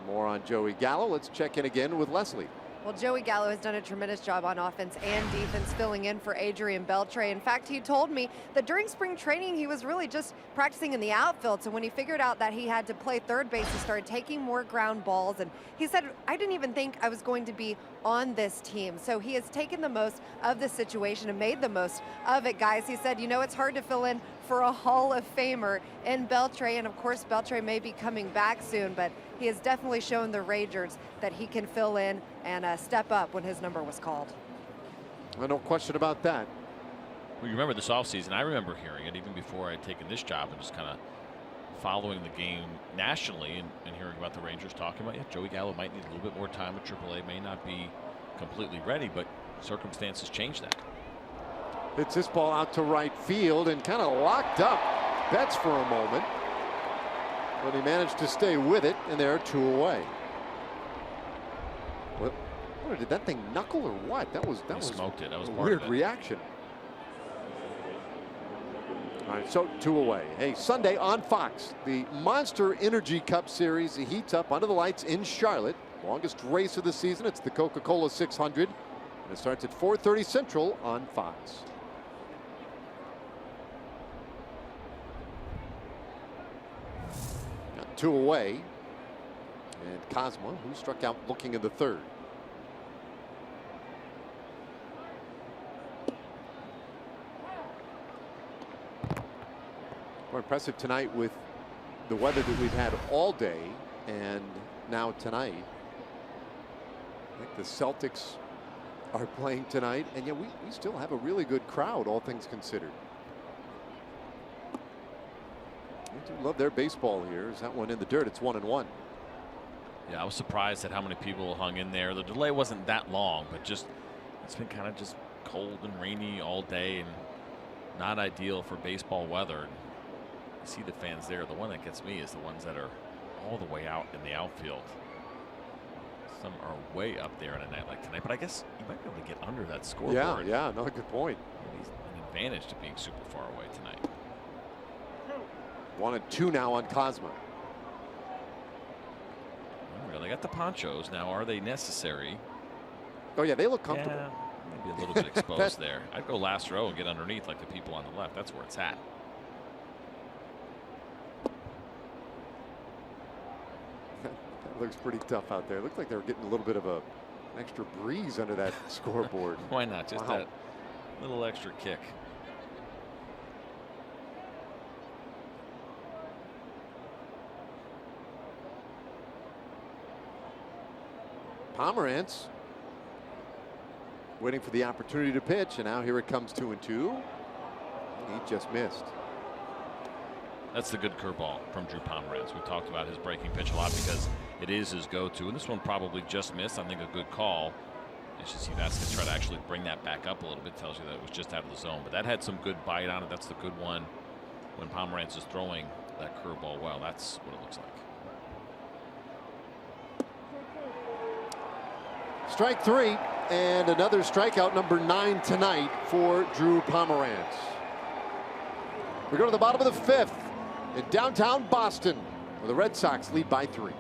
More on Joey Gallo. Let's check in again with Leslie. Well, Joey Gallo has done a tremendous job on offense and defense, filling in for Adrian Beltre. In fact, he told me that during spring training, he was really just practicing in the outfield. So when he figured out that he had to play third base, he started taking more ground balls. And he said, I didn't even think I was going to be on this team. So he has taken the most of the situation and made the most of it, guys. He said, you know, it's hard to fill in for a Hall of Famer in Beltre. And of course, Beltre may be coming back soon, but he has definitely shown the Rangers that he can fill in and step up when his number was called. No question about that. Well, you remember this offseason, I remember hearing it even before I had taken this job and just kind of following the game nationally and hearing about the Rangers talking about, yeah, Joey Gallo might need a little bit more time at AAA, may not be completely ready, but circumstances change that. Hits this ball out to right field and kind of locked up Betts for a moment. But he managed to stay with it, and they're 2 away. What did that thing knuckle or what? That was smoked it. That was a part weird of it. reaction. All right, so 2 away. Hey, Sunday on Fox, the Monster Energy Cup Series heats up under the lights in Charlotte. Longest race of the season. It's the Coca-Cola 600. And it starts at 4:30 Central on Fox. Got 2 away. And Cosma, who struck out looking in the third. More impressive tonight with the weather that we've had all day and now tonight. I think the Celtics are playing tonight, and yet we still have a really good crowd, all things considered. They do love their baseball here. Is that one in the dirt? It's 1-1. Yeah, I was surprised at how many people hung in there. The delay wasn't that long, but just it's been kind of just cold and rainy all day and not ideal for baseball weather. You see the fans there. The one that gets me is the ones that are all the way out in the outfield. Some are way up there on a night like tonight, but I guess you might be able to get under that scoreboard. Yeah, another good point. He's an advantage to being super far away tonight. 1-2 now on Cosma. They got the ponchos now. Are they necessary? Oh yeah, they look comfortable. Yeah, maybe a little bit exposed there. I'd go last row and get underneath like the people on the left. That's where it's at. That looks pretty tough out there. It looked like they were getting a little bit of an extra breeze under that scoreboard. Why not? Just that little extra kick. Pomerantz waiting for the opportunity to pitch, and now here it comes 2-2. He just missed. That's the good curveball from Drew Pomerantz. We've talked about his breaking pitch a lot because it is his go-to, and this one probably just missed. I think a good call. It's just he's asking to try to actually bring that back up a little bit. Tells you that it was just out of the zone, but that had some good bite on it. That's the good one when Pomerantz is throwing that curveball well. That's what it looks like. Strike 3, and another strikeout, number 9 tonight for Drew Pomerantz. We go to the bottom of the 5th in downtown Boston, where the Red Sox lead by 3.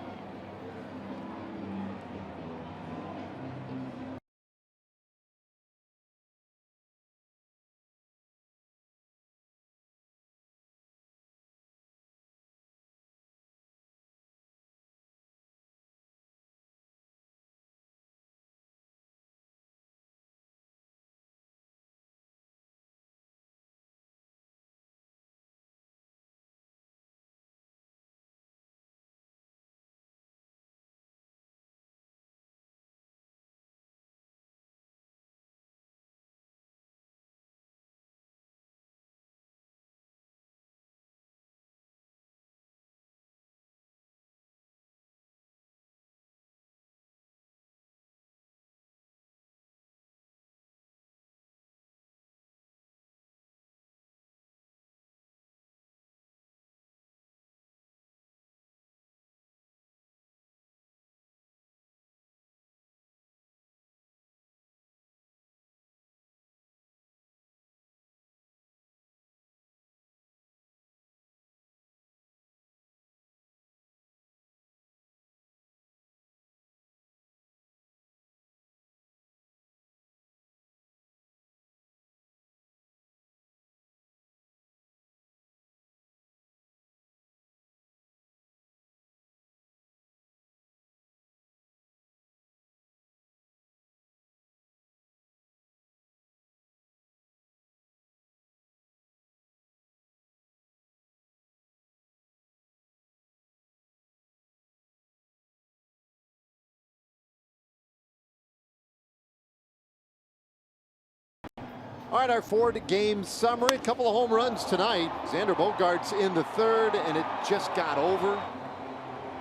All right, our four-game summary. A couple of home runs tonight. Xander Bogaerts in the 3rd, and it just got over.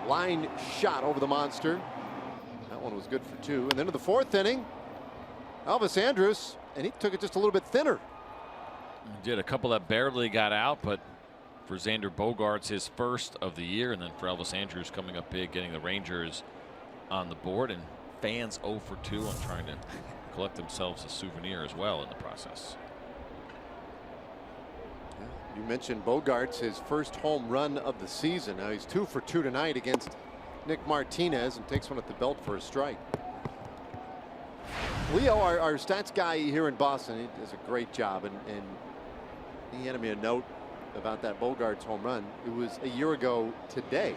Line shot over the monster. That one was good for 2. And then in the 4th inning, Elvis Andrus, and he took it just a little bit thinner. He did a couple that barely got out, but for Xander Bogaerts, his first of the year, and then for Elvis Andrus coming up big, getting the Rangers on the board, and fans 0 for 2 on trying to collect themselves a souvenir as well in the process. You mentioned Bogaerts, his first home run of the season. Now he's 2 for 2 tonight against Nick Martinez, and takes one at the belt for a strike. Leo, our stats guy here in Boston, he does a great job, and he handed me a note about that Bogaerts home run. It was a year ago today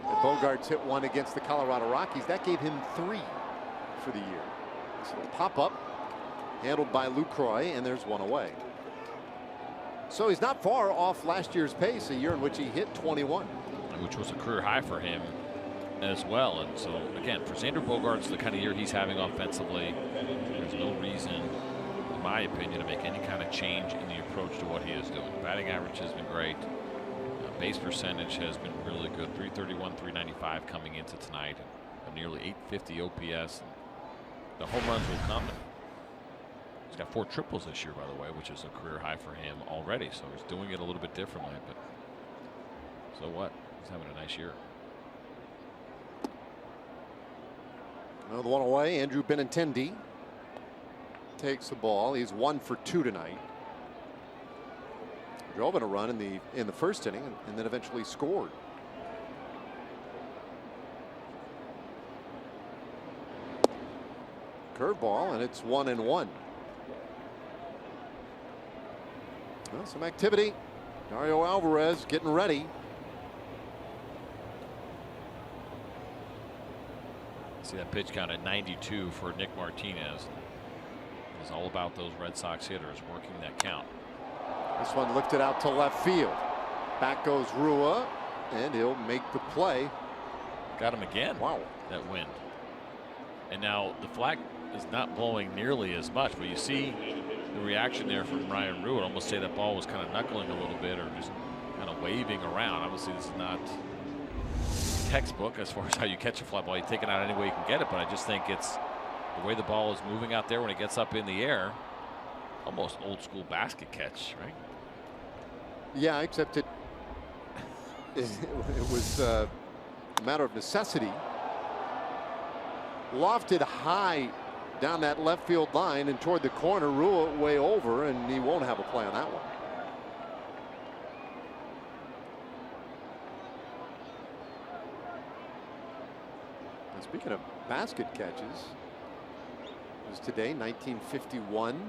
that Bogaerts hit one against the Colorado Rockies. That gave him 3 for the year. So pop up, handled by Lucroy, and there's one away. So he's not far off last year's pace, a year in which he hit 21. Which was a career high for him as well. And so again, for Xander Bogaerts, the kind of year he's having offensively, there's no reason, in my opinion, to make any kind of change in the approach to what he is doing. Batting average has been great. Base percentage has been really good. 331, 395 coming into tonight. A nearly 850 OPS. The home runs will come. He's got 4 triples this year, by the way, which is a career high for him already. So he's doing it a little bit differently. But so what? He's having a nice year. Another one away. Andrew Benintendi takes the ball. He's 1 for 2 tonight. Drove in a run in the first inning and then eventually scored. Curveball, and it's 1-1. Well, some activity. Dario Alvarez getting ready. See that pitch count at 92 for Nick Martinez. It's all about those Red Sox hitters working that count. This one lifted out to left field. Back goes Rua, and he'll make the play. Got him again. Wow. That wind. And now the flag is not blowing nearly as much, but you see the reaction there from Ryan Rua. I'd almost say that ball was kind of knuckling a little bit or just kind of waving around. Obviously, this is not textbook as far as how you catch a fly ball. You take it out any way you can get it, but I just think it's the way the ball is moving out there when it gets up in the air. Almost old school basket catch, right? Yeah, except it was a matter of necessity. Lofted high down that left field line and toward the corner. Rua way over, and he won't have a play on that one. And speaking of basket catches, it was today 1951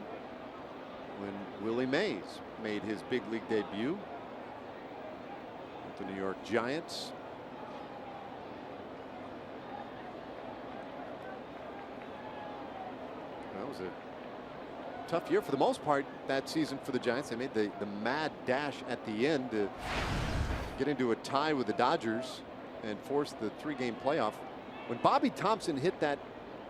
when Willie Mays made his big league debut with the New York Giants. That was a tough year for the most part that season for the Giants. They made the mad dash at the end to get into a tie with the Dodgers and force the 3-game playoff. When Bobby Thompson hit that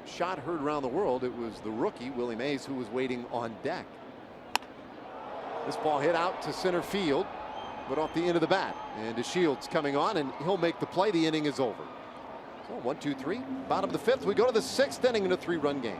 shot heard around the world, it was the rookie Willie Mays who was waiting on deck. This ball hit out to center field, but off the end of the bat. And DeShields coming on, and he'll make the play. The inning is over. So 1, 2, 3. Bottom of the 5th. We go to the 6th inning in a 3-run game.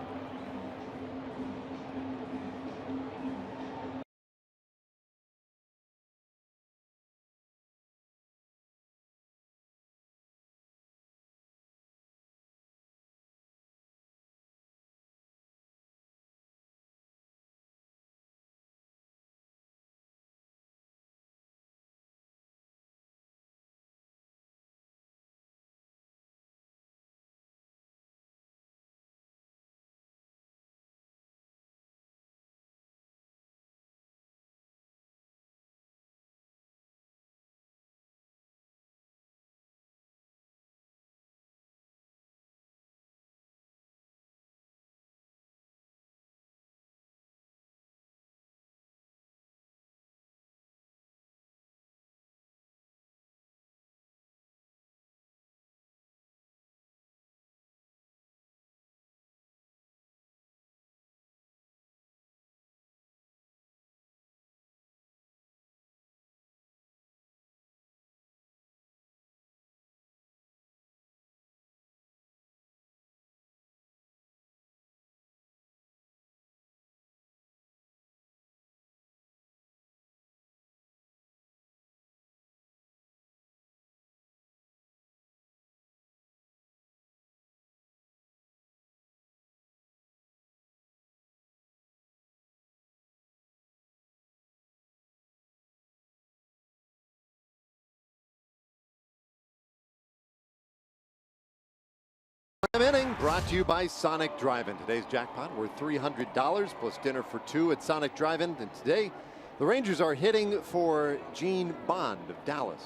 Inning brought to you by Sonic Drive-In. Today's jackpot worth $300 plus dinner for 2 at Sonic Drive-In. And today the Rangers are hitting for Gene Bond of Dallas.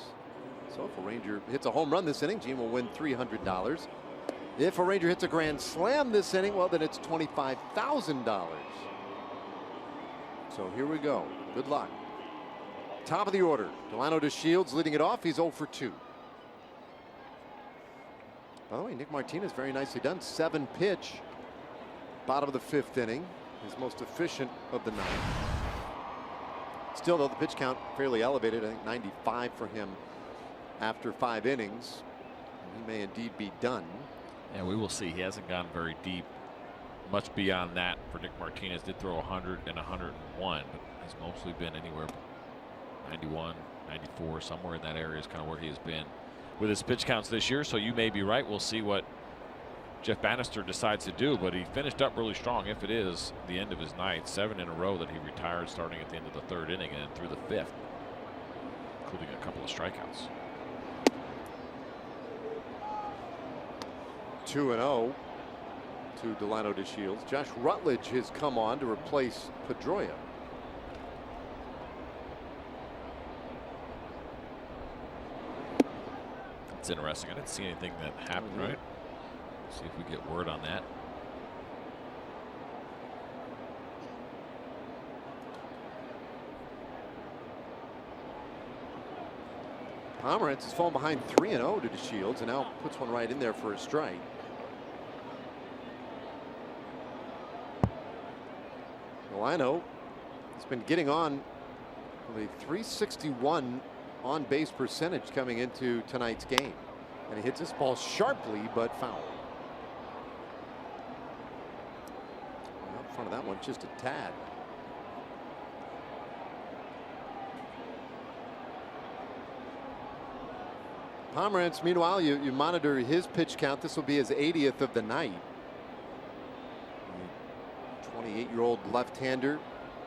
So if a Ranger hits a home run this inning, Gene will win $300. If a Ranger hits a grand slam this inning, well, then it's $25,000. So here we go. Good luck. Top of the order, Delano DeShields leading it off. He's 0 for 2. By the way, Nick Martinez, very nicely done. 7-pitch, bottom of the 5th inning. His most efficient of the night. Still, though, the pitch count fairly elevated. I think 95 for him after 5 innings. He may indeed be done. Yeah, we will see. He hasn't gone very deep. Much beyond that for Nick Martinez. Did throw 100 and 101, but has mostly been anywhere 91, 94, somewhere in that area is kind of where he has been with his pitch counts this year. So you may be right. We'll see what Jeff Bannister decides to do, but he finished up really strong. If it is the end of his night, 7 in a row that he retired starting at the end of the 3rd inning and through the 5th, including a couple of strikeouts. 2-0 to Delino DeShields. Josh Rutledge has come on to replace Pedroia. It's interesting. I didn't see anything that happened, right? See if we get word on that. Pomerantz has fallen behind 3-0 to DeShields and now puts one right in there for a strike. Delino has been getting on with a .361 on base percentage coming into tonight's game, and he hits this ball sharply but foul. Out front of that one just a tad. Pomerantz, meanwhile, you monitor his pitch count. This will be his 80th of the night. 28-year-old left-hander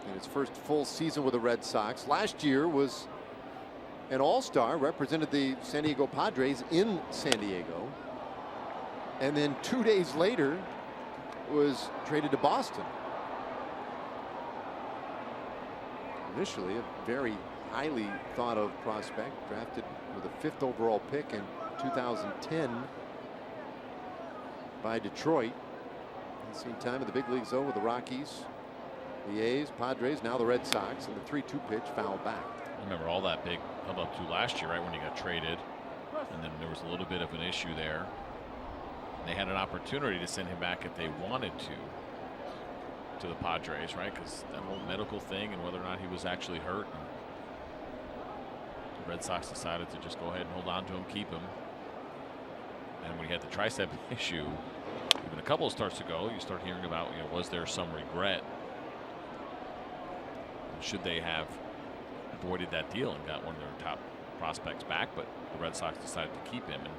in his first full season with the Red Sox. Last year was an all-star, represented the San Diego Padres in San Diego, and then 2 days later was traded to Boston. Initially a very highly thought of prospect, drafted with a 5th overall pick in 2010 by Detroit. He's seen time in the big leagues though with the Rockies, the A's, Padres, now the Red Sox, and the 3-2 pitch fouled back. I remember all that big hubbub too last year, right when he got traded, and then there was a little bit of an issue there. And they had an opportunity to send him back if they wanted to the Padres, right? Because that whole medical thing and whether or not he was actually hurt. And the Red Sox decided to just go ahead and hold on to him, keep him. And when he had the tricep issue, even a couple of starts ago, you start hearing about, was there some regret? Should they have avoided that deal and got one of their top prospects back? But the Red Sox decided to keep him, and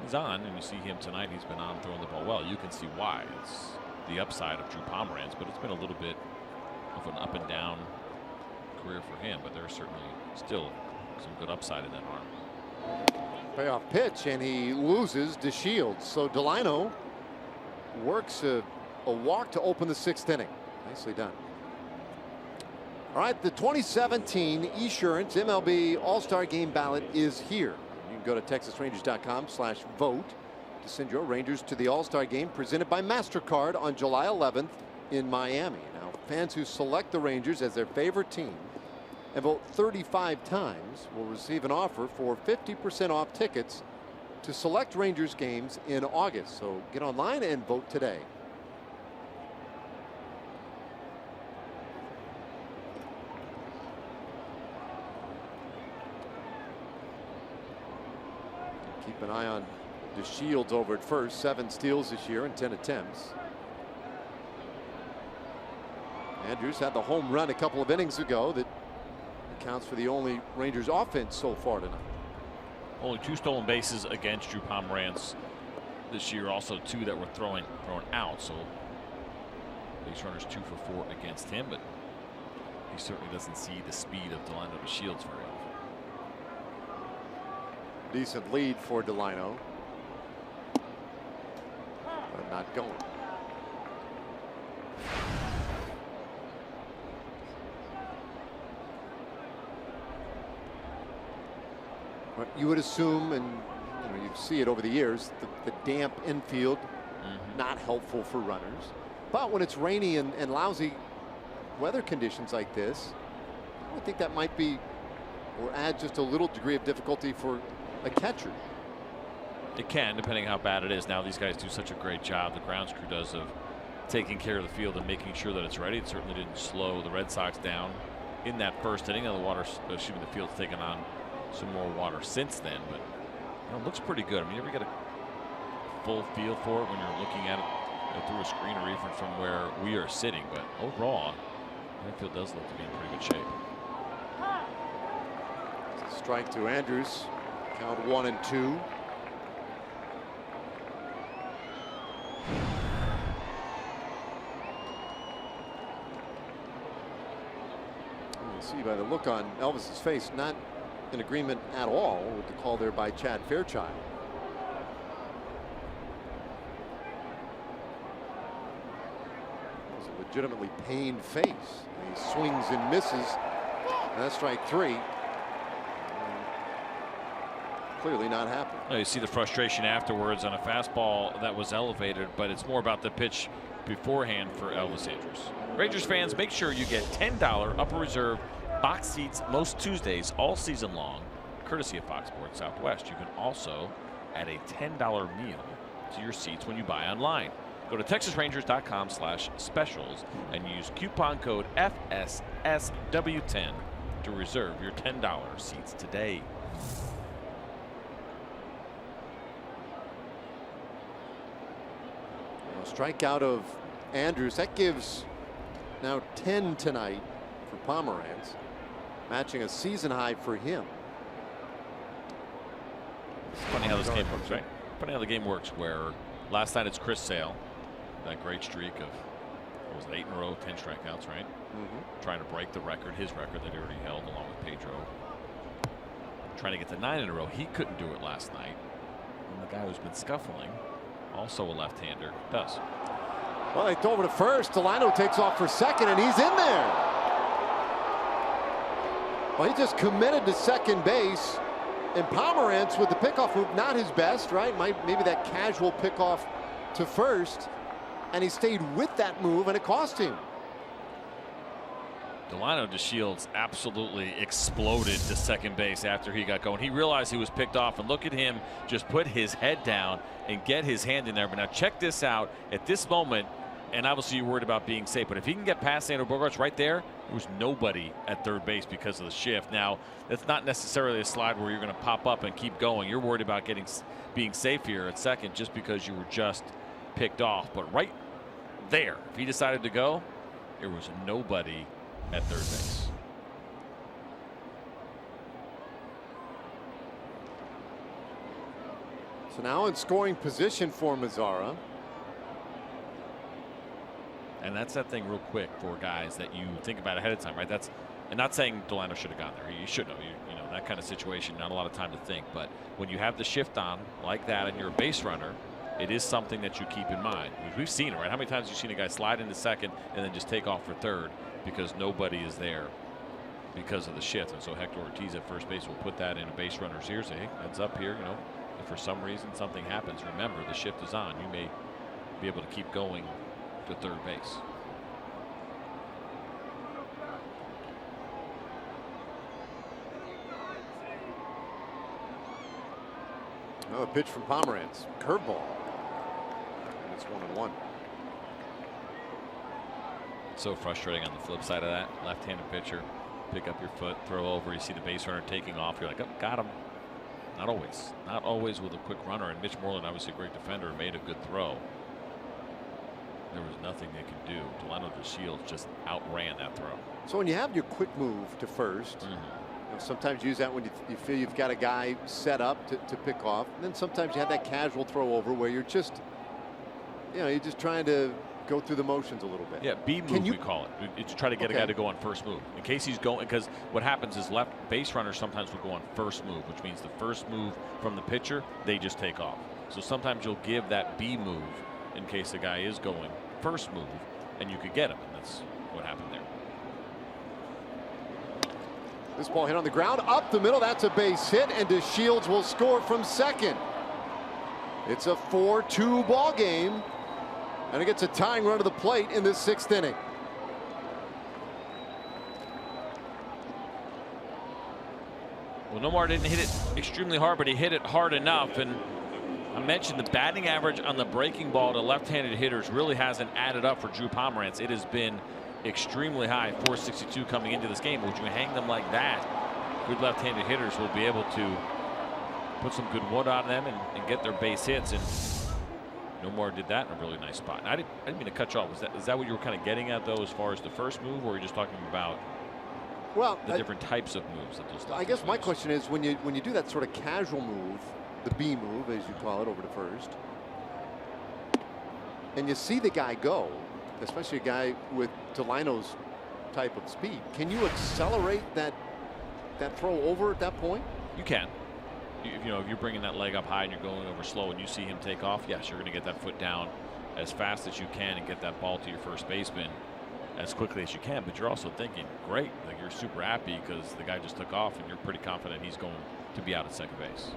he's on, and you see him tonight. He's been on throwing the ball well. You can see why. It's the upside of Drew Pomerantz, but it's been a little bit of an up and down career for him, but there's certainly still some good upside in that arm. Payoff pitch, and he loses DeShields. So Delino works a walk to open the 6th inning. Nicely done. All right, the 2017 Esurance MLB All-Star Game ballot is here. You can go to TexasRangers.com/vote to send your Rangers to the All-Star Game presented by MasterCard on July 11th in Miami. Now, fans who select the Rangers as their favorite team and vote 35 times will receive an offer for 50% off tickets to select Rangers games in August. So get online and vote today. Keep an eye on DeShields over at first. 7 steals this year in 10 attempts. Andrews had the home run a couple of innings ago that accounts for the only Rangers offense so far tonight. Only 2 stolen bases against Drew Pomerantz this year. Also 2 that were thrown out. So base runners 2 for 4 against him, but he certainly doesn't see the speed of Delino DeShields very often. Decent lead for Delino, but not going. But you would assume, and you see it over the years, the damp infield not helpful for runners. But when it's rainy and lousy weather conditions like this, I think that might be or add just a little degree of difficulty for a catcher. It can, depending how bad it is. Now these guys do such a great job, the grounds crew does, of taking care of the field and making sure that it's ready. It certainly didn't slow the Red Sox down in that first inning. Now the field's taken on some more water since then, but it looks pretty good. I mean, you ever get a full feel for it when you're looking at it through a screen or even from where we are sitting, but overall, the infield does look to be in pretty good shape. Strike to Andrews. Count 1-2. You see by the look on Elvis's face, not in agreement at all with the call there by Chad Fairchild. It's a legitimately pained face. He swings and misses. And that's strike 3. Clearly not happy. No, you see the frustration afterwards on a fastball that was elevated, but it's more about the pitch beforehand for Elvis Andrews. Rangers fans, make sure you get $10 upper reserve box seats most Tuesdays all season long, courtesy of Fox Sports Southwest. You can also add a $10 meal to your seats when you buy online. Go to TexasRangers.com/specials and use coupon code FSSW10 to reserve your $10 seats today. Strikeout of Andrews. That gives now 10 tonight for Pomeranz, matching a season high for him. It's funny how this game works, right? Funny how the game works, where last night it's Chris Sale, that great streak of, what was it, 8 in a row, 10 strikeouts, right? Trying to break the record, his record that he already held along with Pedro. Trying to get to 9 in a row. He couldn't do it last night. And the guy who's been scuffling, also a left-hander, does. Well, they throw over to first. Delano takes off for second, and he's in there. Well, he just committed to second base. And Pomeranz with the pickoff move, not his best, right? Maybe that casual pickoff to first. And he stayed with that move, and it cost him. Delano DeShields absolutely exploded to second base after he got going. He realized he was picked off, and look at him just put his head down and get his hand in there. But now check this out. At this moment, and obviously you're worried about being safe, but if he can get past Xander Bogaerts right there was nobody at third base because of the shift. Now, that's not necessarily a slide where you're going to pop up and keep going. You're worried about being safe here at second just because you were just picked off. But right there, if he decided to go, there was nobody at third base. So now in scoring position for Mazara. And that's that thing real quick for guys that you think about ahead of time, right? That's, and not saying Delano should have gone there. You should know, you know, that kind of situation, not a lot of time to think. But when you have the shift on like that and you're a base runner, it is something that you keep in mind. We've seen it, right? How many times have you seen a guy slide into second and then just take off for third because nobody is there because of the shift? And so Hector Ortiz at first base will put that in a base runner's ear, say, hey, heads up here, you know, if for some reason something happens, remember the shift is on. You may be able to keep going to third base. Another pitch from Pomeranz. Curveball. And it's 1-1. So frustrating on the flip side of that. Left-handed pitcher, pick up your foot, throw over. You see the base runner taking off. You're like, oh, got him. Not always. Not always with a quick runner. And Mitch Moreland, obviously a great defender, made a good throw. There was nothing they could do. Delano DeShields just outran that throw. So when you have your quick move to first, you know, sometimes you use that when you feel you've got a guy set up to pick off. And then sometimes you have that casual throw over where you're just, you know, you're just trying to go through the motions a little bit. Yeah, B move we call it. It's try to get a guy to go on first move. In case he's going, because what happens is left base runners sometimes will go on first move, which means the first move from the pitcher, they just take off. So sometimes you'll give that B move in case the guy is going first move, and you could get him, and that's what happened there. This ball hit on the ground, up the middle. That's a base hit, and DeShields will score from second. It's a 4-2 ball game, and it gets a tying run to the plate in this 6th inning. Well, Nomar didn't hit it extremely hard, but he hit it hard enough. And I mentioned the batting average on the breaking ball to left-handed hitters really hasn't added up for Drew Pomeranz. It has been extremely high, 462 coming into this game. Would you hang them like that? Good left-handed hitters will be able to put some good wood on them and get their base hits. And Nomar did that in a really nice spot. I didn't mean to cut you off. Is that what you were kind of getting at, though, as far as the first move, or were you just talking about the different types of moves that those? I guess my question is, when you do that sort of casual move, the B move, as you call it, over to first, and you see the guy go, especially a guy with Delino's type of speed, can you accelerate that throw over at that point? You can. You know, if you're bringing that leg up high and you're going over slow and you see him take off, yes, you're going to get that foot down as fast as you can and get that ball to your first baseman as quickly as you can. But you're also thinking, great, like you're super happy because the guy just took off and you're pretty confident he's going to be out at second base.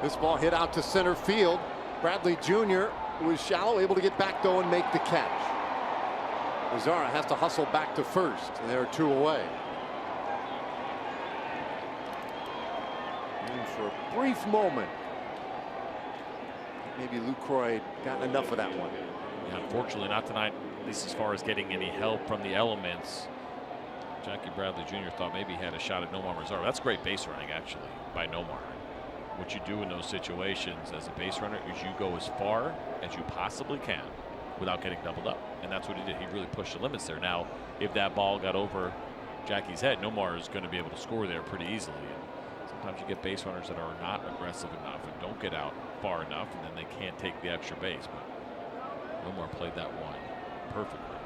This ball hit out to center field. Bradley Jr. was shallow, able to get back though and make the catch. Mazara has to hustle back to first, and there are two away. And for a brief moment, maybe Lucroy got enough of that one. Yeah, unfortunately, not tonight, at least as far as getting any help from the elements. Jackie Bradley Jr. thought maybe he had a shot at Nomar Mazara. That's great base running, actually, by Nomar. What you do in those situations as a base runner is you go as far as you possibly can without getting doubled up. And that's what he did. He really pushed the limits there. Now, if that ball got over Jackie's head, Nomar is going to be able to score there pretty easily. And sometimes you get base runners that are not aggressive enough and don't get out far enough, and then they can't take the extra base. But Nomar played that one perfectly.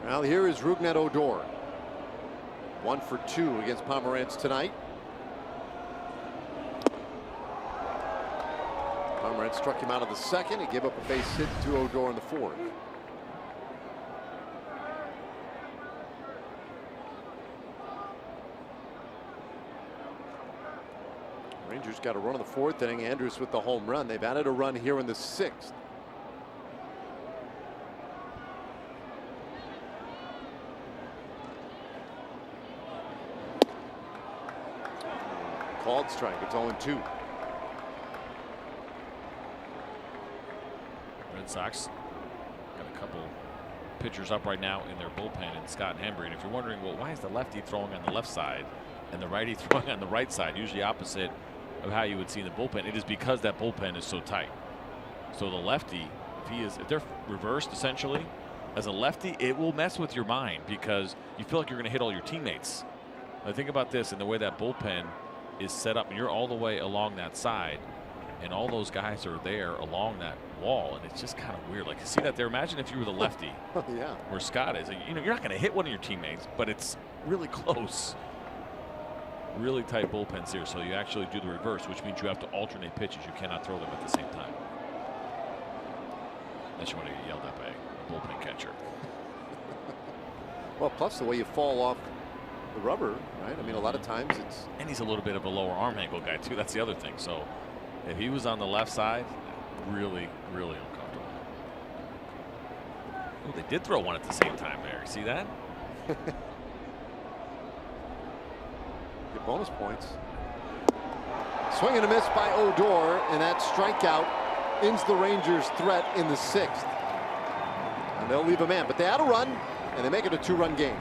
Well, here is Rougned Odor. 1 for 2 against Pomerantz tonight. Pomerantz struck him out of the second. He gave up a base hit to Odor in the fourth. Rangers got a run in the fourth inning. Andrus with the home run. They've added a run here in the sixth. Called strike. It's 0-2. Red Sox got a couple pitchers up right now in their bullpen, and Scott and Hembree. And if you're wondering, well, why is the lefty throwing on the left side and the righty throwing on the right side, usually opposite of how you would see in the bullpen, it is because that bullpen is so tight. So the lefty, if they're reversed essentially, as a lefty, it will mess with your mind because you feel like you're going to hit all your teammates. Now think about this, and the way that bullpen is set up, and you're all the way along that side, and all those guys are there along that wall, and it's just kind of weird. Like, you see that there? Imagine if you were the lefty. Yeah. Where Scott is. You know, you're not going to hit one of your teammates, but it's really close. Really tight bullpens here, so you actually do the reverse, which means you have to alternate pitches. You cannot throw them at the same time. Unless you want to get yelled at by a bullpen catcher. Well, plus the way you fall off the rubber, right? I mean, a lot of times it's. And he's a little bit of a lower arm angle guy too. That's the other thing. So if he was on the left side, really, really uncomfortable. Oh, they did throw one at the same time there. See that? Get bonus points. Swing and a miss by Odor, and that strikeout ends the Rangers' threat in the sixth. And they'll leave a man, but they had a run, and they make it a 2-run game.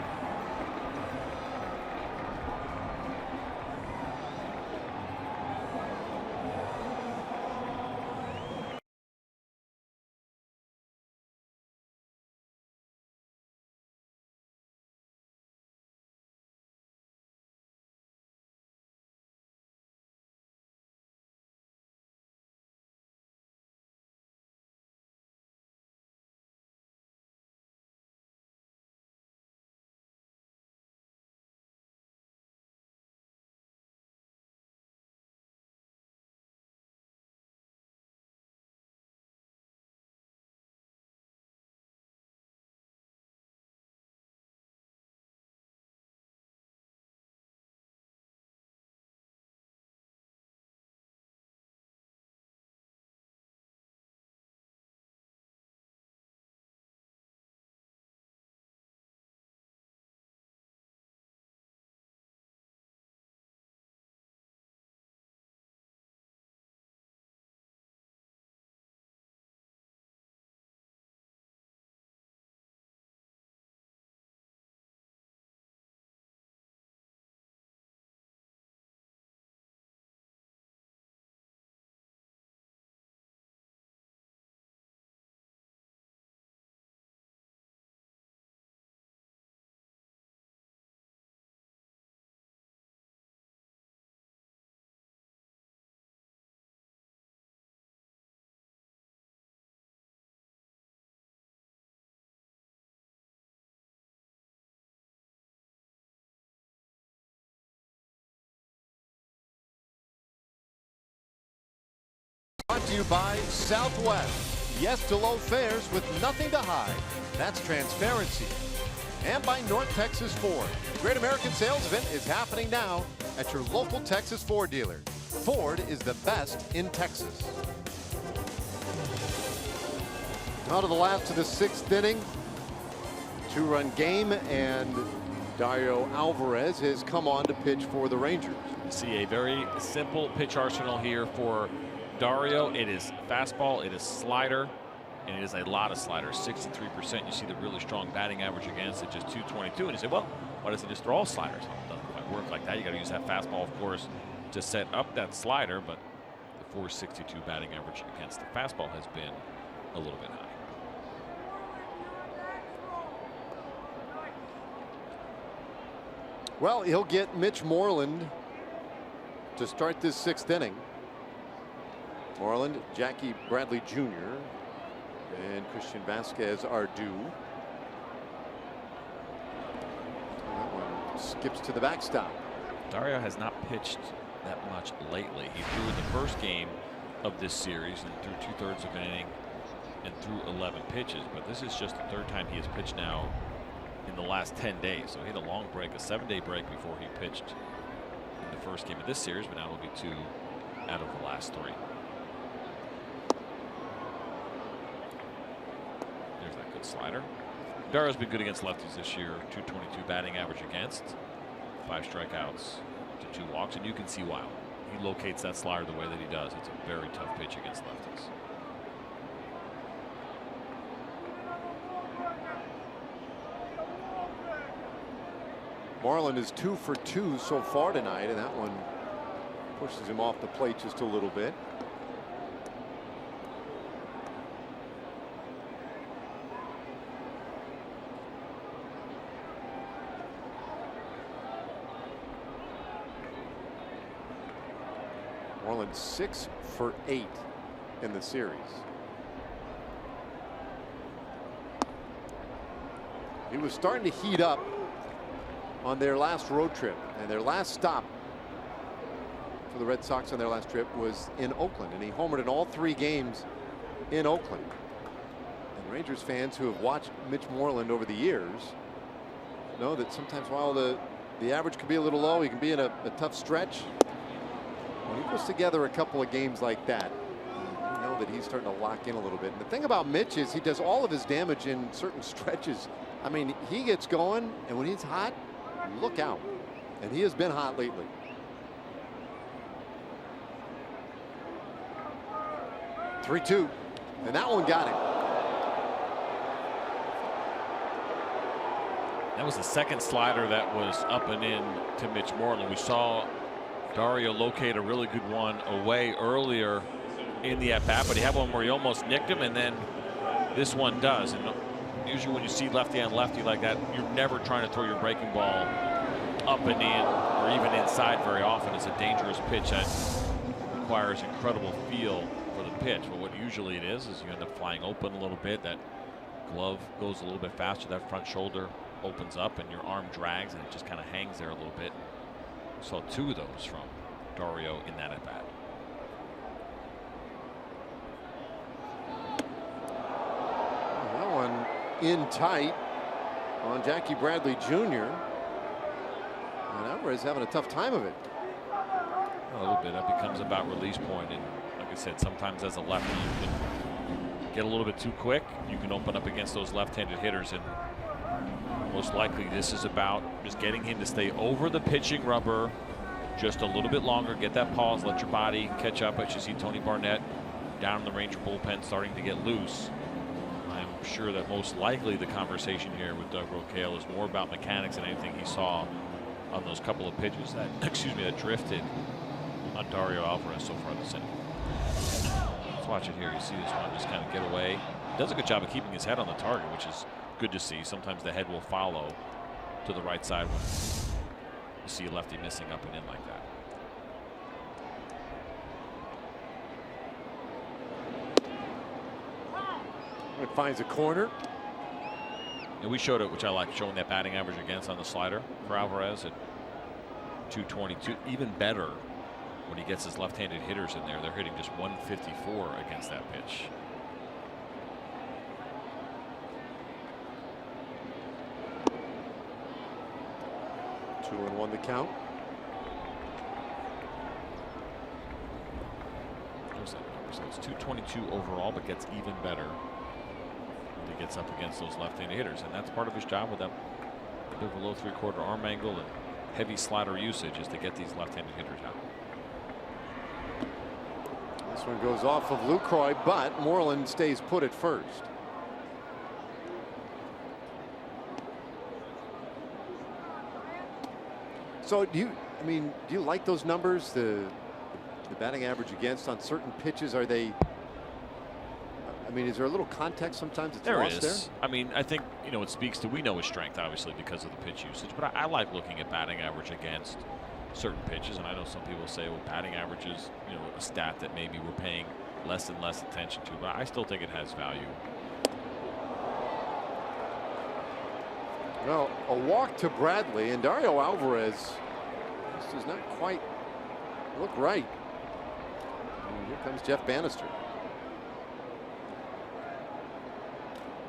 to you by Southwest. Yes to low fares with nothing to hide. That's transparency. And by North Texas Ford. The Great American Sales Event is happening now at your local Texas Ford dealer. Ford is the best in Texas. Now to the last of the 6th inning. 2-run game, and Dario Alvarez has come on to pitch for the Rangers. You see a very simple pitch arsenal here for Dario. It is fastball, it is slider, and it is a lot of sliders. 63%. You see the really strong batting average against it, just 222. And you say, well, why doesn't it just throw all sliders? Well, it doesn't quite work like that. You got to use that fastball, of course, to set up that slider. But the 462 batting average against the fastball has been a little bit high. Well, he'll get Mitch Moreland to start this 6th inning. Moreland, Jackie Bradley Jr. and Christian Vasquez are due. That one skips to the backstop. Dario has not pitched that much lately. He threw in the first game of this series and threw 2/3 of an inning and threw 11 pitches. But this is just the 3rd time he has pitched now in the last 10 days. So he had a long break, a 7-day break before he pitched in the first game of this series, but now it'll be 2 out of the last 3. There's that good slider. Dario's been good against lefties this year. 222 batting average against, 5 strikeouts to 2 walks, and you can see why. He locates that slider the way that he does. It's a very tough pitch against lefties. Moreland is 2 for 2 so far tonight, and that one pushes him off the plate just a little bit. Moreland 6 for 8 in the series. He was starting to heat up on their last road trip, and their last stop for the Red Sox on their last trip was in Oakland, and he homered in all 3 games in Oakland. And Rangers fans who have watched Mitch Moreland over the years know that sometimes while the average can be a little low, he can be in a tough stretch. When he puts together a couple of games like that, you know that he's starting to lock in a little bit. And the thing about Mitch is he does all of his damage in certain stretches. I mean, he gets going, and when he's hot, look out. And he has been hot lately. "3-2, and that one got him. That was the second slider that was up and in to Mitch Moreland. We saw Dario locate a really good one away earlier in the at-bat, but he had one where he almost nicked him, and then this one does. And usually when you see lefty on lefty like that, you're never trying to throw your breaking ball up and in or even inside very often. It's a dangerous pitch that requires incredible feel for the pitch. But what usually it is you end up flying open a little bit. That glove goes a little bit faster. That front shoulder opens up and your arm drags and it just kind of hangs there a little bit. Saw 2 of those from Dario in that at bat. That one in tight on Jackie Bradley Jr. And Alvarez having a tough time of it. A little bit. That becomes about release point. And like I said, sometimes as a lefty, you can get a little bit too quick. You can open up against those left-handed hitters. And most likely this is about just getting him to stay over the pitching rubber just a little bit longer. Get that pause. Let your body catch up. As you see Tony Barnett down in the Ranger bullpen starting to get loose. I'm sure that most likely the conversation here with Doug Rocaille is more about mechanics than anything he saw on those couple of pitches that, that drifted on Dario Alvarez so far this inning. Let's watch it here. You see this one just kind of get away. Does a good job of keeping his head on the target, which is good to see. Sometimes the head will follow to the right side when you see a lefty missing up and in like that. It finds a corner. And we showed it, which I like, showing that batting average against on the slider for Alvarez at 222. Even better when he gets his left-handed hitters in there, they're hitting just 154 against that pitch. Two and one the count. So it's 222 overall, but gets even better when he gets up against those left-handed hitters, and that's part of his job with that bit of a low three-quarter arm angle and heavy slider usage, is to get these left-handed hitters out. This one goes off of Lucroy, but Moreland stays put at first. So do you like those numbers? The batting average against on certain pitches, are they? I mean, is there a little context sometimes it's lost there? I mean, I think, you know, it speaks to, we know his strength obviously because of the pitch usage, but I like looking at batting average against certain pitches, and I know some people say, well, batting average is, you know, a stat that maybe we're paying less and less attention to, but I still think it has value. Well, a walk to Bradley, and Dario Alvarez, this does not quite look right. And here comes Jeff Bannister.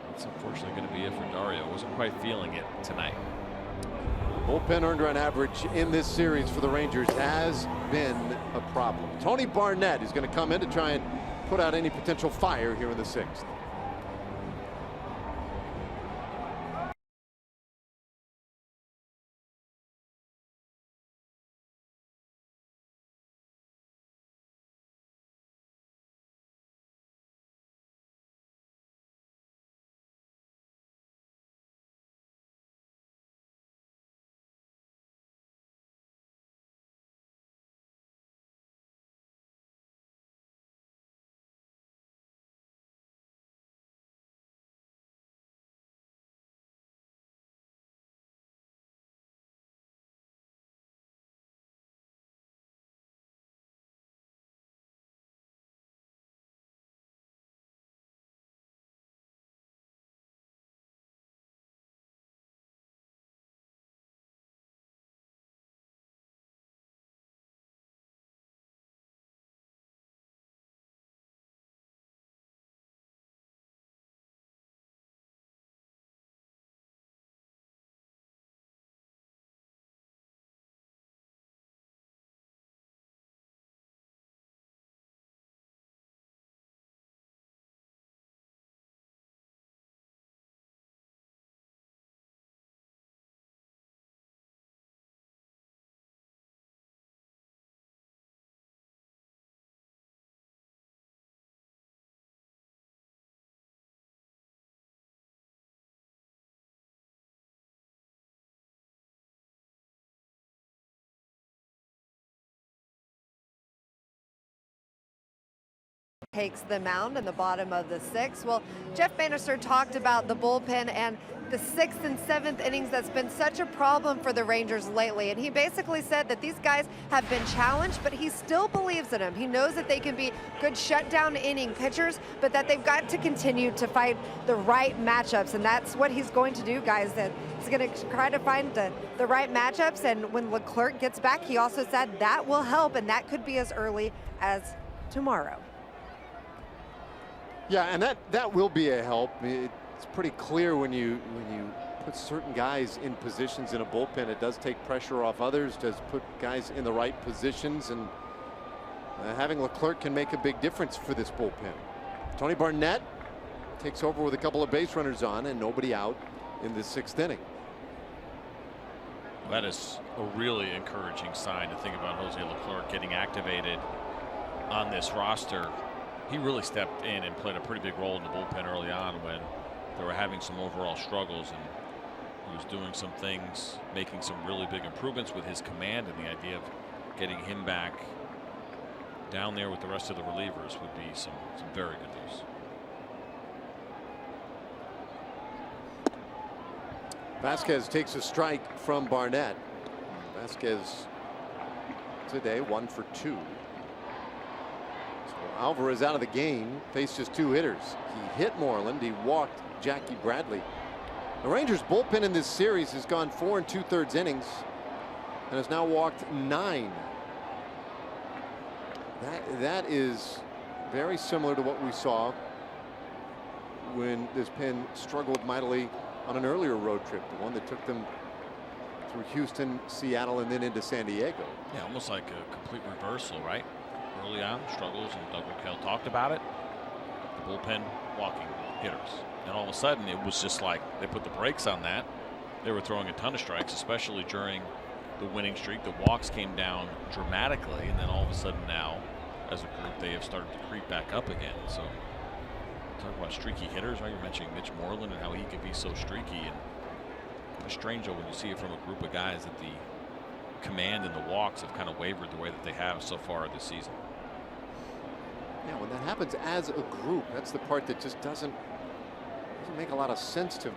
That's unfortunately going to be it for Dario. Wasn't quite feeling it tonight. Bullpen earned run average in this series for the Rangers has been a problem. Tony Barnett is going to come in to try and put out any potential fire here in the sixth. Takes the mound in the bottom of the sixth. Well, Jeff Bannister talked about the bullpen and the sixth and seventh innings that's been such a problem for the Rangers lately. And he basically said that these guys have been challenged, but he still believes in them. He knows that they can be good shutdown inning pitchers, but that they've got to continue to find the right matchups. And that's what he's going to do, guys. That he's going to try to find the right matchups. And when Leclerc gets back, he also said that will help, and that could be as early as tomorrow. Yeah, and that will be a help. It's pretty clear when you put certain guys in positions in a bullpen, it does take pressure off others, does put guys in the right positions, and having Leclerc can make a big difference for this bullpen. Tony Barnett takes over with a couple of base runners on and nobody out in the sixth inning. That is a really encouraging sign to think about Jose Leclerc getting activated on this roster. He really stepped in and played a pretty big role in the bullpen early on when they were having some overall struggles, and he was doing some things, making some really big improvements with his command, and the idea of getting him back down there with the rest of the relievers would be some very good news. Vasquez takes a strike from Barnett. Vasquez today 1 for 2. Alvarez out of the game, faced just 2 hitters. He hit Moreland, he walked Jackie Bradley. The Rangers bullpen in this series has gone 4 2/3 innings and has now walked 9. That is very similar to what we saw when this pen struggled mightily on an earlier road trip, the one that took them through Houston, Seattle, and then into San Diego. Yeah, almost like a complete reversal, right? Early on, struggles, and Doug McHale talked about it. The bullpen walking hitters. And all of a sudden, it was just like they put the brakes on that. They were throwing a ton of strikes, especially during the winning streak. The walks came down dramatically, and then all of a sudden now, as a group, they have started to creep back up again. So, talk about streaky hitters, right? You're mentioning Mitch Moreland and how he could be so streaky. And kind of strange, though, when you see it from a group of guys that the command and the walks have kind of wavered the way that they have so far this season. Yeah, when that happens as a group, that's the part that just doesn't make a lot of sense to me.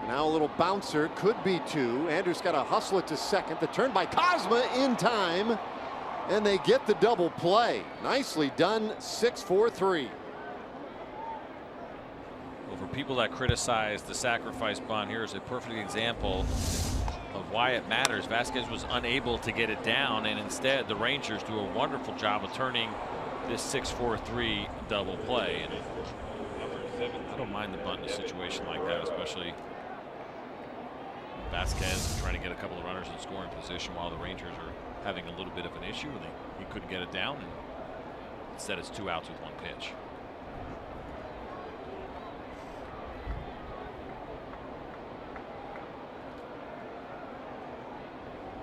Now a little bouncer, could be two. Andrews got to hustle it to second. The turn by Kozma in time, and they get the double play. Nicely done. 6-4-3. Well, for people that criticize the sacrifice bunt, here's a perfect example of why it matters. Vasquez was unable to get it down, and instead the Rangers do a wonderful job of turning this 6-4-3 double play. And I don't mind the bunt in a situation like that, especially Vasquez trying to get a couple of runners in scoring position while the Rangers are having a little bit of an issue. He couldn't get it down, and instead it's 2 outs with 1 pitch.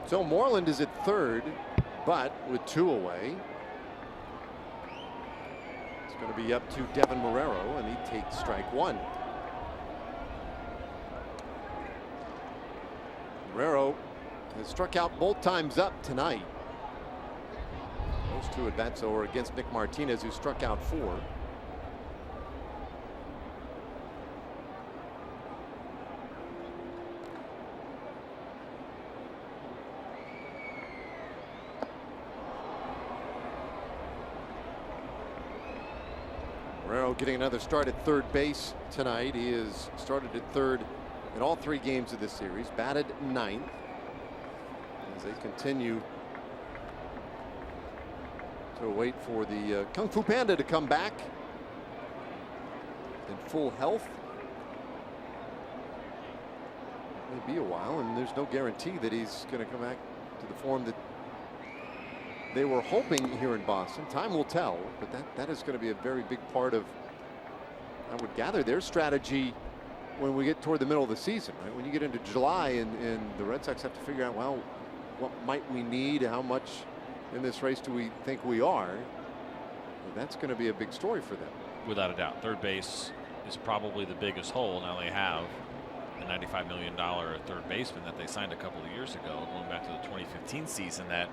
So Moreland is at third, but with 2 away. It's going to be up to Devin Marrero, and he takes strike 1. Marrero has struck out both times up tonight. Those 2 at bats are against Nick Martinez, who struck out 4. Marrero getting another start at third base tonight. He has started at third in all 3 games of this series, batted 9th as they continue to wait for the Kung Fu Panda to come back in full health. May be a while, and there's no guarantee that he's going to come back to the form that they were hoping here in Boston. Time will tell, but that is going to be a very big part of, I would gather, their strategy when we get toward the middle of the season, right? When you get into July and the Red Sox have to figure out, well, what might we need? How much in this race do we think we are? Well, that's going to be a big story for them. Without a doubt. Third base is probably the biggest hole. Now they have the $95 million third baseman that they signed a couple of years ago, going back to the 2015 season, that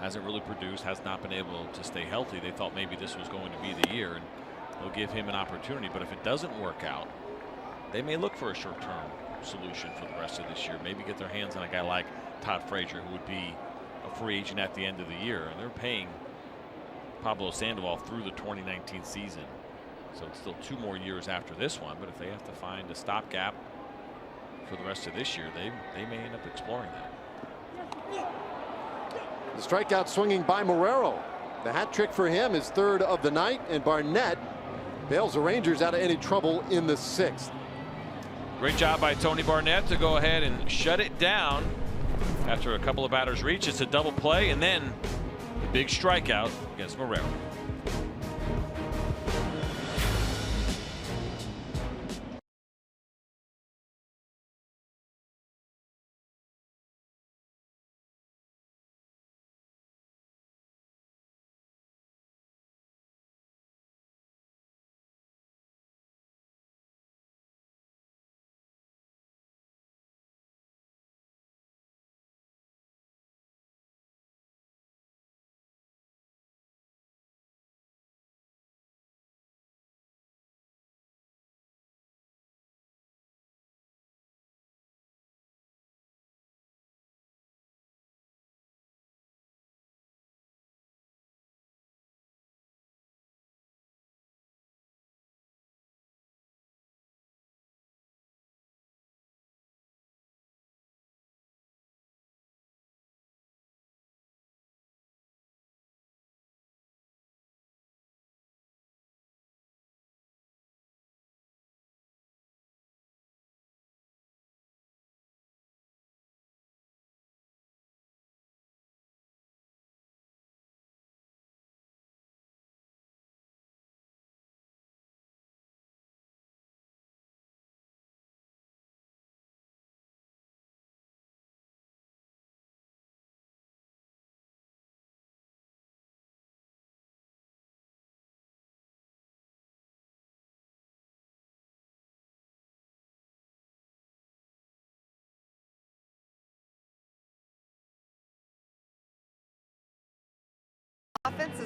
hasn't really produced, has not been able to stay healthy. They thought maybe this was going to be the year, and they'll give him an opportunity. But if it doesn't work out, they may look for a short-term solution for the rest of this year. Maybe get their hands on a guy like Todd Frazier, who would be a free agent at the end of the year. And they're paying Pablo Sandoval through the 2019 season. So it's still 2 more years after this one. But if they have to find a stopgap for the rest of this year, they may end up exploring that. The strikeout swinging by Marrero. The hat trick for him is 3rd of the night, and Barnett bails the Rangers out of any trouble in the 6th. Great job by Tony Barnett to go ahead and shut it down after a couple of batters reach. It's a double play, and then the big strikeout against Marrero.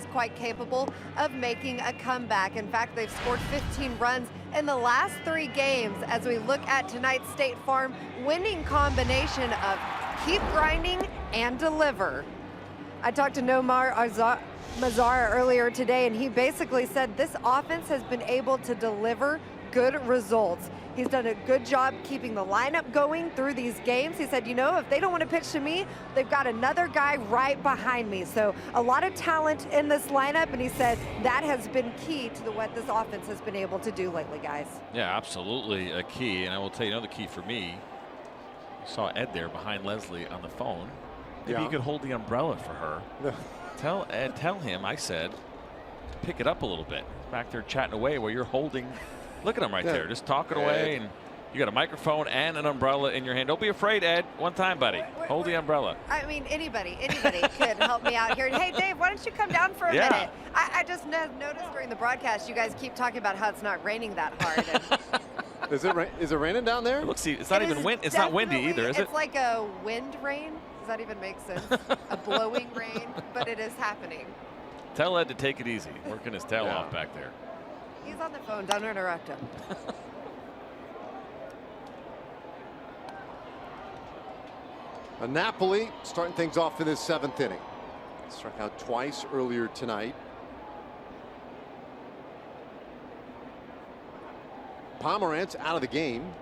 quite capable of making a comeback. In fact, they've scored 15 runs in the last 3 games as we look at tonight's State Farm winning combination of keep grinding and deliver. I talked to Nomar Mazara earlier today, and he basically said this offense has been able to deliver good results. He's done a good job keeping the lineup going through these games. He said, you know, if they don't want to pitch to me, they've got another guy right behind me. So a lot of talent in this lineup, and he said that has been key to what this offense has been able to do lately, guys. Yeah, absolutely a key. And I will tell you another key for me. I saw Ed there behind Leslie on the phone. Maybe you could hold the umbrella for her. Tell Ed, tell him I said, pick it up a little bit. Back there chatting away while you're holding. Look at him right there, just talking away, and you got a microphone and an umbrella in your hand. Don't be afraid, Ed. One time, buddy. Hold the umbrella. I mean, anybody could help me out here. Hey, Dave, why don't you come down for a minute? I just noticed during the broadcast, you guys keep talking about how it's not raining that hard. Is it raining down there? Look, see, it's not even wind. It's not windy either, is it? It's like a wind rain. Does that even make sense? A blowing rain, but it is happening. Tell Ed to take it easy. Working his tail off back there. He's on the phone. Don't interrupt him. Napoli starting things off in this 7th inning. Struck out twice earlier tonight. Pomerantz out of the game.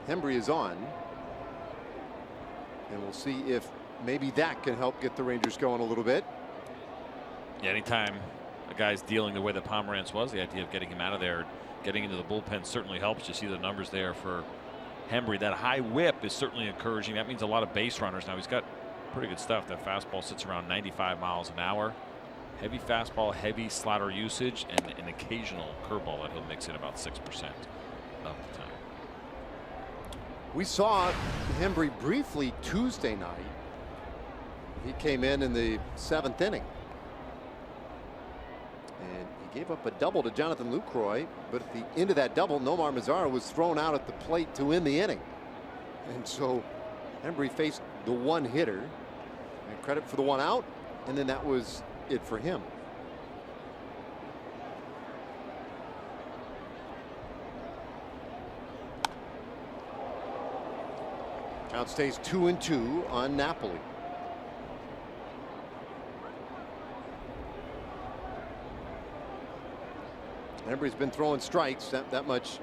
Hembree is on. And we'll see if maybe that can help get the Rangers going a little bit. Yeah, anytime a guy's dealing the way that Pomerantz was, the idea of getting him out of there, getting into the bullpen certainly helps. You see the numbers there for Hembree. That high whip is certainly encouraging. That means a lot of base runners. Now he's got pretty good stuff. That fastball sits around 95 miles an hour. Heavy fastball, heavy slider usage, and an occasional curveball that he'll mix in about 6% of the time. We saw Hembree briefly Tuesday night. He came in the 7th inning. And he gave up a double to Jonathan Lucroy, but at the end of that double, Nomar Mazara was thrown out at the plate to end the inning. And so Hembree faced the one hitter, and credit for the one out, and then that was it for him. Count stays 2-2 on Napoli. Hembree's been throwing strikes that much.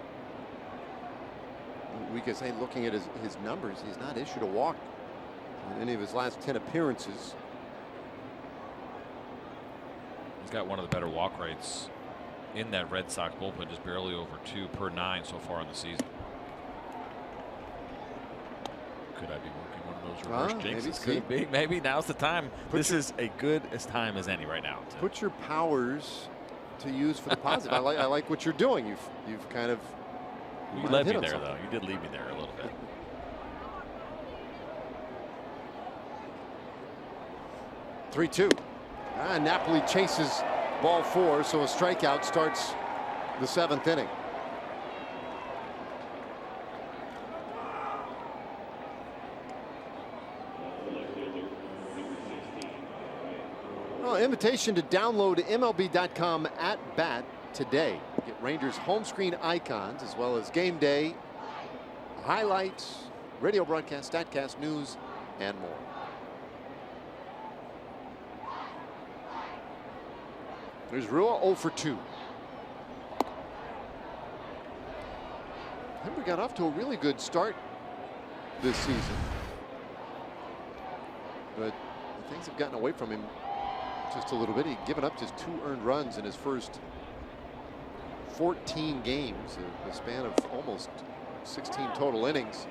We could say, looking at his numbers, he's not issued a walk in any of his last 10 appearances. He's got one of the better walk rates in that Red Sox bullpen, just barely over 2 per 9 so far in the season. Could I be working one of those reverse jinxes? Could be. Maybe now's the time. This is a good time as any right now. Put your powers to use for the positive. I like what you're doing. You've kind of. You led me there, though. You did lead me there a little bit. (3-2). Napoli chases ball 4, so a strikeout starts the 7th inning. Well, invitation to download MLB.com at bat today. Get Rangers home screen icons as well as game day highlights, radio broadcast, statcast, news, and more. There's Rua 0 for 2. Hembree got off to a really good start this season, but things have gotten away from him just a little bit. He'd given up just 2 earned runs in his first 14 games, a span of almost 16 total innings.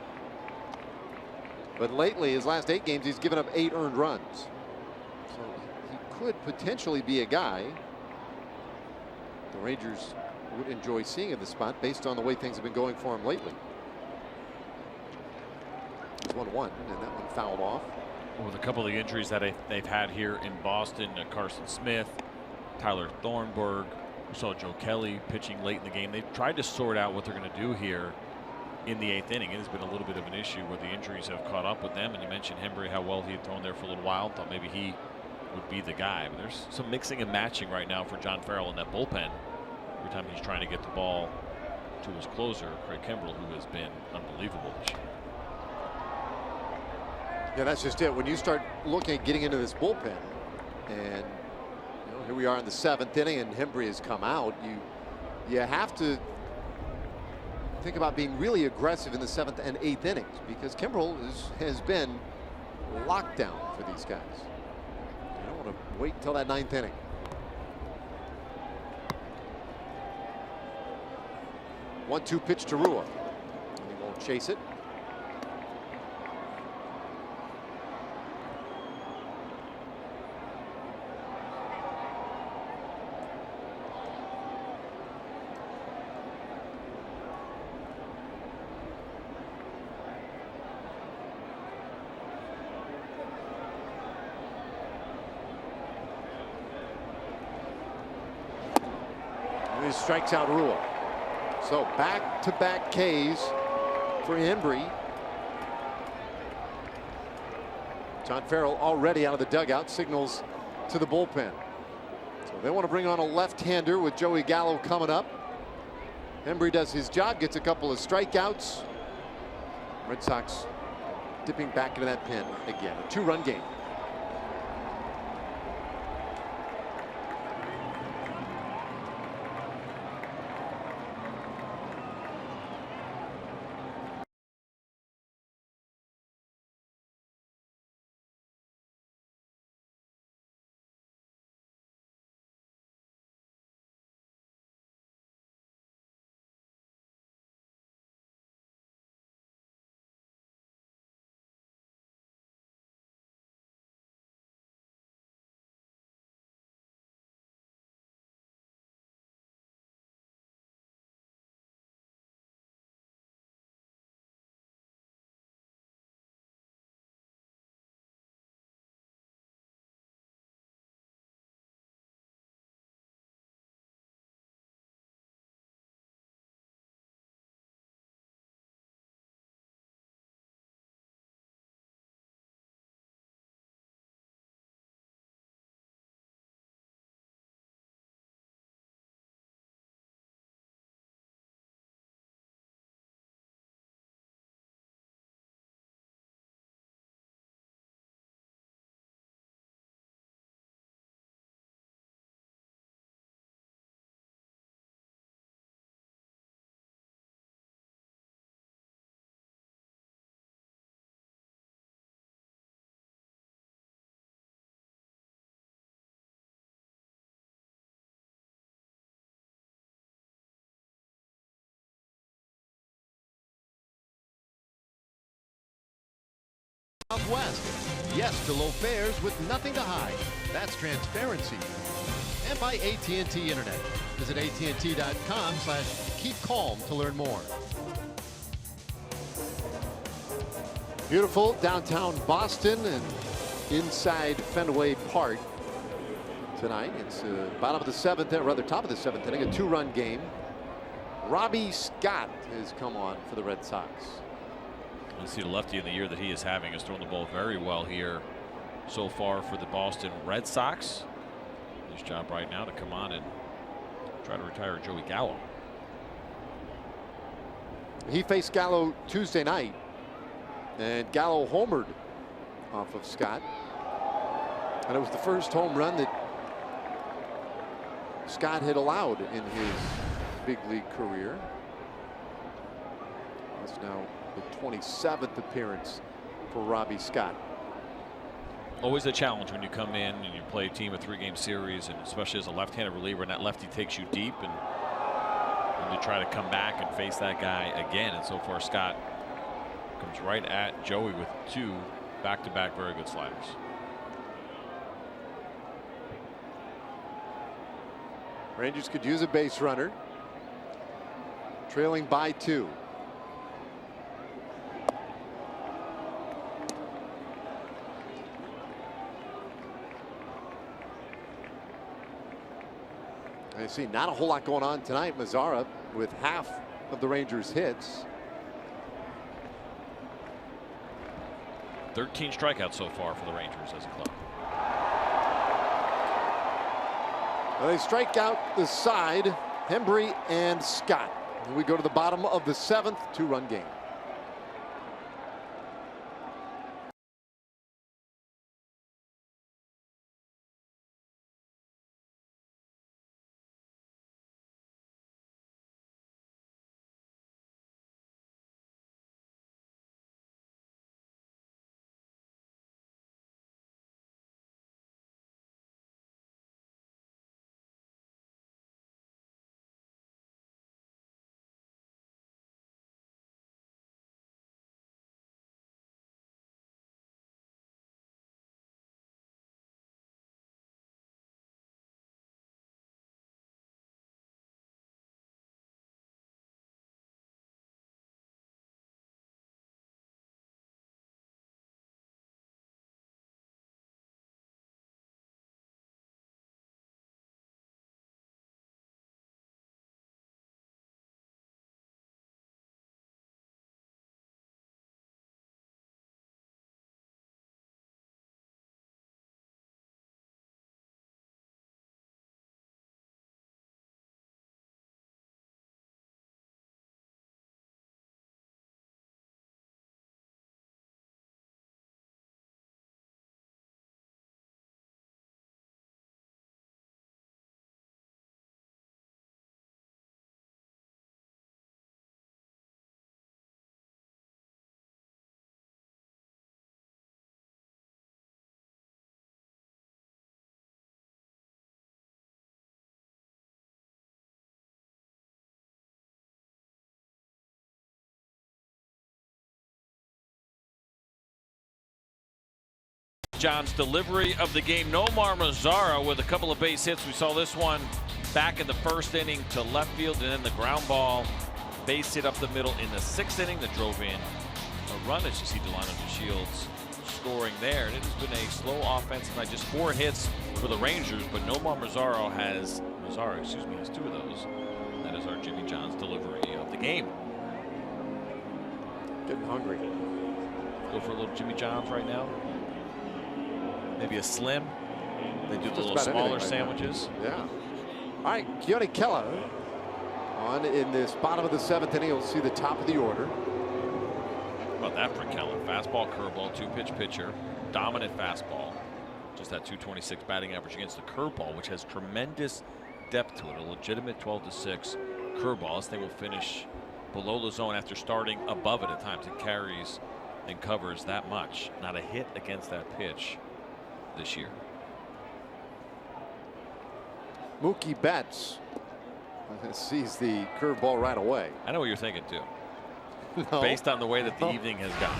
But lately, his last 8 games, he's given up 8 earned runs. So he could potentially be a guy the Rangers would enjoy seeing in the spot based on the way things have been going for him lately. It's 1-1, and that one fouled off. With a couple of the injuries that they've had here in Boston, Carson Smith, Tyler Thornburg, we saw Joe Kelly pitching late in the game. They've tried to sort out what they're going to do here in the 8th inning. It has been a little bit of an issue where the injuries have caught up with them. And you mentioned Hembree, how well he had thrown there for a little while. Thought maybe he would be the guy. But there's some mixing and matching right now for John Farrell in that bullpen. Every time he's trying to get the ball to his closer, Craig Kimbrell, who has been unbelievable this year. Yeah, that's just it. When you start looking at getting into this bullpen, and here we are in the 7th inning, and Hembree has come out. You have to think about being really aggressive in the 7th and 8th innings, because Kimbrell has been locked down for these guys. You don't want to wait until that 9th inning. One-two pitch to Rua. He won't chase it. He strikes out Rua. So back-to-back Ks for Hembree. John Farrell already out of the dugout, signals to the bullpen. So they want to bring on a left-hander with Joey Gallo coming up. Hembree does his job, gets a couple of strikeouts. Red Sox dipping back into that pen again. A 2-run game. Southwest. Yes to low fares with nothing to hide. That's transparency. And by AT&T Internet. Visit AT&T.com/keepcalm to learn more. Beautiful downtown Boston and inside Fenway Park tonight. It's bottom of the 7th, or rather top of the 7th inning, a 2-run game. Robbie Scott has come on for the Red Sox. You see the lefty in the year that he is having has thrown the ball very well here so far for the Boston Red Sox. His job right now to come on and try to retire Joey Gallo. He faced Gallo Tuesday night, and Gallo homered off of Scott. And it was the first home run that Scott had allowed in his big league career. That's now the 27th appearance for Robbie Scott. Always a challenge when you come in and you play a team, a 3-game series, and especially as a left-handed reliever, and that lefty takes you deep, and to try to come back and face that guy again. And so far, Scott comes right at Joey with 2 back-to-back very good sliders. Rangers could use a base runner, trailing by 2. I see not a whole lot going on tonight. Mazzara with half of the Rangers' hits. 13 strikeouts so far for the Rangers as a club. Well, they strike out the side, Hembree and Scott. And we go to the bottom of the 7th, 2-run game. John's delivery of the game. Nomar Mazara with a couple of base hits. We saw this one back in the 1st inning to left field, and then the ground ball base hit up the middle in the 6th inning that drove in a run, as you see Delano DeShields scoring there. And it has been a slow offense tonight. Just 4 hits for the Rangers, but Nomar Mazara has 2 of those. That is our Jimmy John's delivery of the game. Getting hungry. Go for a little Jimmy John's right now. Maybe a slim. They do the little smaller sandwiches. Yeah. All right, Keone Keller on in this bottom of the 7th inning. You'll see the top of the order. How about that for Keller? Fastball, curveball, 2-pitch pitcher, dominant fastball. Just that 226 batting average against the curveball, which has tremendous depth to it. A legitimate 12-6 curveball. This thing will finish below the zone after starting above it at times. It carries and covers that much. Not a hit against that pitch this year. Mookie Betts sees the curveball right away. I know what you're thinking too. No. Based on the way that the evening has gone,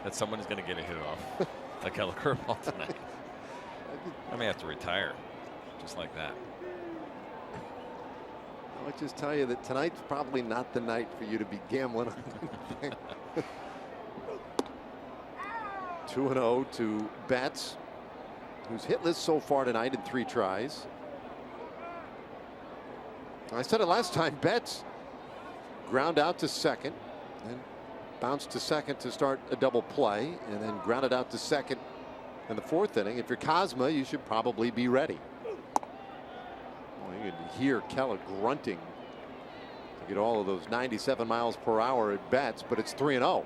that someone is going to get a hit off a Keller curveball tonight. I may have to retire just like that. I would just tell you that tonight's probably not the night for you to be gambling on anything. 2-0 to Betts, who's hitless so far tonight in 3 tries. I said it last time, Betts ground out to second and bounced to second to start a double play, and then grounded out to second in the 4th inning. If you're Cosma, you should probably be ready. Well, you can hear Keller grunting to get all of those 97 miles per hour at Betts, but it's 3-0.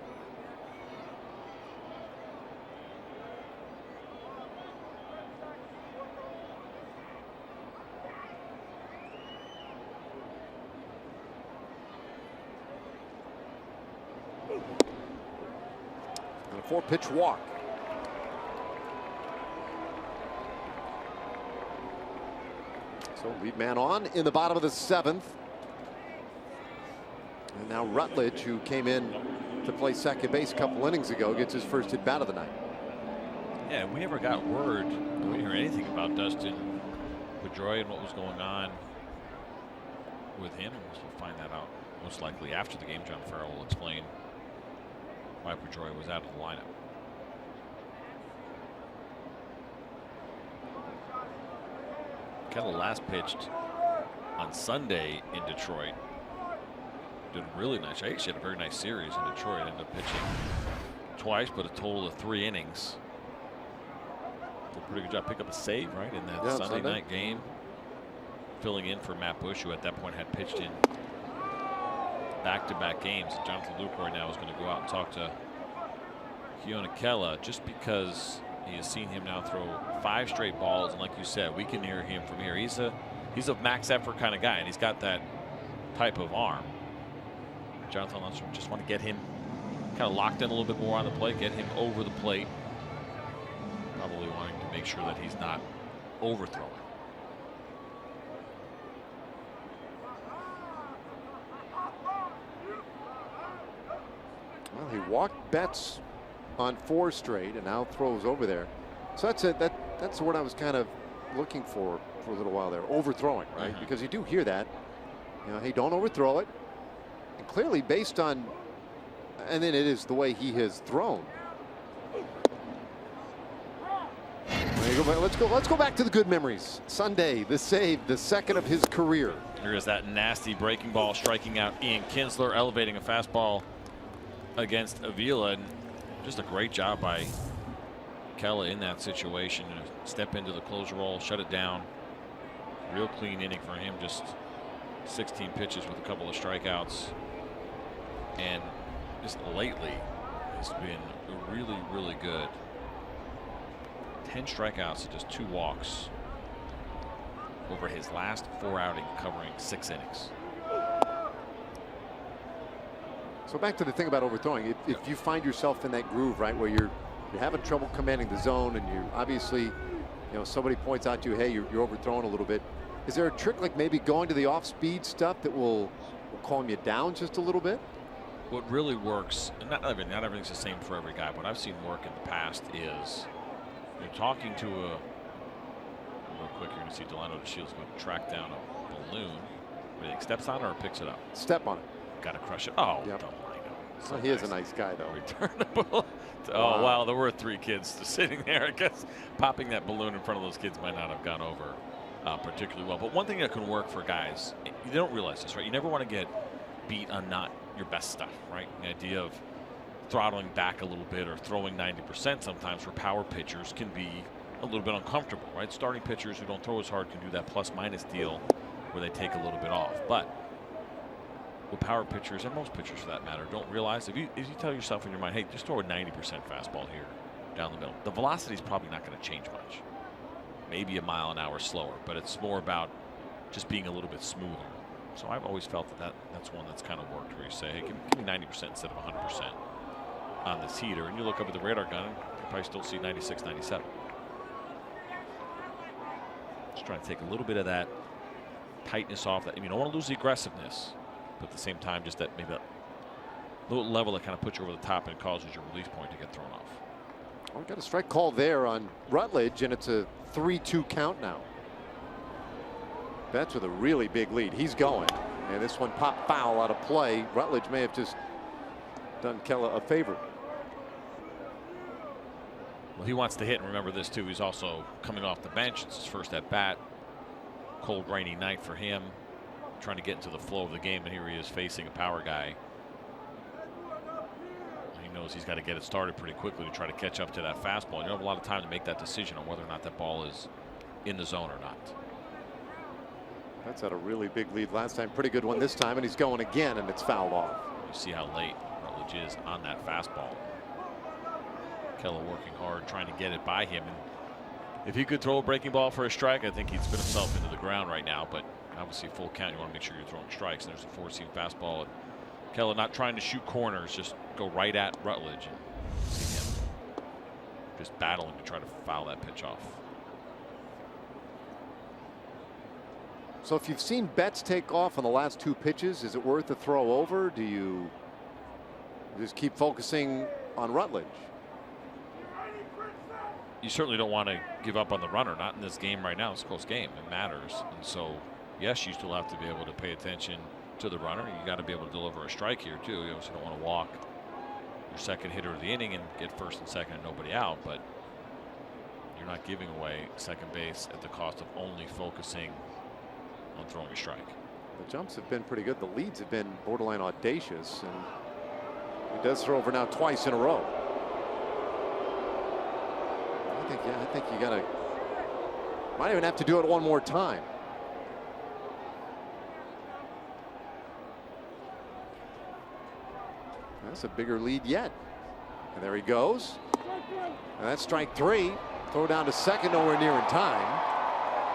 And a 4-pitch walk. So lead man on in the bottom of the 7th. And now Rutledge, who came in to play second base a couple innings ago, gets his first at bat of the night. Yeah, we never got word. We didn't hear anything about Dustin Pedroia and what was going on with him. We'll find that out most likely after the game. John Farrell will explain why Pedroia was out of the lineup. Keller last pitched on Sunday in Detroit. Did really nice. He actually had a very nice series in Detroit. Ended up pitching twice, but a total of 3 innings. Did a pretty good job. Pick up a save, right, in that Sunday night game. filling in for Matt Bush, who at that point had pitched in back-to-back games. Jonathan Lucroy now is going to go out and talk to Keone Kela, just because he has seen him now throw 5 straight balls, and like you said, we can hear him from here. He's a max effort kind of guy, and he's got that type of arm. Jonathan just want to get him kind of locked in a little bit more on the plate, get him over the plate, probably wanting to make sure that he's not overthrowing. Well, he walked Betts on 4 straight and now throws over there. So that's the word I was kind of looking for a little while there. Overthrowing, right? Because you do hear that. You know, hey, don't overthrow it. And clearly, based on, and then it is the way he has thrown. Let's go back to the good memories. Sunday, the save, the second of his career. Here is that nasty breaking ball, striking out Ian Kinsler, elevating a fastball against Avila, and just a great job by Kela in that situation. Step into the closer role, shut it down. Real clean inning for him. Just 16 pitches with a couple of strikeouts, and just lately has been really, really good. 10 strikeouts and just 2 walks over his last 4 outings, covering 6 innings. So back to the thing about overthrowing. If you find yourself in that groove, right, where you're having trouble commanding the zone, and you obviously, you know, somebody points out to you, hey, you're overthrowing a little bit. Is there a trick like maybe going to the off-speed stuff that will calm you down just a little bit? What really works, and not everything's the same for every guy. What I've seen work in the past is you're talking to real quick, you're going to see Delano DeShields go track down a balloon. Where he steps on it or picks it up? Step on it. Got to crush it. Oh, yep. So he is a nice guy, though. Returnable. Oh, wow. There were 3 kids sitting there. I guess popping that balloon in front of those kids might not have gone over particularly well. But one thing that can work for guys, you don't realize this, right? You never want to get beat on not your best stuff, right? The idea of throttling back a little bit or throwing 90% sometimes for power pitchers can be a little bit uncomfortable, right? Starting pitchers who don't throw as hard can do that plus-minus deal where they take a little bit off. But what power pitchers, and most pitchers for that matter, don't realize, if you tell yourself in your mind, hey, just throw a 90% fastball here down the middle, the velocity is probably not going to change much. Maybe a mile an hour slower, but it's more about just being a little bit smoother. So I've always felt that's one that's kind of worked, where you say, hey, give me 90% instead of 100% on this heater. And you look up at the radar gun, and you probably still see 96, 97. Just trying to take a little bit of that tightness off. That, I mean, you don't want to lose the aggressiveness, but at the same time, just that maybe that little level that kind of puts you over the top and causes your release point to get thrown off. Well, we got a strike call there on Rutledge, and it's a 3-2 count now. Betts with a really big lead. He's going, and this one popped foul out of play. Rutledge may have just done Kela a favor. Well, he wants to hit, and remember this too, he's also coming off the bench. It's his first at bat. Cold, rainy night for him, trying to get into the flow of the game, and here he is facing a power guy. He knows he's got to get it started pretty quickly to try to catch up to that fastball. You don't have a lot of time to make that decision on whether or not that ball is in the zone or not. That's had a really big lead last time. Pretty good one this time, and he's going again, and it's fouled off. You see how late Rutledge is on that fastball. Kela working hard, trying to get it by him. And if he could throw a breaking ball for a strike, I think he'd spin himself into the ground right now. But obviously, full count, you want to make sure you're throwing strikes. And there's a 4-seam fastball. And Kela not trying to shoot corners, just go right at Rutledge and see him just battling to try to foul that pitch off. So if you've seen Betts take off on the last 2 pitches, is it worth a throw over? Do you just keep focusing on Rutledge? You certainly don't want to give up on the runner, not in this game right now. It's a close game. It matters. And so, yes, you still have to be able to pay attention to the runner. You got to be able to deliver a strike here, too. You also don't want to walk your second hitter of the inning and get first and second and nobody out. But you're not giving away second base at the cost of only focusing on throwing a strike. The jumps have been pretty good. The leads have been borderline audacious, and he does throw over now twice in a row. I think you gotta, might even have to do it one more time. That's a bigger lead yet. And there he goes. And that's strike 3. Throw down to second, nowhere near in time.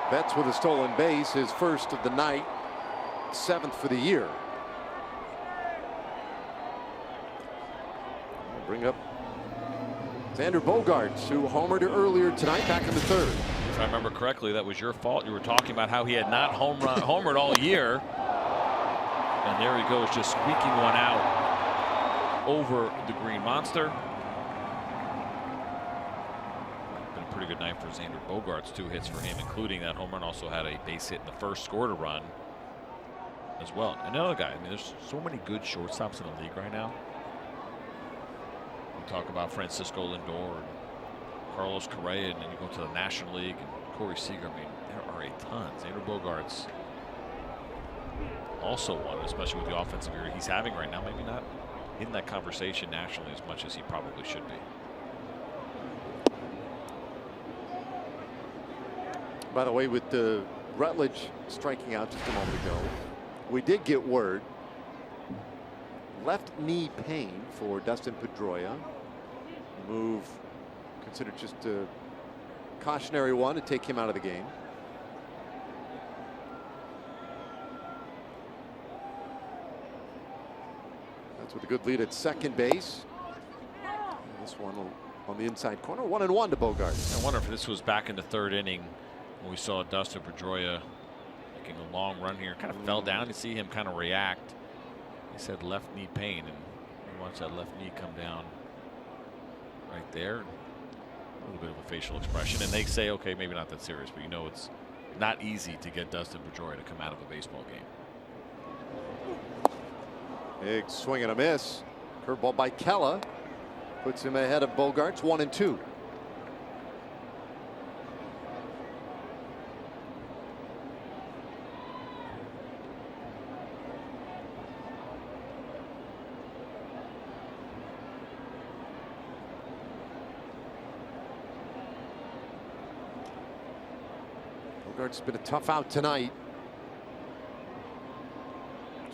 Betts with a stolen base, his first of the night, 7th for the year. We'll bring up Xander Bogaerts, who homered earlier tonight, back in the 3rd. If I remember correctly, that was your fault. You were talking about how he had not homered all year. And there he goes, just squeaking one out over the Green Monster. Been a pretty good night for Xander Bogaerts. 2 hits for him, including that home run. Also had a base hit in the first, scored a run as well. Another guy. I mean, there's so many good shortstops in the league right now. We talk about Francisco Lindor and Carlos Correa, and then you go to the National League and Corey Seager. I mean, there are a ton. Xander Bogaerts also one, especially with the offensive year he's having right now. Maybe not in that conversation nationally as much as he probably should be. By the way, with the Rutledge striking out just a moment ago, we did get word. Left knee pain for Dustin Pedroia. Move considered just a cautionary one to take him out of the game. That's with a good lead at second base. This one on the inside corner, 1-1 to Bogaerts. I wonder if this was back in the 3rd inning when we saw Dustin Pedroia making a long run here. Kind of fell down. You see him kind of react. He said left knee pain, and you watch that left knee come down right there. A little bit of a facial expression, and they say, okay, maybe not that serious, but you know it's not easy to get Dustin Pedroia to come out of a baseball game. Big swing and a miss. Curveball by Kella puts him ahead of Bogaerts, 1-2. Bogaerts been a tough out tonight.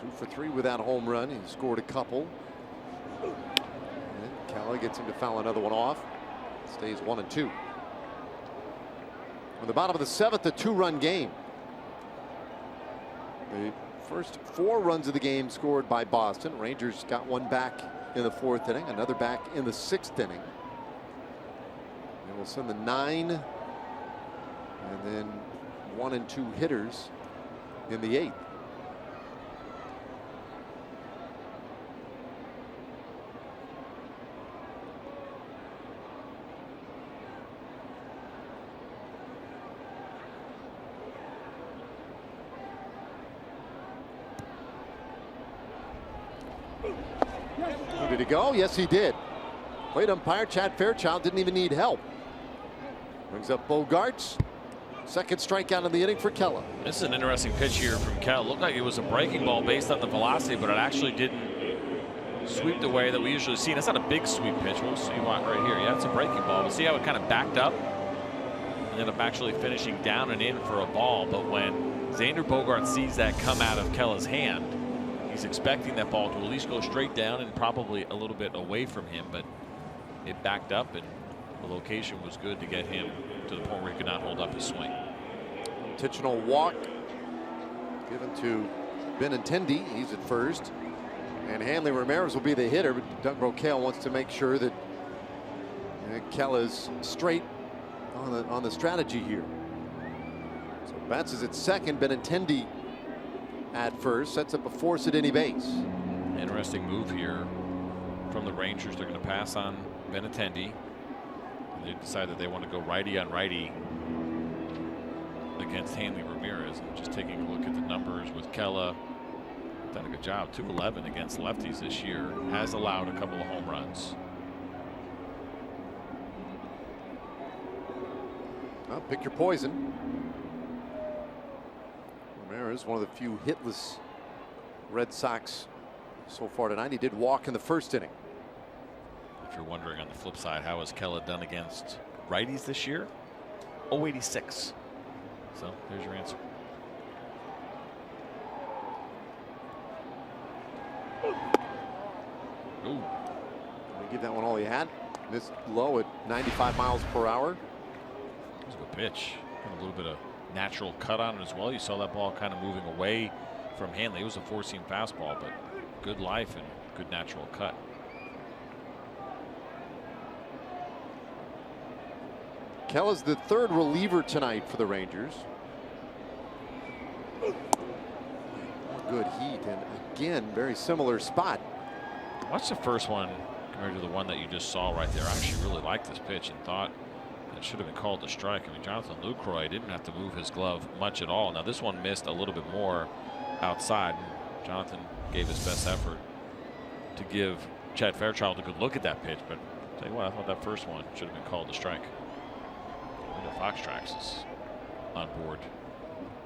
2 for 3 with that home run. He scored a couple. And Kella gets him to foul another one off. Stays 1-2. On the bottom of the 7th, a 2-run game. The first 4 runs of the game scored by Boston. Rangers got one back in the 4th inning, another back in the 6th inning. And we'll send the 9 and then 1 and 2 hitters in the 8th. Did he go? Yes, he did. Plate umpire Chad Fairchild didn't even need help. Brings up Bogaerts. Second strikeout in the inning for Kella. This is an interesting pitch here from Kella. Looked like it was a breaking ball based on the velocity, but it actually didn't sweep the way that we usually see. That's not a big sweep pitch. We'll see what right here. Yeah, it's a breaking ball. We'll see how it kind of backed up and ended up actually finishing down and in for a ball. But when Xander Bogaerts sees that come out of Kella's hand, he's expecting that ball to at least go straight down and probably a little bit away from him, but it backed up and the location was good to get him to the point where he could not hold up his swing. Intentional walk given to Benintendi. He's at first. And Hanley Ramirez will be the hitter, but Doug Brocail wants to make sure that Kella's straight on the strategy here. So Betts is at second. Benintendi at first. Sets up a force at any base. Interesting move here from the Rangers. They're going to pass on Benintendi. They decide that they want to go righty on righty against Hanley Ramirez. And just taking a look at the numbers with Kella, done a good job. 211 against lefties this year. Has allowed a couple of home runs. Well, pick your poison. Ramirez, one of the few hitless Red Sox so far tonight. He did walk in the first inning. If you're wondering on the flip side, how has Kella done against righties this year? 086. So there's your answer. Ooh. Give that one all he had. Missed low at 95 miles per hour. It was a good pitch. Got a little bit of natural cut on it as well. You saw that ball kind of moving away from Hanley. It was a four-seam fastball, but good life and good natural cut. Kella's the third reliever tonight for the Rangers. Good heat, and again, very similar spot. Watch the first one compared to the one that you just saw right there. I actually really liked this pitch and thought it should have been called a strike. I mean, Jonathan Lucroy didn't have to move his glove much at all. Now, this one missed a little bit more outside. Jonathan gave his best effort to give Chad Fairchild a good look at that pitch, but I'll tell you what, I thought that first one should have been called a strike. Fox Tracks is on board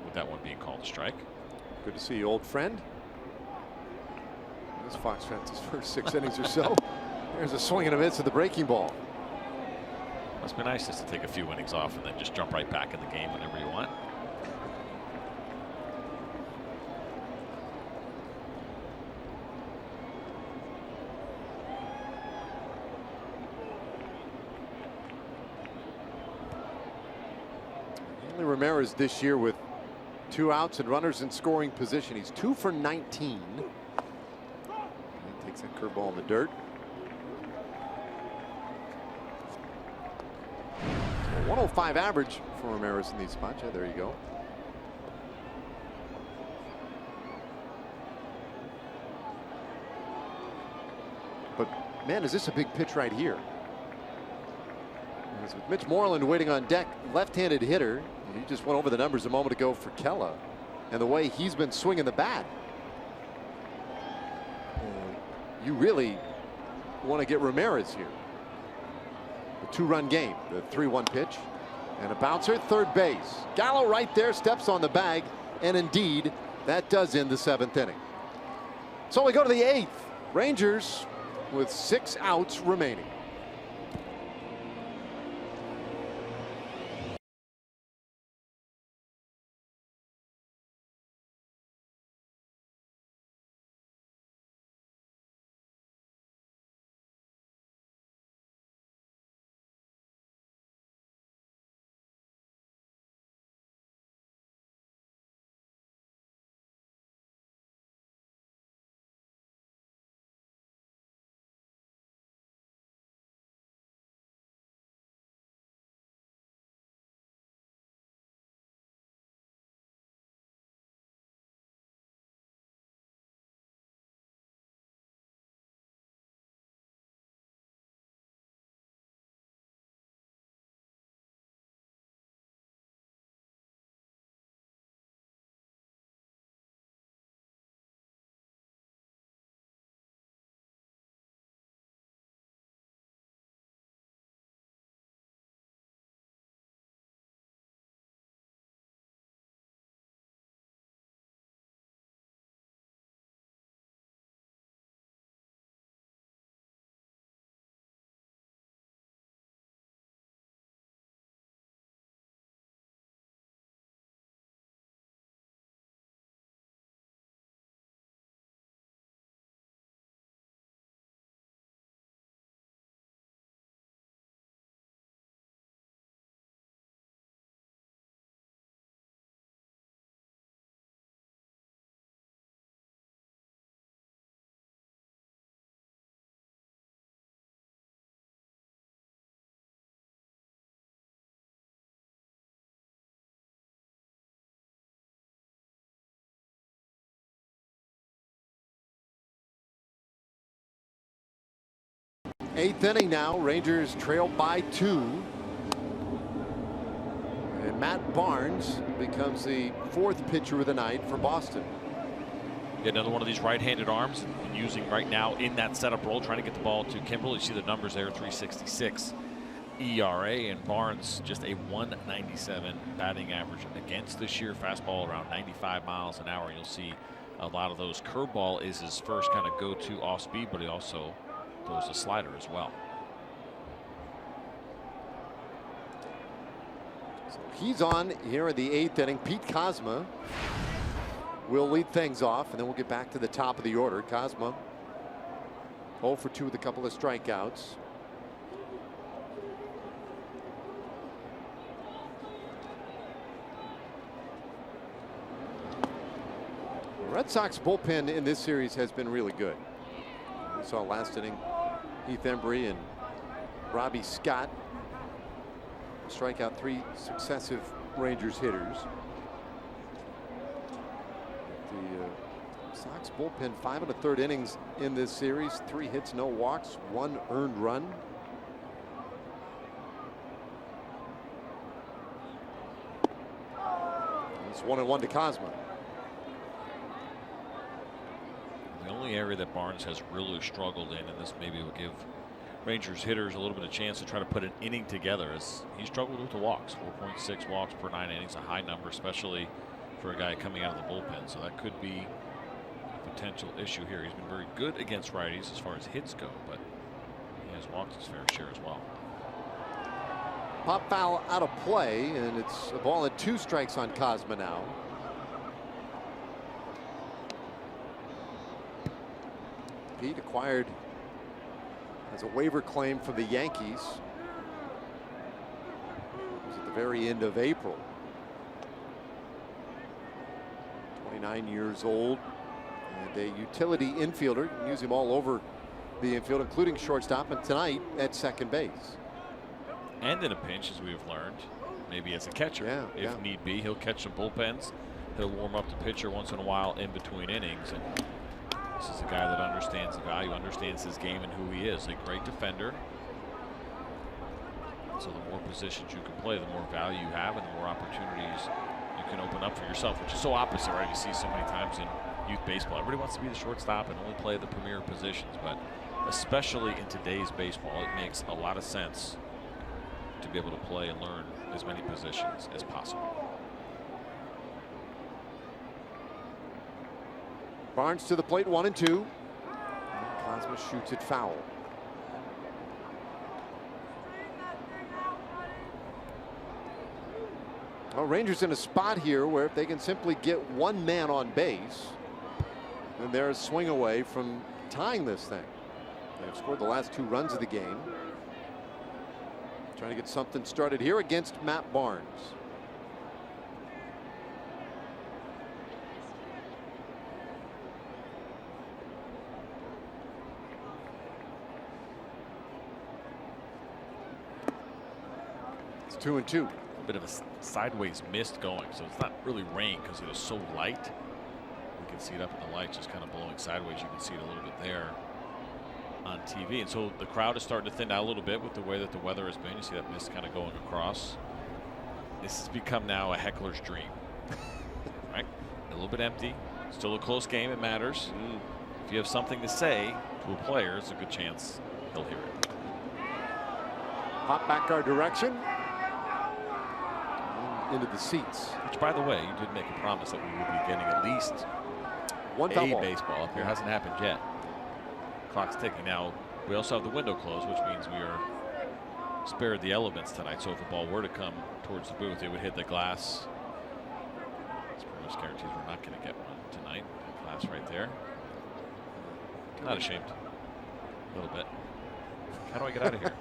with that one being called a strike. Good to see you, old friend. This Fox Tracks' first 6 innings or so. There's a swing and a miss at the breaking ball. Must be nice just to take a few innings off and then just jump right back in the game whenever you want. Ramirez this year with 2 outs and runners in scoring position. He's 2 for 19. He takes that curveball in the dirt. So 105 average for Ramirez in these spots. Yeah, there you go. But man, is this a big pitch right here? With Mitch Moreland waiting on deck, left-handed hitter. He just went over the numbers a moment ago for Kella and the way he's been swinging the bat. You really want to get Ramirez here. The 2-run game, the 3-1 pitch and a bouncer, third base. Gallo right there, steps on the bag, and indeed that does end the 7th inning. So we go to the 8th. Rangers with 6 outs remaining. Eighth inning now. Rangers trail by 2. And Matt Barnes becomes the 4th pitcher of the night for Boston. Get another one of these right-handed arms and using right now in that setup role, trying to get the ball to Kimbrel. You see the numbers there, 3.66 ERA, and Barnes just a 1.97 batting average against this year. Fastball around 95 miles an hour. You'll see a lot of those. Curveball is his first kind of go-to off speed, but he also throws a slider as well. So he's on here in the 8th inning. Pete Kozma will lead things off, and then we'll get back to the top of the order. Kozma 0 for 2 with a couple of strikeouts. The Red Sox bullpen in this series has been really good. We saw last inning Heath Embry and Robbie Scott strike out 3 successive Rangers hitters. The Sox bullpen 5 1/3 innings in this series, 3 hits, no walks, 1 earned run. It's 1-1 to Cosma. The only area that Barnes has really struggled in, and this maybe will give Rangers hitters a little bit of chance to try to put an inning together, is he struggled with the walks. 4.6 walks per 9 innings, a high number, especially for a guy coming out of the bullpen. So that could be a potential issue here. He's been very good against righties as far as hits go, but he has walked his fair share as well. Pop foul out of play, and it's a ball and 2 strikes on Cosma now. Pete acquired as a waiver claim from the Yankees. It was at the very end of April. 29 years old and a utility infielder. You can use him all over the infield, including shortstop, and tonight at second base. And in a pinch, as we have learned, maybe as a catcher, if need be, he'll catch some bullpens. He'll warm up the pitcher once in a while in between innings. And this is a guy that understands the value, understands his game and who he is. A great defender. So the more positions you can play, the more value you have, and the more opportunities you can open up for yourself, which is so opposite, right? You see so many times in youth baseball. Everybody wants to be the shortstop and only play the premier positions, but especially in today's baseball, it makes a lot of sense to be able to play and learn as many positions as possible. Barnes to the plate, 1-2. Cosma shoots it foul. Well, Rangers in a spot here where if they can simply get 1 man on base, then they're a swing away from tying this thing. They've scored the last 2 runs of the game. Trying to get something started here against Matt Barnes. It's 2-2. A bit of a sideways mist going, so it's not really rain because it is so light. We can see it up in the lights, just kind of blowing sideways. You can see it a little bit there on TV, and so the crowd is starting to thin out a little bit with the way that the weather has been. You see that mist kind of going across. This has become now a heckler's dream. Right? A little bit empty, still a close game. It matters. If you have something to say to a player, it's a good chance he'll hear it. Hop back our direction. Into the seats. Which, by the way, you did make a promise that we would be getting at least 1 a foul baseball up here. Hasn't happened yet. Clock's ticking. Now, we also have the window closed, which means we are spared the elements tonight. So if a ball were to come towards the booth, it would hit the glass. This pretty much guarantees we're not going to get one tonight. That glass right there. Not ashamed. A little bit. How do I get out of here?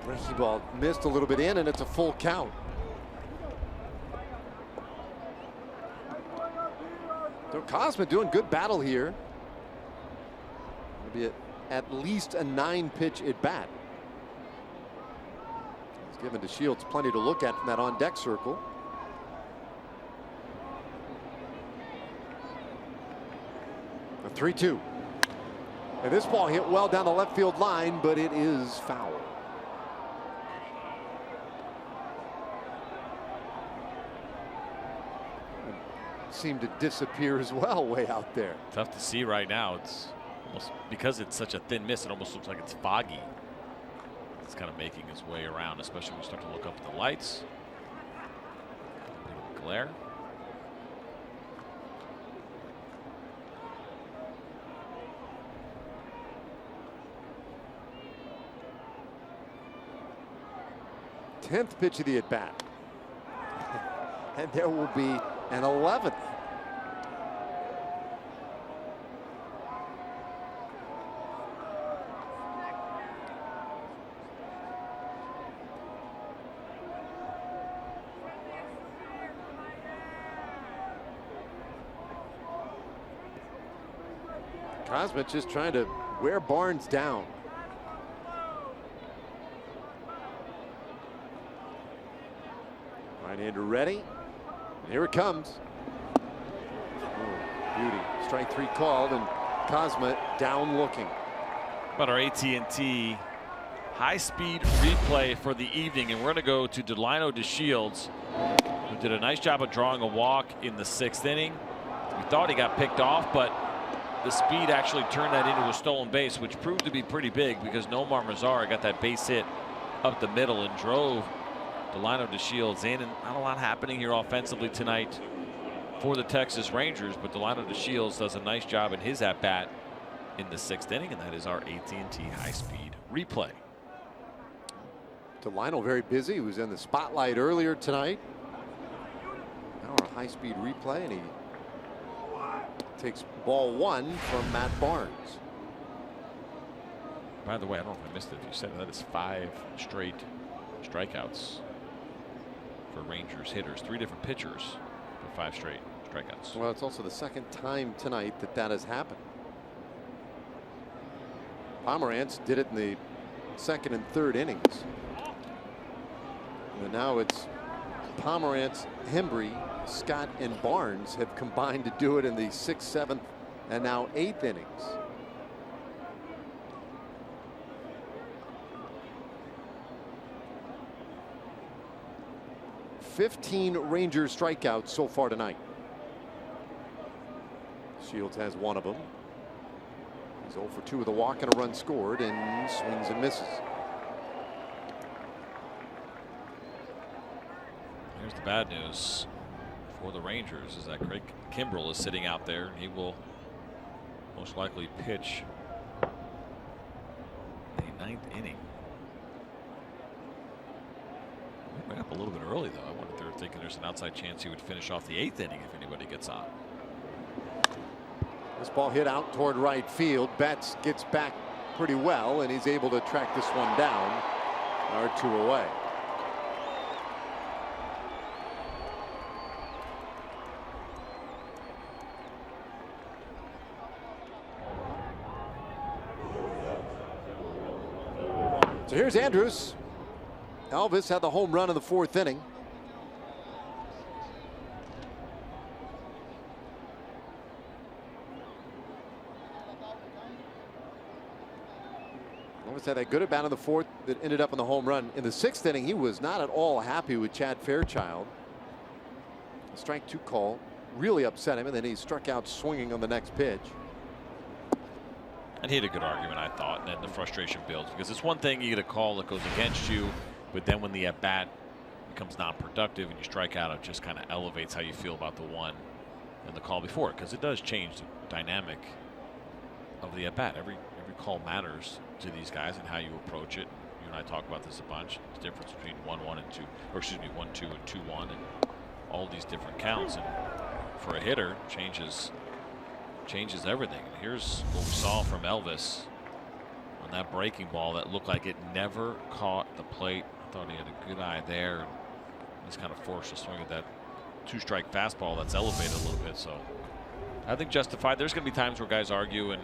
Breaking ball missed a little bit in, and it's a full count. So Cosma doing good battle here. It'll be at least a 9-pitch at bat. He's given to Shields plenty to look at from that on deck circle. A 3-2. And this ball hit well down the left field line, but it is foul. Seemed to disappear as well way out there. Tough to see right now. It's almost, because it's such a thin mist, it almost looks like it's foggy. It's kind of making its way around, especially when you start to look up at the lights. A bit of a glare. Tenth pitch of the at bat. And there will be an 11th. Kosmich just trying to wear Barnes down. Right-hander ready. And here it comes. Oh, beauty. Strike 3 called, and Kosma down looking. About our AT&T high-speed replay for the evening, and we're going to go to Delino DeShields, who did a nice job of drawing a walk in the 6th inning. We thought he got picked off, but the speed actually turned that into a stolen base, which proved to be pretty big because Nomar Mazara got that base hit up the middle and drove Delino DeShields in. And not a lot happening here offensively tonight for the Texas Rangers, but Delino DeShields does a nice job in his at-bat in the 6th inning, and that is our AT&T high-speed replay. Delino very busy. He was in the spotlight earlier tonight. Now our high-speed replay, and he takes ball 1 from Matt Barnes. By the way, I don't know if I missed it. If you said that is 5 straight strikeouts for Rangers hitters. 3 different pitchers for 5 straight strikeouts. Well, it's also the 2nd time tonight that has happened. Pomerantz did it in the 2nd and 3rd innings. And now it's Pomerantz, Hembree, Scott, and Barnes have combined to do it in the 6th, 7th, and now 8th innings. $15 Rangers strikeouts so far tonight. Shields has 1 of them. He's 0 for 2 with a walk and a run scored, and swings and misses. Here's the bad news for the Rangers is that Craig Kimbrell is sitting out there. He will most likely pitch the 9th inning. We went up a little bit early, though. I wonder if they're thinking there's an outside chance he would finish off the 8th inning if anybody gets on. This ball hit out toward right field. Betts gets back pretty well, and he's able to track this one down. R2 away. So here's Andrus. Elvis had the home run in the 4th inning. Elvis had that good at bat in the 4th that ended up in the home run. In the 6th inning, he was not at all happy with Chad Fairchild. A strike 2 call really upset him, and then he struck out swinging on the next pitch. And he had a good argument, I thought, and then the frustration builds because it's one thing you get a call that goes against you, but then when the at bat becomes non-productive and you strike out, it just kind of elevates how you feel about the one and the call before it, because it does change the dynamic of the at bat. Every call matters to these guys and how you approach it. You and I talk about this a bunch. The difference between 1-1 and 2, or excuse me, 1-2 and 2-1, and all these different counts. And for a hitter, changes everything. And here's what we saw from Elvis on that breaking ball that looked like it never caught the plate. I thought he had a good eye there. He's kind of forced to swing at that 2-strike fastball that's elevated a little bit. So I think justified. There's going to be times where guys argue and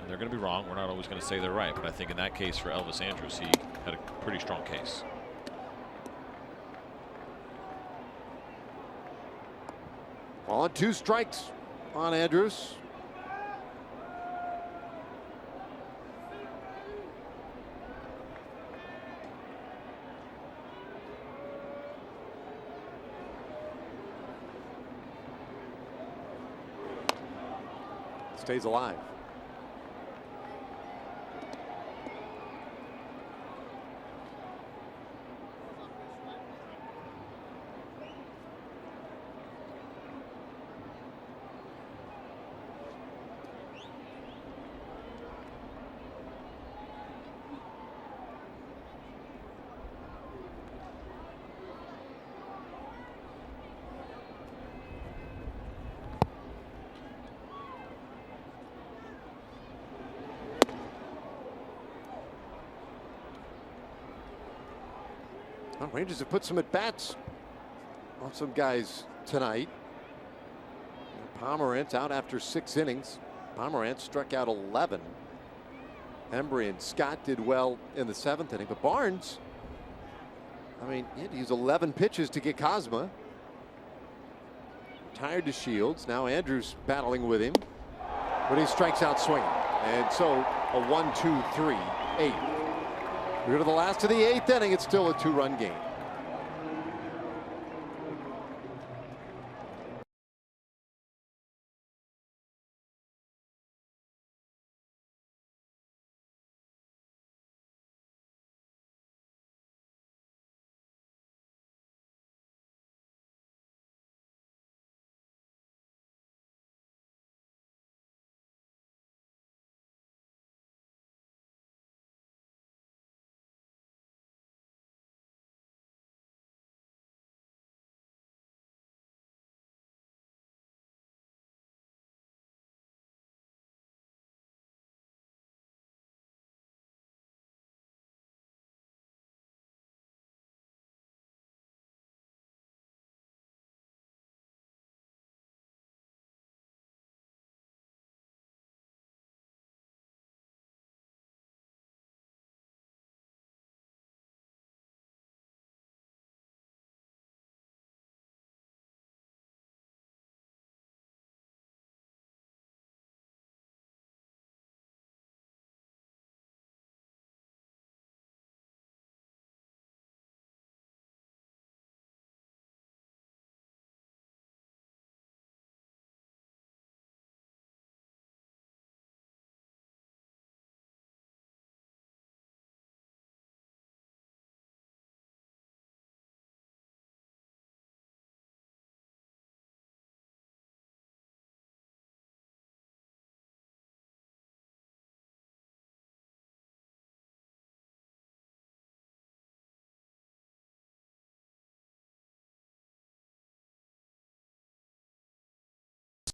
they're going to be wrong. We're not always going to say they're right, but I think in that case for Elvis Andrus, he had a pretty strong case. On 2 strikes on Andrus. Stays alive. Well, Rangers have put some at bats on some guys tonight. Pomerantz out after 6 innings. Pomerantz struck out 11. Embry and Scott did well in the 7th inning, but Barnes, I mean, he had to use 11 pitches to get Cosma. Tired to Shields. Now Andrews battling with him, but he strikes out swinging. And so a 1, 2, 3, 8. We go to the last of the 8th inning. It's still a 2-run game.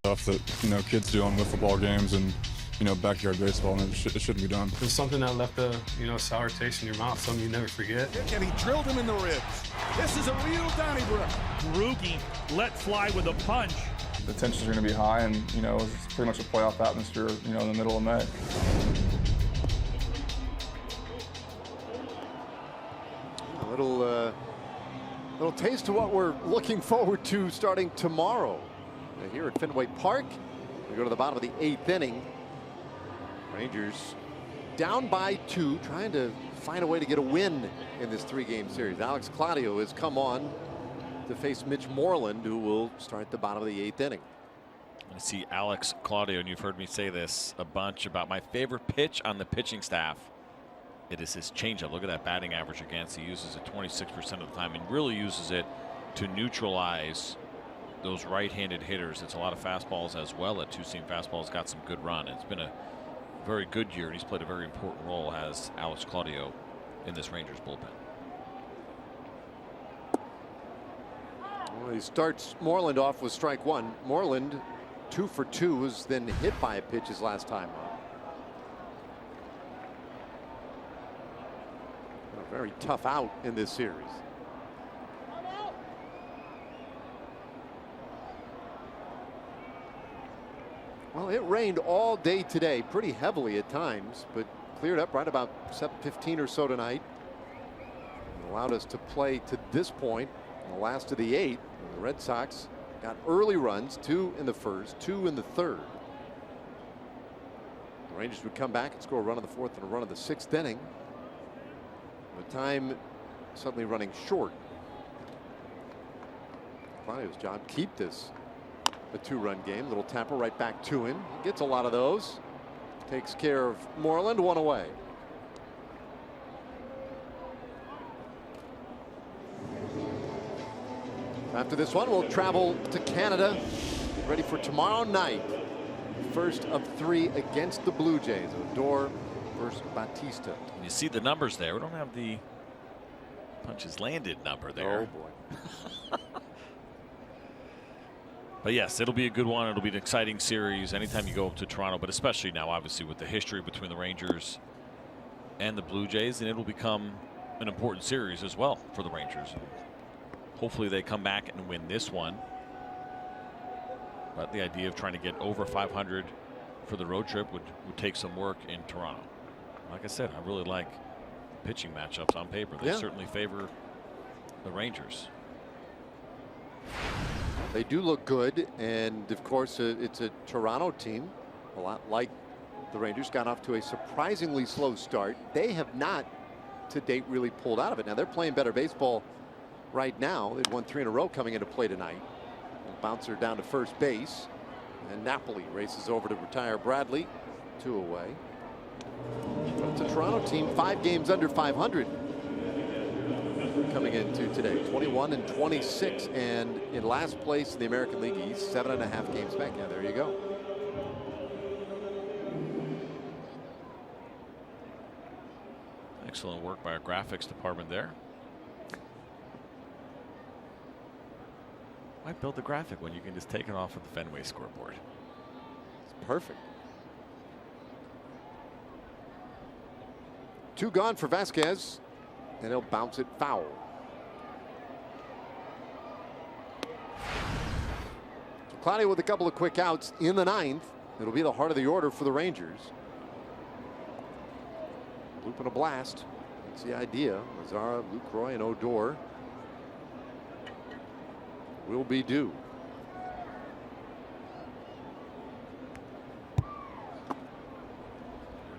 Stuff that kids do on football games and backyard baseball, and it shouldn't be done. It's something that left a sour taste in your mouth, something you never forget. And he drilled him in the ribs. This is a real Donnybrook. Rookie let fly with a punch. The tensions are going to be high, and it's pretty much a playoff atmosphere in the middle of May. A little taste of what we're looking forward to starting tomorrow here at Fenway Park. We go to the bottom of the 8th inning. Rangers down by 2, trying to find a way to get a win in this 3-game series. Alex Claudio has come on to face Mitch Moreland, who will start the bottom of the 8th inning. I see Alex Claudio, and you've heard me say this a bunch about my favorite pitch on the pitching staff. It is his changeup. Look at that batting average against. He uses it 26% of the time and really uses it to neutralize those right-handed hitters. It's a lot of fastballs as well. At 2-seam fastballs, got some good run. It's been a very good year, and he's played a very important role as Alex Claudio in this Rangers bullpen. Well, he starts Moreland off with strike 1. Moreland 2 for 2, was then hit by a pitch his last time up. A very tough out in this series. Well, it rained all day today, pretty heavily at times, but cleared up right about 7:15 or so tonight. It allowed us to play to this point, the last of the 8. The Red Sox got early runs, 2 in the first, 2 in the 3rd. The Rangers would come back and score a run in the 4th and a run in the 6th inning. The time suddenly running short. Claudio's job, keep this a 2-run game. Little tapper right back to him. He gets a lot of those. Takes care of Moreland, 1 away. After this one, we'll travel to Canada, ready for tomorrow night. First of 3 against the Blue Jays. Odor versus Batista. You see the numbers there. We don't have the punches landed number there. Oh boy. But yes, it'll be a good one. It'll be an exciting series anytime you go up to Toronto, but especially now, obviously, with the history between the Rangers and the Blue Jays, and it'll become an important series as well for the Rangers. Hopefully they come back and win this one. But the idea of trying to get over 500 for the road trip would take some work in Toronto. Like I said, I really like pitching matchups on paper. They certainly favor the Rangers. They do look good, and of course it's a Toronto team, a lot like the Rangers. Got off to a surprisingly slow start. They have not to date really pulled out of it. Now they're playing better baseball right now. They've won 3 in a row coming into play tonight. Bouncer down to first base, and Napoli races over to retire Bradley. 2 away. But it's a Toronto team 5 games under 500 coming into today. 21-26, and in last place in the American League East, 7.5 games back. Yeah, there you go. Excellent work by our graphics department there. Why build the graphic when you can just take it off of the Fenway scoreboard? It's perfect. 2 gone for Vasquez, and he'll bounce it foul. So Clowney with a couple of quick outs in the 9th. It'll be the heart of the order for the Rangers. Loop and a blast. That's the idea. Mazzara, Lucroy, and Odor will be due.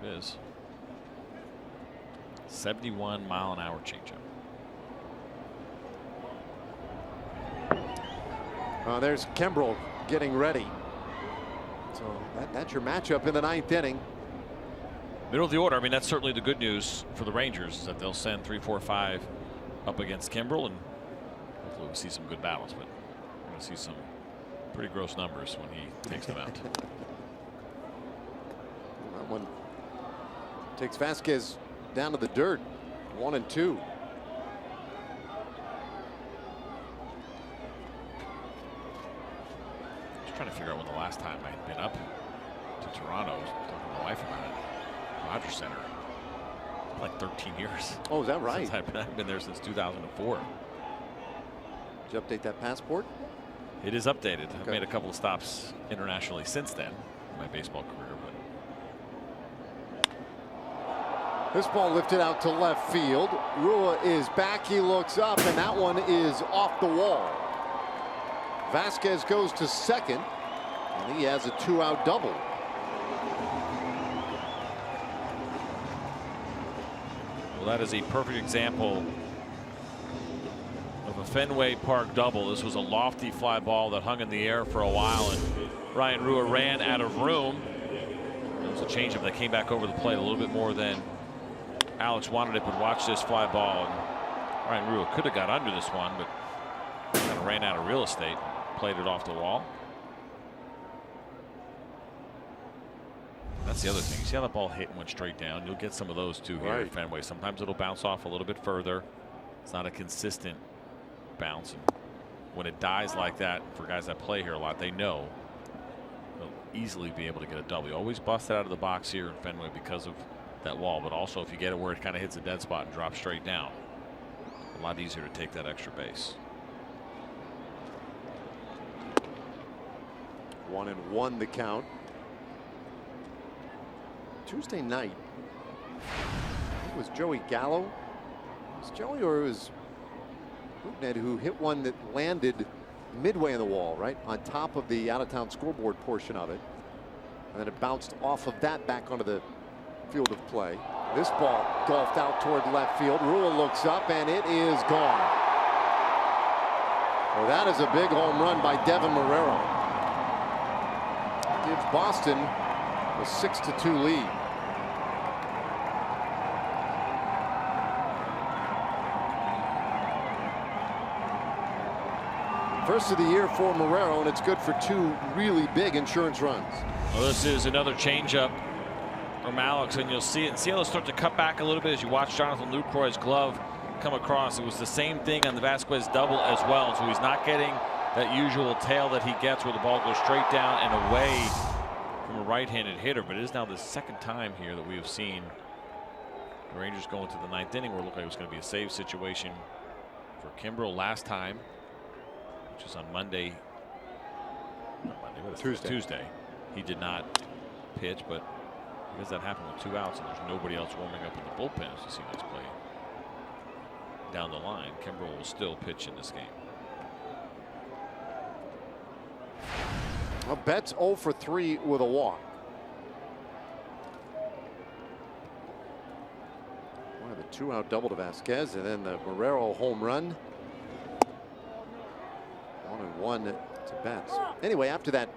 There it is. 71-mile-an-hour changeup. There's Kimbrel getting ready. So that's your matchup in the 9th inning. Middle of the order. I mean, that's certainly the good news for the Rangers, is that they'll send 3, 4, 5 up against Kimbrel, and hopefully we'll see some good battles. But we're going to see some pretty gross numbers when he takes them out. That one takes Vasquez down to the dirt. 1 and 2. Just trying to figure out when the last time I had been up to Toronto. I was talking to my wife about it. Rogers Center. Like 13 years. Oh, is that right? I've been there since 2004. Did you update that passport? It is updated. Okay. I've made a couple of stops internationally since then in my baseball career. But This ball lifted out to left field. Rua is back. He looks up, and that one is off the wall. Vasquez goes to second, and he has a 2-out double. Well, that is a perfect example of a Fenway Park double. This was a lofty fly ball that hung in the air for a while, and Ryan Rua ran out of room. It was a changeup that came back over the plate a little bit more than Alex wanted it, but watch this fly ball. And Ryan Rua could have got under this one, but kind of ran out of real estate, played it off the wall. That's the other thing. You see how that ball hit and went straight down? You'll get some of those too here at Fenway. Sometimes it'll bounce off a little bit further. It's not a consistent bounce. And when it dies like that, for guys that play here a lot, they know they'll easily be able to get a double. You always bust it out of the box here in Fenway because of that wall, but also if you get it where it kind of hits a dead spot and drops straight down, a lot easier to take that extra base. 1-1 the count. Tuesday night, I think it was Joey Gallo. Was Joey, or it was Bootnet who hit one that landed midway in the wall, right on top of the out-of-town scoreboard portion of it, and then it bounced off of that back onto the field of play. This ball golfed out toward left field. Rua looks up, and it is gone. Well, that is a big home run by Devin Marrero. Gives Boston a 6-2 lead. First of the year for Marrero, and it's good for 2 really big insurance runs. Well, this is another changeup from Alex, and you'll see it. And see how they'll start to cut back a little bit as you watch Jonathan Lucroy's glove come across. It was the same thing on the Vasquez double as well. So he's not getting that usual tail that he gets where the ball goes straight down and away from a right-handed hitter. But it is now the second time here that we have seen The Rangers go into the 9th inning where it looked like it was going to be a save situation for Kimbrel last time, which is on Monday. Not Monday, what is it? Tuesday. He did not pitch, but because that happened with 2 outs and there's nobody else warming up in the bullpen, as you see this play down the line, Kimbrel will still pitch in this game. Well, Betts 0 for 3 with a walk. One of the 2-out double to Vasquez, and then the Marrero home run. 1-1 to Betts. Anyway, after that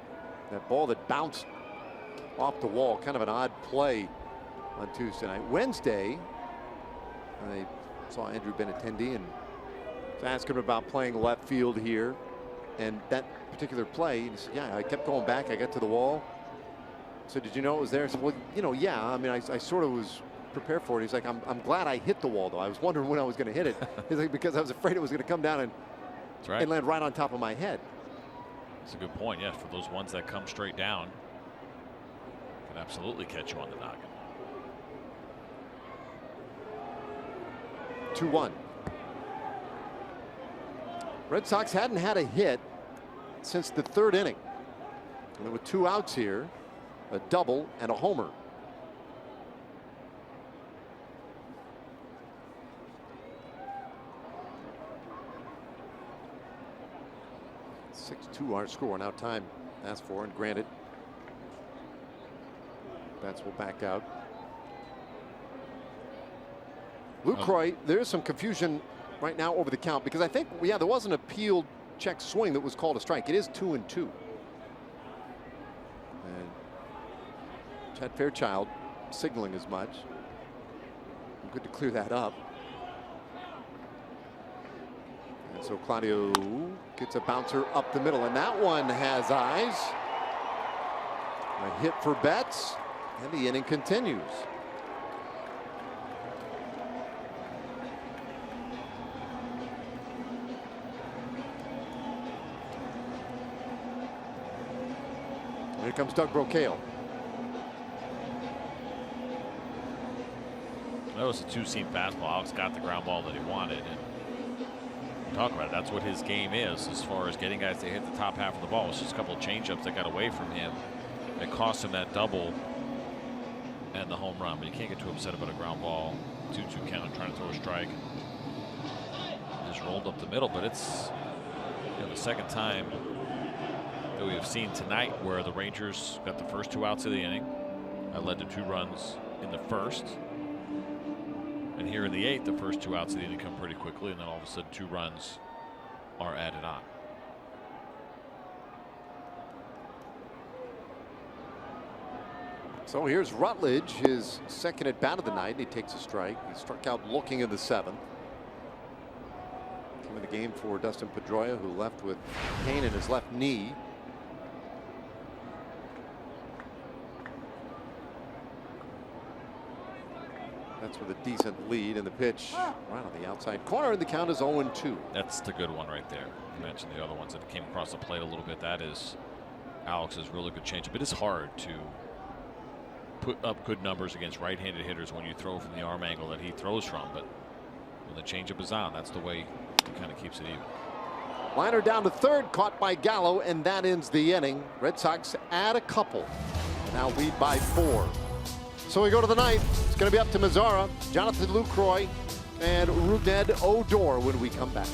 ball that bounced off the wall, kind of an odd play on Tuesday night. Wednesday, I saw Andrew Benintendi and was asking him about playing left field here, and that particular play, he said, yeah, I kept going back. I got to the wall. So did you know it was there? I said, well, you know, yeah. I mean, I sort of was prepared for it. He's like, I'm glad I hit the wall, though. I was wondering when I was going to hit it. He's like, because I was afraid it was going to come down and land right on top of my head. That's a good point. Yes, for those ones that come straight down, can absolutely catch you on the noggin. 2-1. Red Sox hadn't had a hit since the 3rd inning. And there were 2 outs here, a double and a homer. (6-2) our score. Now time asked for and granted. Betts will back out. Lucroy, there's some confusion right now over the count, because I think, yeah, there was an appealed check swing that was called a strike. It is 2-2. And Chad Fairchild signaling as much. Good to clear that up. And so Claudio gets a bouncer up the middle, and that one has eyes. A hit for Betts, and the inning continues. Here comes Doug Brocail. That was a 2-seam fastball. Alex got the ground ball that he wanted. And talk about it. That's what his game is, as far as getting guys to hit the top half of the ball. It's just a couple of changeups that got away from him. It cost him that double and the home run. But you can't get too upset about a ground ball. 2-2 count, trying to throw a strike. Just rolled up the middle. But it's, you know, the second time that we have seen tonight where the Rangers got the first 2 outs of the inning. That led to 2 runs in the first. And here in the 8th, the first 2 outs of the inning come pretty quickly, and then all of a sudden 2 runs are added on. So here's Rutledge, his second at bat of the night. He takes a strike. He struck out looking in the 7th. Came in the game for Dustin Pedroia, who left with pain in his left knee. That's with a decent lead, and the pitch right on the outside corner, and the count is 0-2. That's the good one right there. You mentioned the other ones that came across the plate a little bit. That is Alex's really good changeup. It is hard to put up good numbers against right-handed hitters when you throw from the arm angle that he throws from, but when the changeup is on, that's the way he kind of keeps it even. Liner down to 3rd, caught by Gallo, and that ends the inning. Red Sox add a couple, now lead by 4. So we go to the 9th. It's going to be up to Mazara, Jonathan Lucroy, and Rougned Odor when we come back.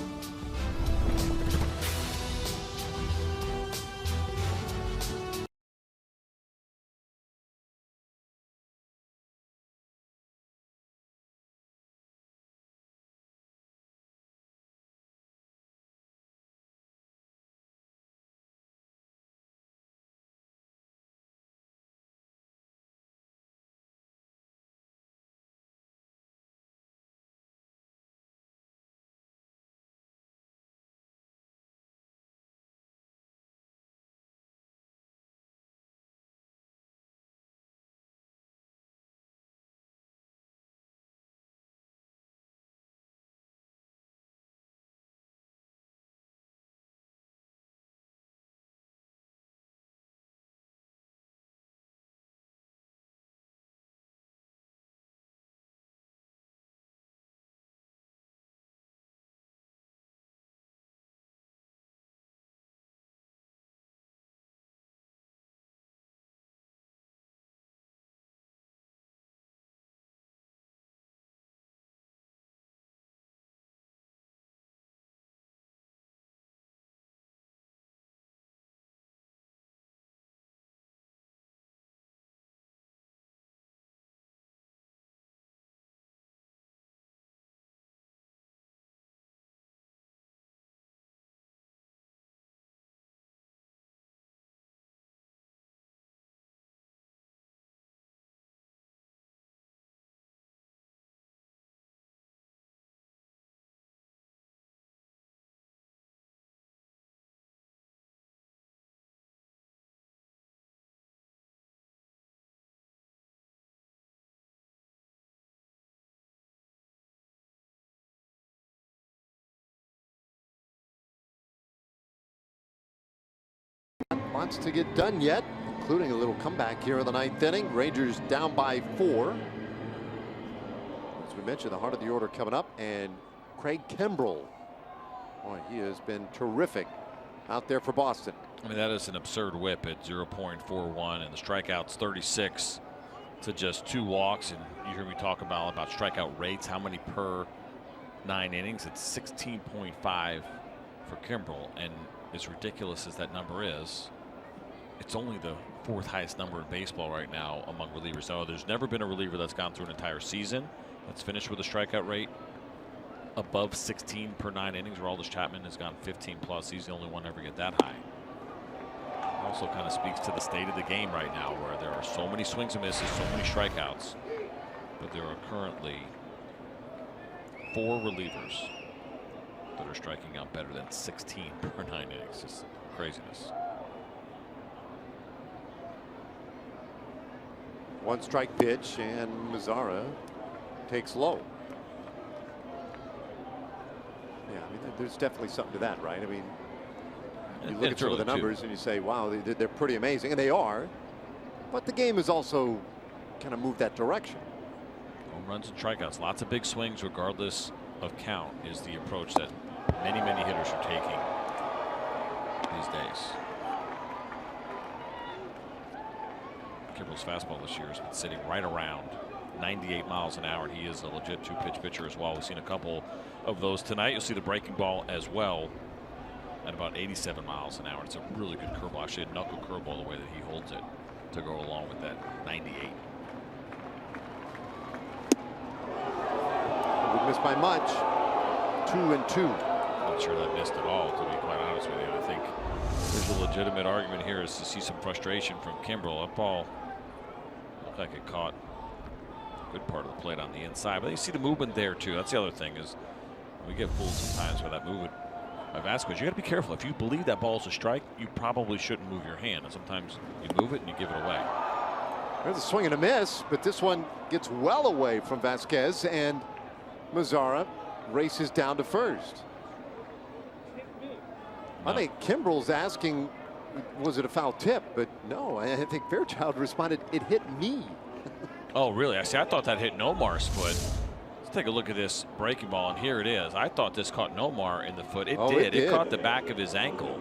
lots to get done yet, including a little comeback here in the 9th inning. Rangers down by 4. As we mentioned, the heart of the order coming up, and Craig Kimbrell. Boy, he has been terrific out there for Boston. I mean, that is an absurd whip at 0.41, and the strikeouts 36 to just 2 walks. And you hear me talk about strikeout rates, how many per 9 innings. It's 16.5 for Kimbrell, and as ridiculous as that number is, it's only the 4th highest number in baseball right now among relievers. So there's never been a reliever that's gone through an entire season that's finished with a strikeout rate above 16 per 9 innings. Aroldis Chapman has gone 15 plus. He's the only one to ever get that high. Also kind of speaks to the state of the game right now, where there are so many swings and misses, so many strikeouts, but there are currently 4 relievers that are striking out better than 16 per 9 innings. Just craziness. 1 strike pitch, and Mazara takes low. Yeah, I mean, there's definitely something to that, right? I mean, you look at some of the numbers and you say, wow, they're pretty amazing, and they are. But the game has also kind of moved that direction. Home runs and strikeouts, lots of big swings regardless of count, is the approach that many hitters are taking these days. Kimbrell's fastball this year has been sitting right around 98 miles an hour, and he is a legit 2-pitch pitcher as well. We've seen a couple of those tonight. You'll see the breaking ball as well at about 87 miles an hour. It's a really good curveball, actually a knuckle curveball, the way that he holds it to go along with that 98. Would miss by much. 2-2. Not sure that missed at all, to be quite honest with you. I think there's a legitimate argument here is to see some frustration from Kimbrell. That ball looked like it caught a good part of the plate on the inside, but you see the movement there too. That's the other thing, is we get fooled sometimes by that movement of Vasquez. You got to be careful. If you believe that ball is a strike, you probably shouldn't move your hand, and sometimes you move it and you give it away. There's a swing and a miss, but this one gets well away from Vasquez, and Mazara races down to first. I think Kimbrell's asking, was it a foul tip? But no, I think Fairchild responded, it hit me. Oh, really? I thought that hit Nomar's foot. Let's take a look at this breaking ball, and here it is. I thought this caught Nomar in the foot. It did. It caught the back of his ankle.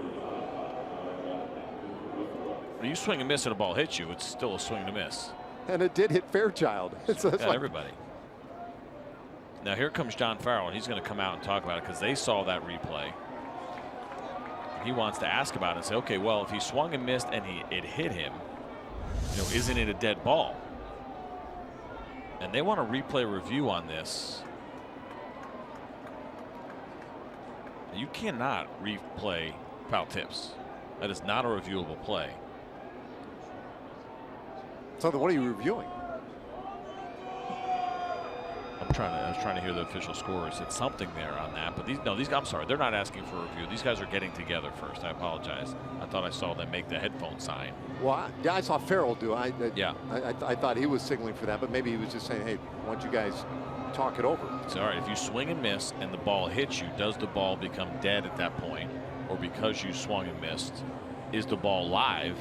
When you swing and miss and a ball hits you, it's still a swing and a miss. And it did hit Fairchild. So that's everybody. Now here comes John Farrell, and he's going to come out and talk about it because they saw that replay. He wants to ask about it and say, okay, well, if he swung and missed and it hit him, isn't it a dead ball? And they want a replay review on this. You cannot replay foul tips. That is not a reviewable play. So then what are you reviewing? I was trying to hear the official scores. It's something there on that, but these I'm sorry, they're not asking for a review. These guys are getting together first. I apologize. I thought I saw them make the headphone sign. Well, I saw Farrell do. I thought he was signaling for that, but maybe he was just saying, hey, why don't you guys talk it over? It's all right. If you swing and miss and the ball hits you, does the ball become dead at that point? Or because you swung and missed, is the ball live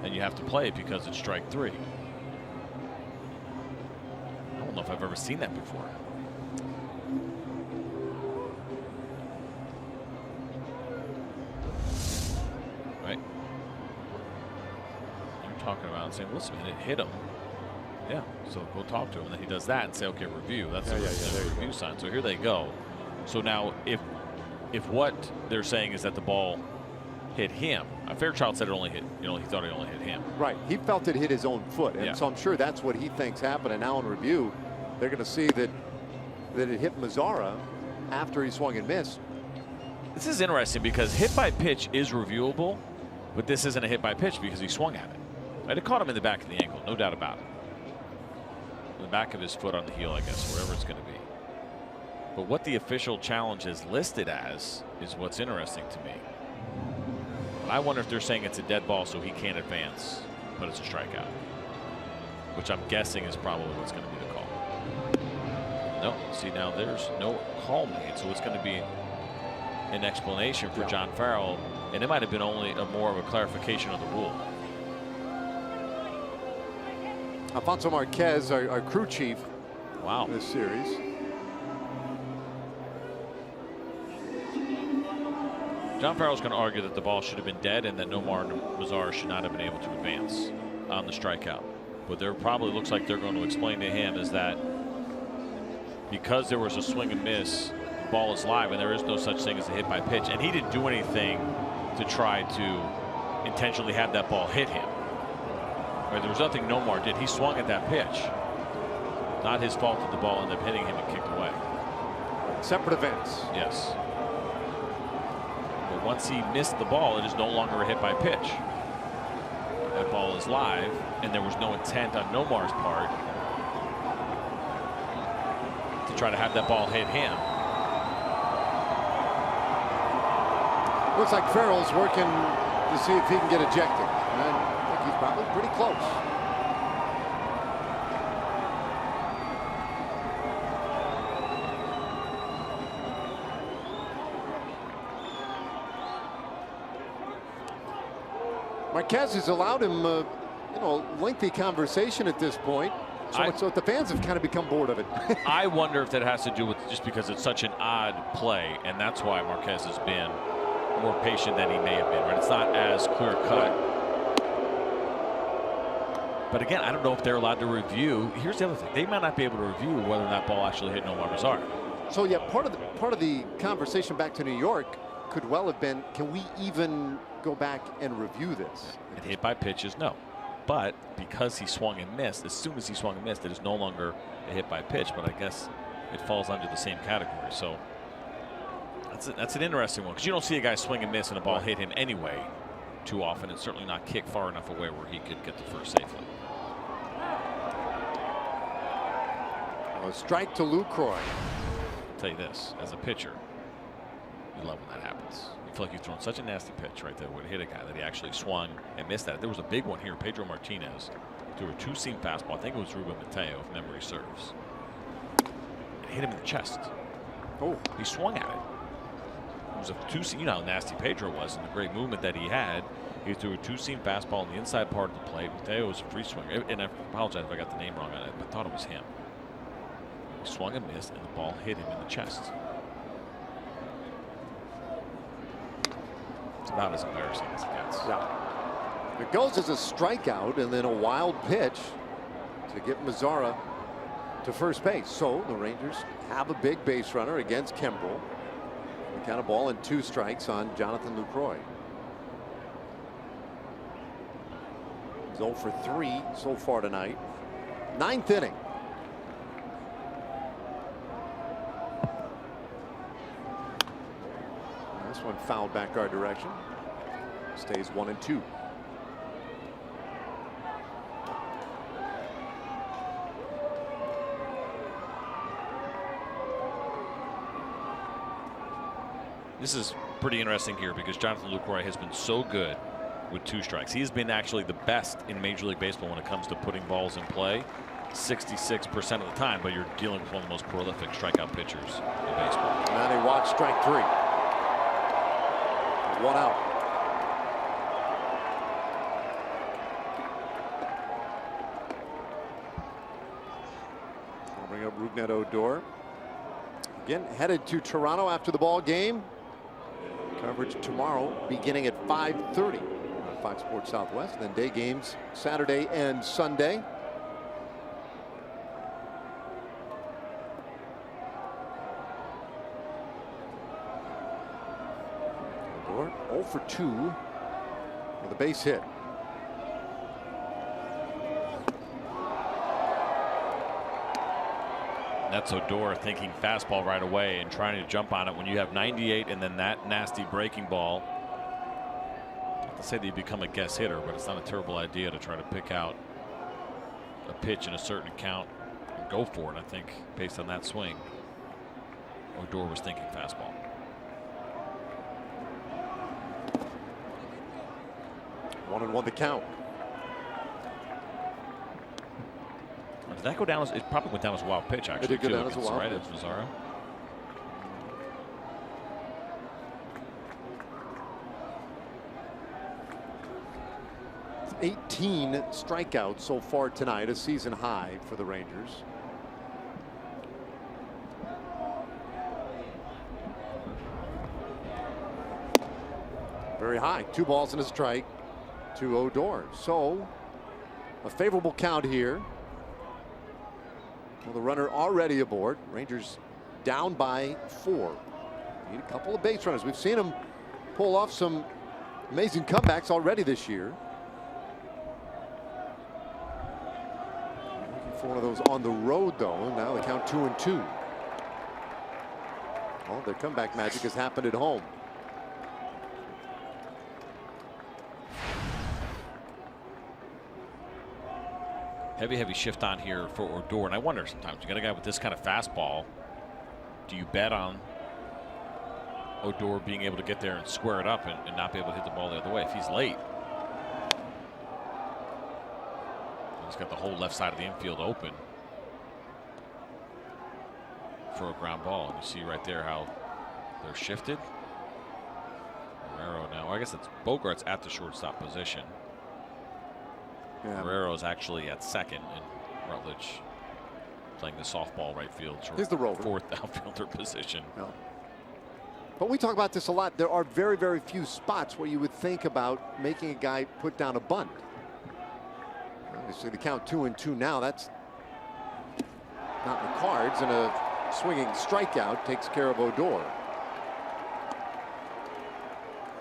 and you have to play it because it's strike 3? I don't know if I've ever seen that before. Right. You're talking about and saying, listen, it hit him. Yeah, so go talk to him. And then he does that and say, okay, review. That's the review sign. So here they go. So now if what they're saying is that the ball hit him, Fairchild said it only hit, he thought it only hit him. Right. He felt it hit his own foot. And so I'm sure that's what he thinks happened. And now in review, they're going to see that it hit Mazara after he swung and missed. This is interesting because hit by pitch is reviewable, but this isn't a hit by pitch because he swung at it. Right? It caught him in the back of the ankle, no doubt about it. The back of his foot on the heel, I guess, wherever it's going to be. But what the official challenge is listed as is what's interesting to me. I wonder if they're saying it's a dead ball so he can't advance, but it's a strikeout, which I'm guessing is probably what's going to be the call. No, see, now there's no call made, so it's going to be an explanation for John Farrell And it might have been only more of a clarification of the rule. Alfonso Marquez, our crew chief. Wow. In this series. John Farrell's going to argue that the ball should have been dead and that Nomar Mazara should not have been able to advance on the strikeout. But there probably looks like they're going to explain to him is that because there was a swing and miss, the ball is live and there is no such thing as a hit by pitch. And he didn't do anything to try to intentionally have that ball hit him. Right, there was nothing Nomar did. He swung at that pitch. Not his fault that the ball ended up hitting him and kicked away. Separate events. Yes. But once he missed the ball, it is no longer a hit by pitch. That ball is live, and there was no intent on Nomar's part to try to have that ball hit him. Looks like Farrell's working to see if he can get ejected. And I think he's probably pretty close. Marquez has allowed him, lengthy conversation at this point. So much so that the fans have kind of become bored of it. I wonder if that has to do with just because it's such an odd play, and that's why Marquez has been more patient than he may have been. Right? It's not as clear cut. But again, I don't know if they're allowed to review. Here's the other thing: they might not be able to review whether that ball actually hit Nomar Mazara. So yeah, part of the conversation back to New York could well have been, can we even go back and review this? And hit by pitches, no. But because he swung and missed, as soon as he swung and missed, it is no longer a hit by pitch. But I guess it falls under the same category. So that's an interesting one, because you don't see a guy swing and miss and a ball hit him anyway too often. It's certainly not kicked far enough away where he could get the first safely. A strike to Lucroy. I'll tell you this, as a pitcher, you love when that happens. You feel like you've thrown such a nasty pitch right there would hit a guy that he actually swung and missed that. There was a big one here. Pedro Martinez threw a two-seam fastball. I think it was Ruben Mateo, if memory serves. It hit him in the chest. Oh, he swung at it. It was a two-seam. You know how nasty Pedro was and the great movement that he had. He threw a two-seam fastball on the inside part of the plate. Mateo was a free swinger. And I apologize if I got the name wrong on it, but I thought it was him. He swung and missed, and the ball hit him in the chest. It's about as embarrassing as it gets. Yeah. It goes as a strikeout and then a wild pitch to get Mazara to first base. So the Rangers have a big base runner against Kimbrel. We count a ball and 2 strikes on Jonathan Lucroy. He's 0 for 3 so far tonight. 9th inning. This one fouled back our direction. Stays 1-2. This is pretty interesting here because Jonathan Lucroy has been so good with 2 strikes. He's been actually the best in Major League Baseball when it comes to putting balls in play 66% of the time, but you're dealing with one of the most prolific strikeout pitchers in baseball. Now they watch strike 3. 1 out. We'll bring up Rougned Odor. Again, headed to Toronto after the ball game. Coverage tomorrow beginning at 5:30 on Fox Sports Southwest. Then day games Saturday and Sunday. Odor 0 for 2 with a base hit. That's Odor thinking fastball right away and trying to jump on it when you have 98 and then that nasty breaking ball. Not to say that you become a guess hitter, but it's not a terrible idea to try to pick out a pitch in a certain count and go for it. I think based on that swing, Odor was thinking fastball. One and 1 the count. Did that go down? It probably went down as a wild pitch, actually. It did go down as a wild pitch. Mazara. 18 strikeouts so far tonight, a season high for the Rangers. Very high. 2 balls and a strike to Odor. So a favorable count here. Well, the runner already aboard. Rangers down by 4. Need a couple of base runners. We've seen them pull off some amazing comebacks already this year. Looking for one of those on the road, though. Now they count 2-2. Well, their comeback magic has happened at home. Heavy shift on here for Odor, and I wonder sometimes you got a guy with this kind of fastball. Do you bet on Odor being able to get there and square it up and not be able to hit the ball the other way if he's late? He's got the whole left side of the infield open for a ground ball. And you see right there how they're shifted. Guerrero now, I guess it's Bogart's at the shortstop position. Yeah. Guerrero's actually at second, and Rutledge playing the softball right field. He's the rover. 4th outfielder position. Yeah. But we talk about this a lot. There are very, very few spots where you would think about making a guy put down a bunt. Obviously, the count 2-2 now. That's not in the cards, and a swinging strikeout takes care of Odor.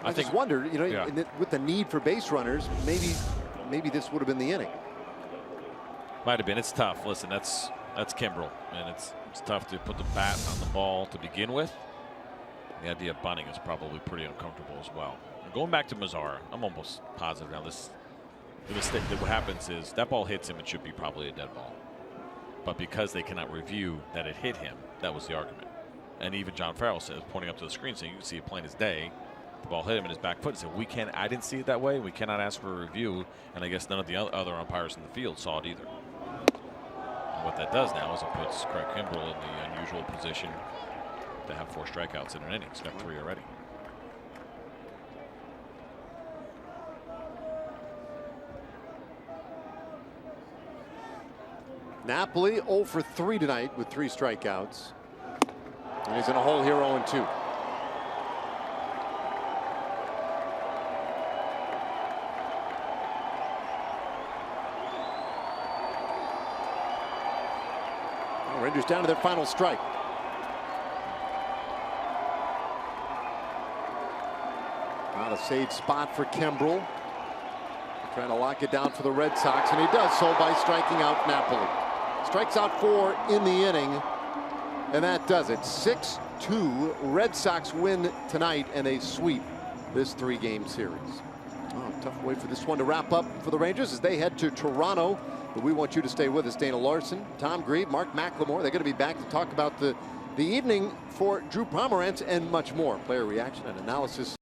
I just wonder, you know, yeah, with the need for base runners, maybe this would have been the inning. Might have been. It's tough. Listen, that's Kimbrel, and it's tough to put the bat on the ball to begin with. The idea of bunting is probably pretty uncomfortable as well. And going back to Mazara, I'm almost positive now. The mistake that what happens is that ball hits him. It should be probably a dead ball, but because they cannot review that it hit him, that was the argument. And even John Farrell says, pointing up to the screen, saying you can see it plain as day. The ball hit him in his back foot. He said, I didn't see it that way. We cannot ask for a review. And I guess none of the other umpires in the field saw it either. And what that does now is it puts Craig Kimbrel in the unusual position to have 4 strikeouts in an inning. He's got 3 already. Napoli 0 for 3 tonight with 3 strikeouts. And he's in a hole here 0-2. Rangers down to their final strike. Not a safe spot for Kimbrel. Trying to lock it down for the Red Sox, and he does so by striking out Napoli. Strikes out 4 in the inning, and that does it. 6-2. Red Sox win tonight, and they sweep this 3-game series. Oh, tough way for this one to wrap up for the Rangers as they head to Toronto. But we want you to stay with us. Dana Larson, Tom Grieve, Mark McLemore. They're going to be back to talk about the evening for Drew Pomeranz and much more. Player reaction and analysis.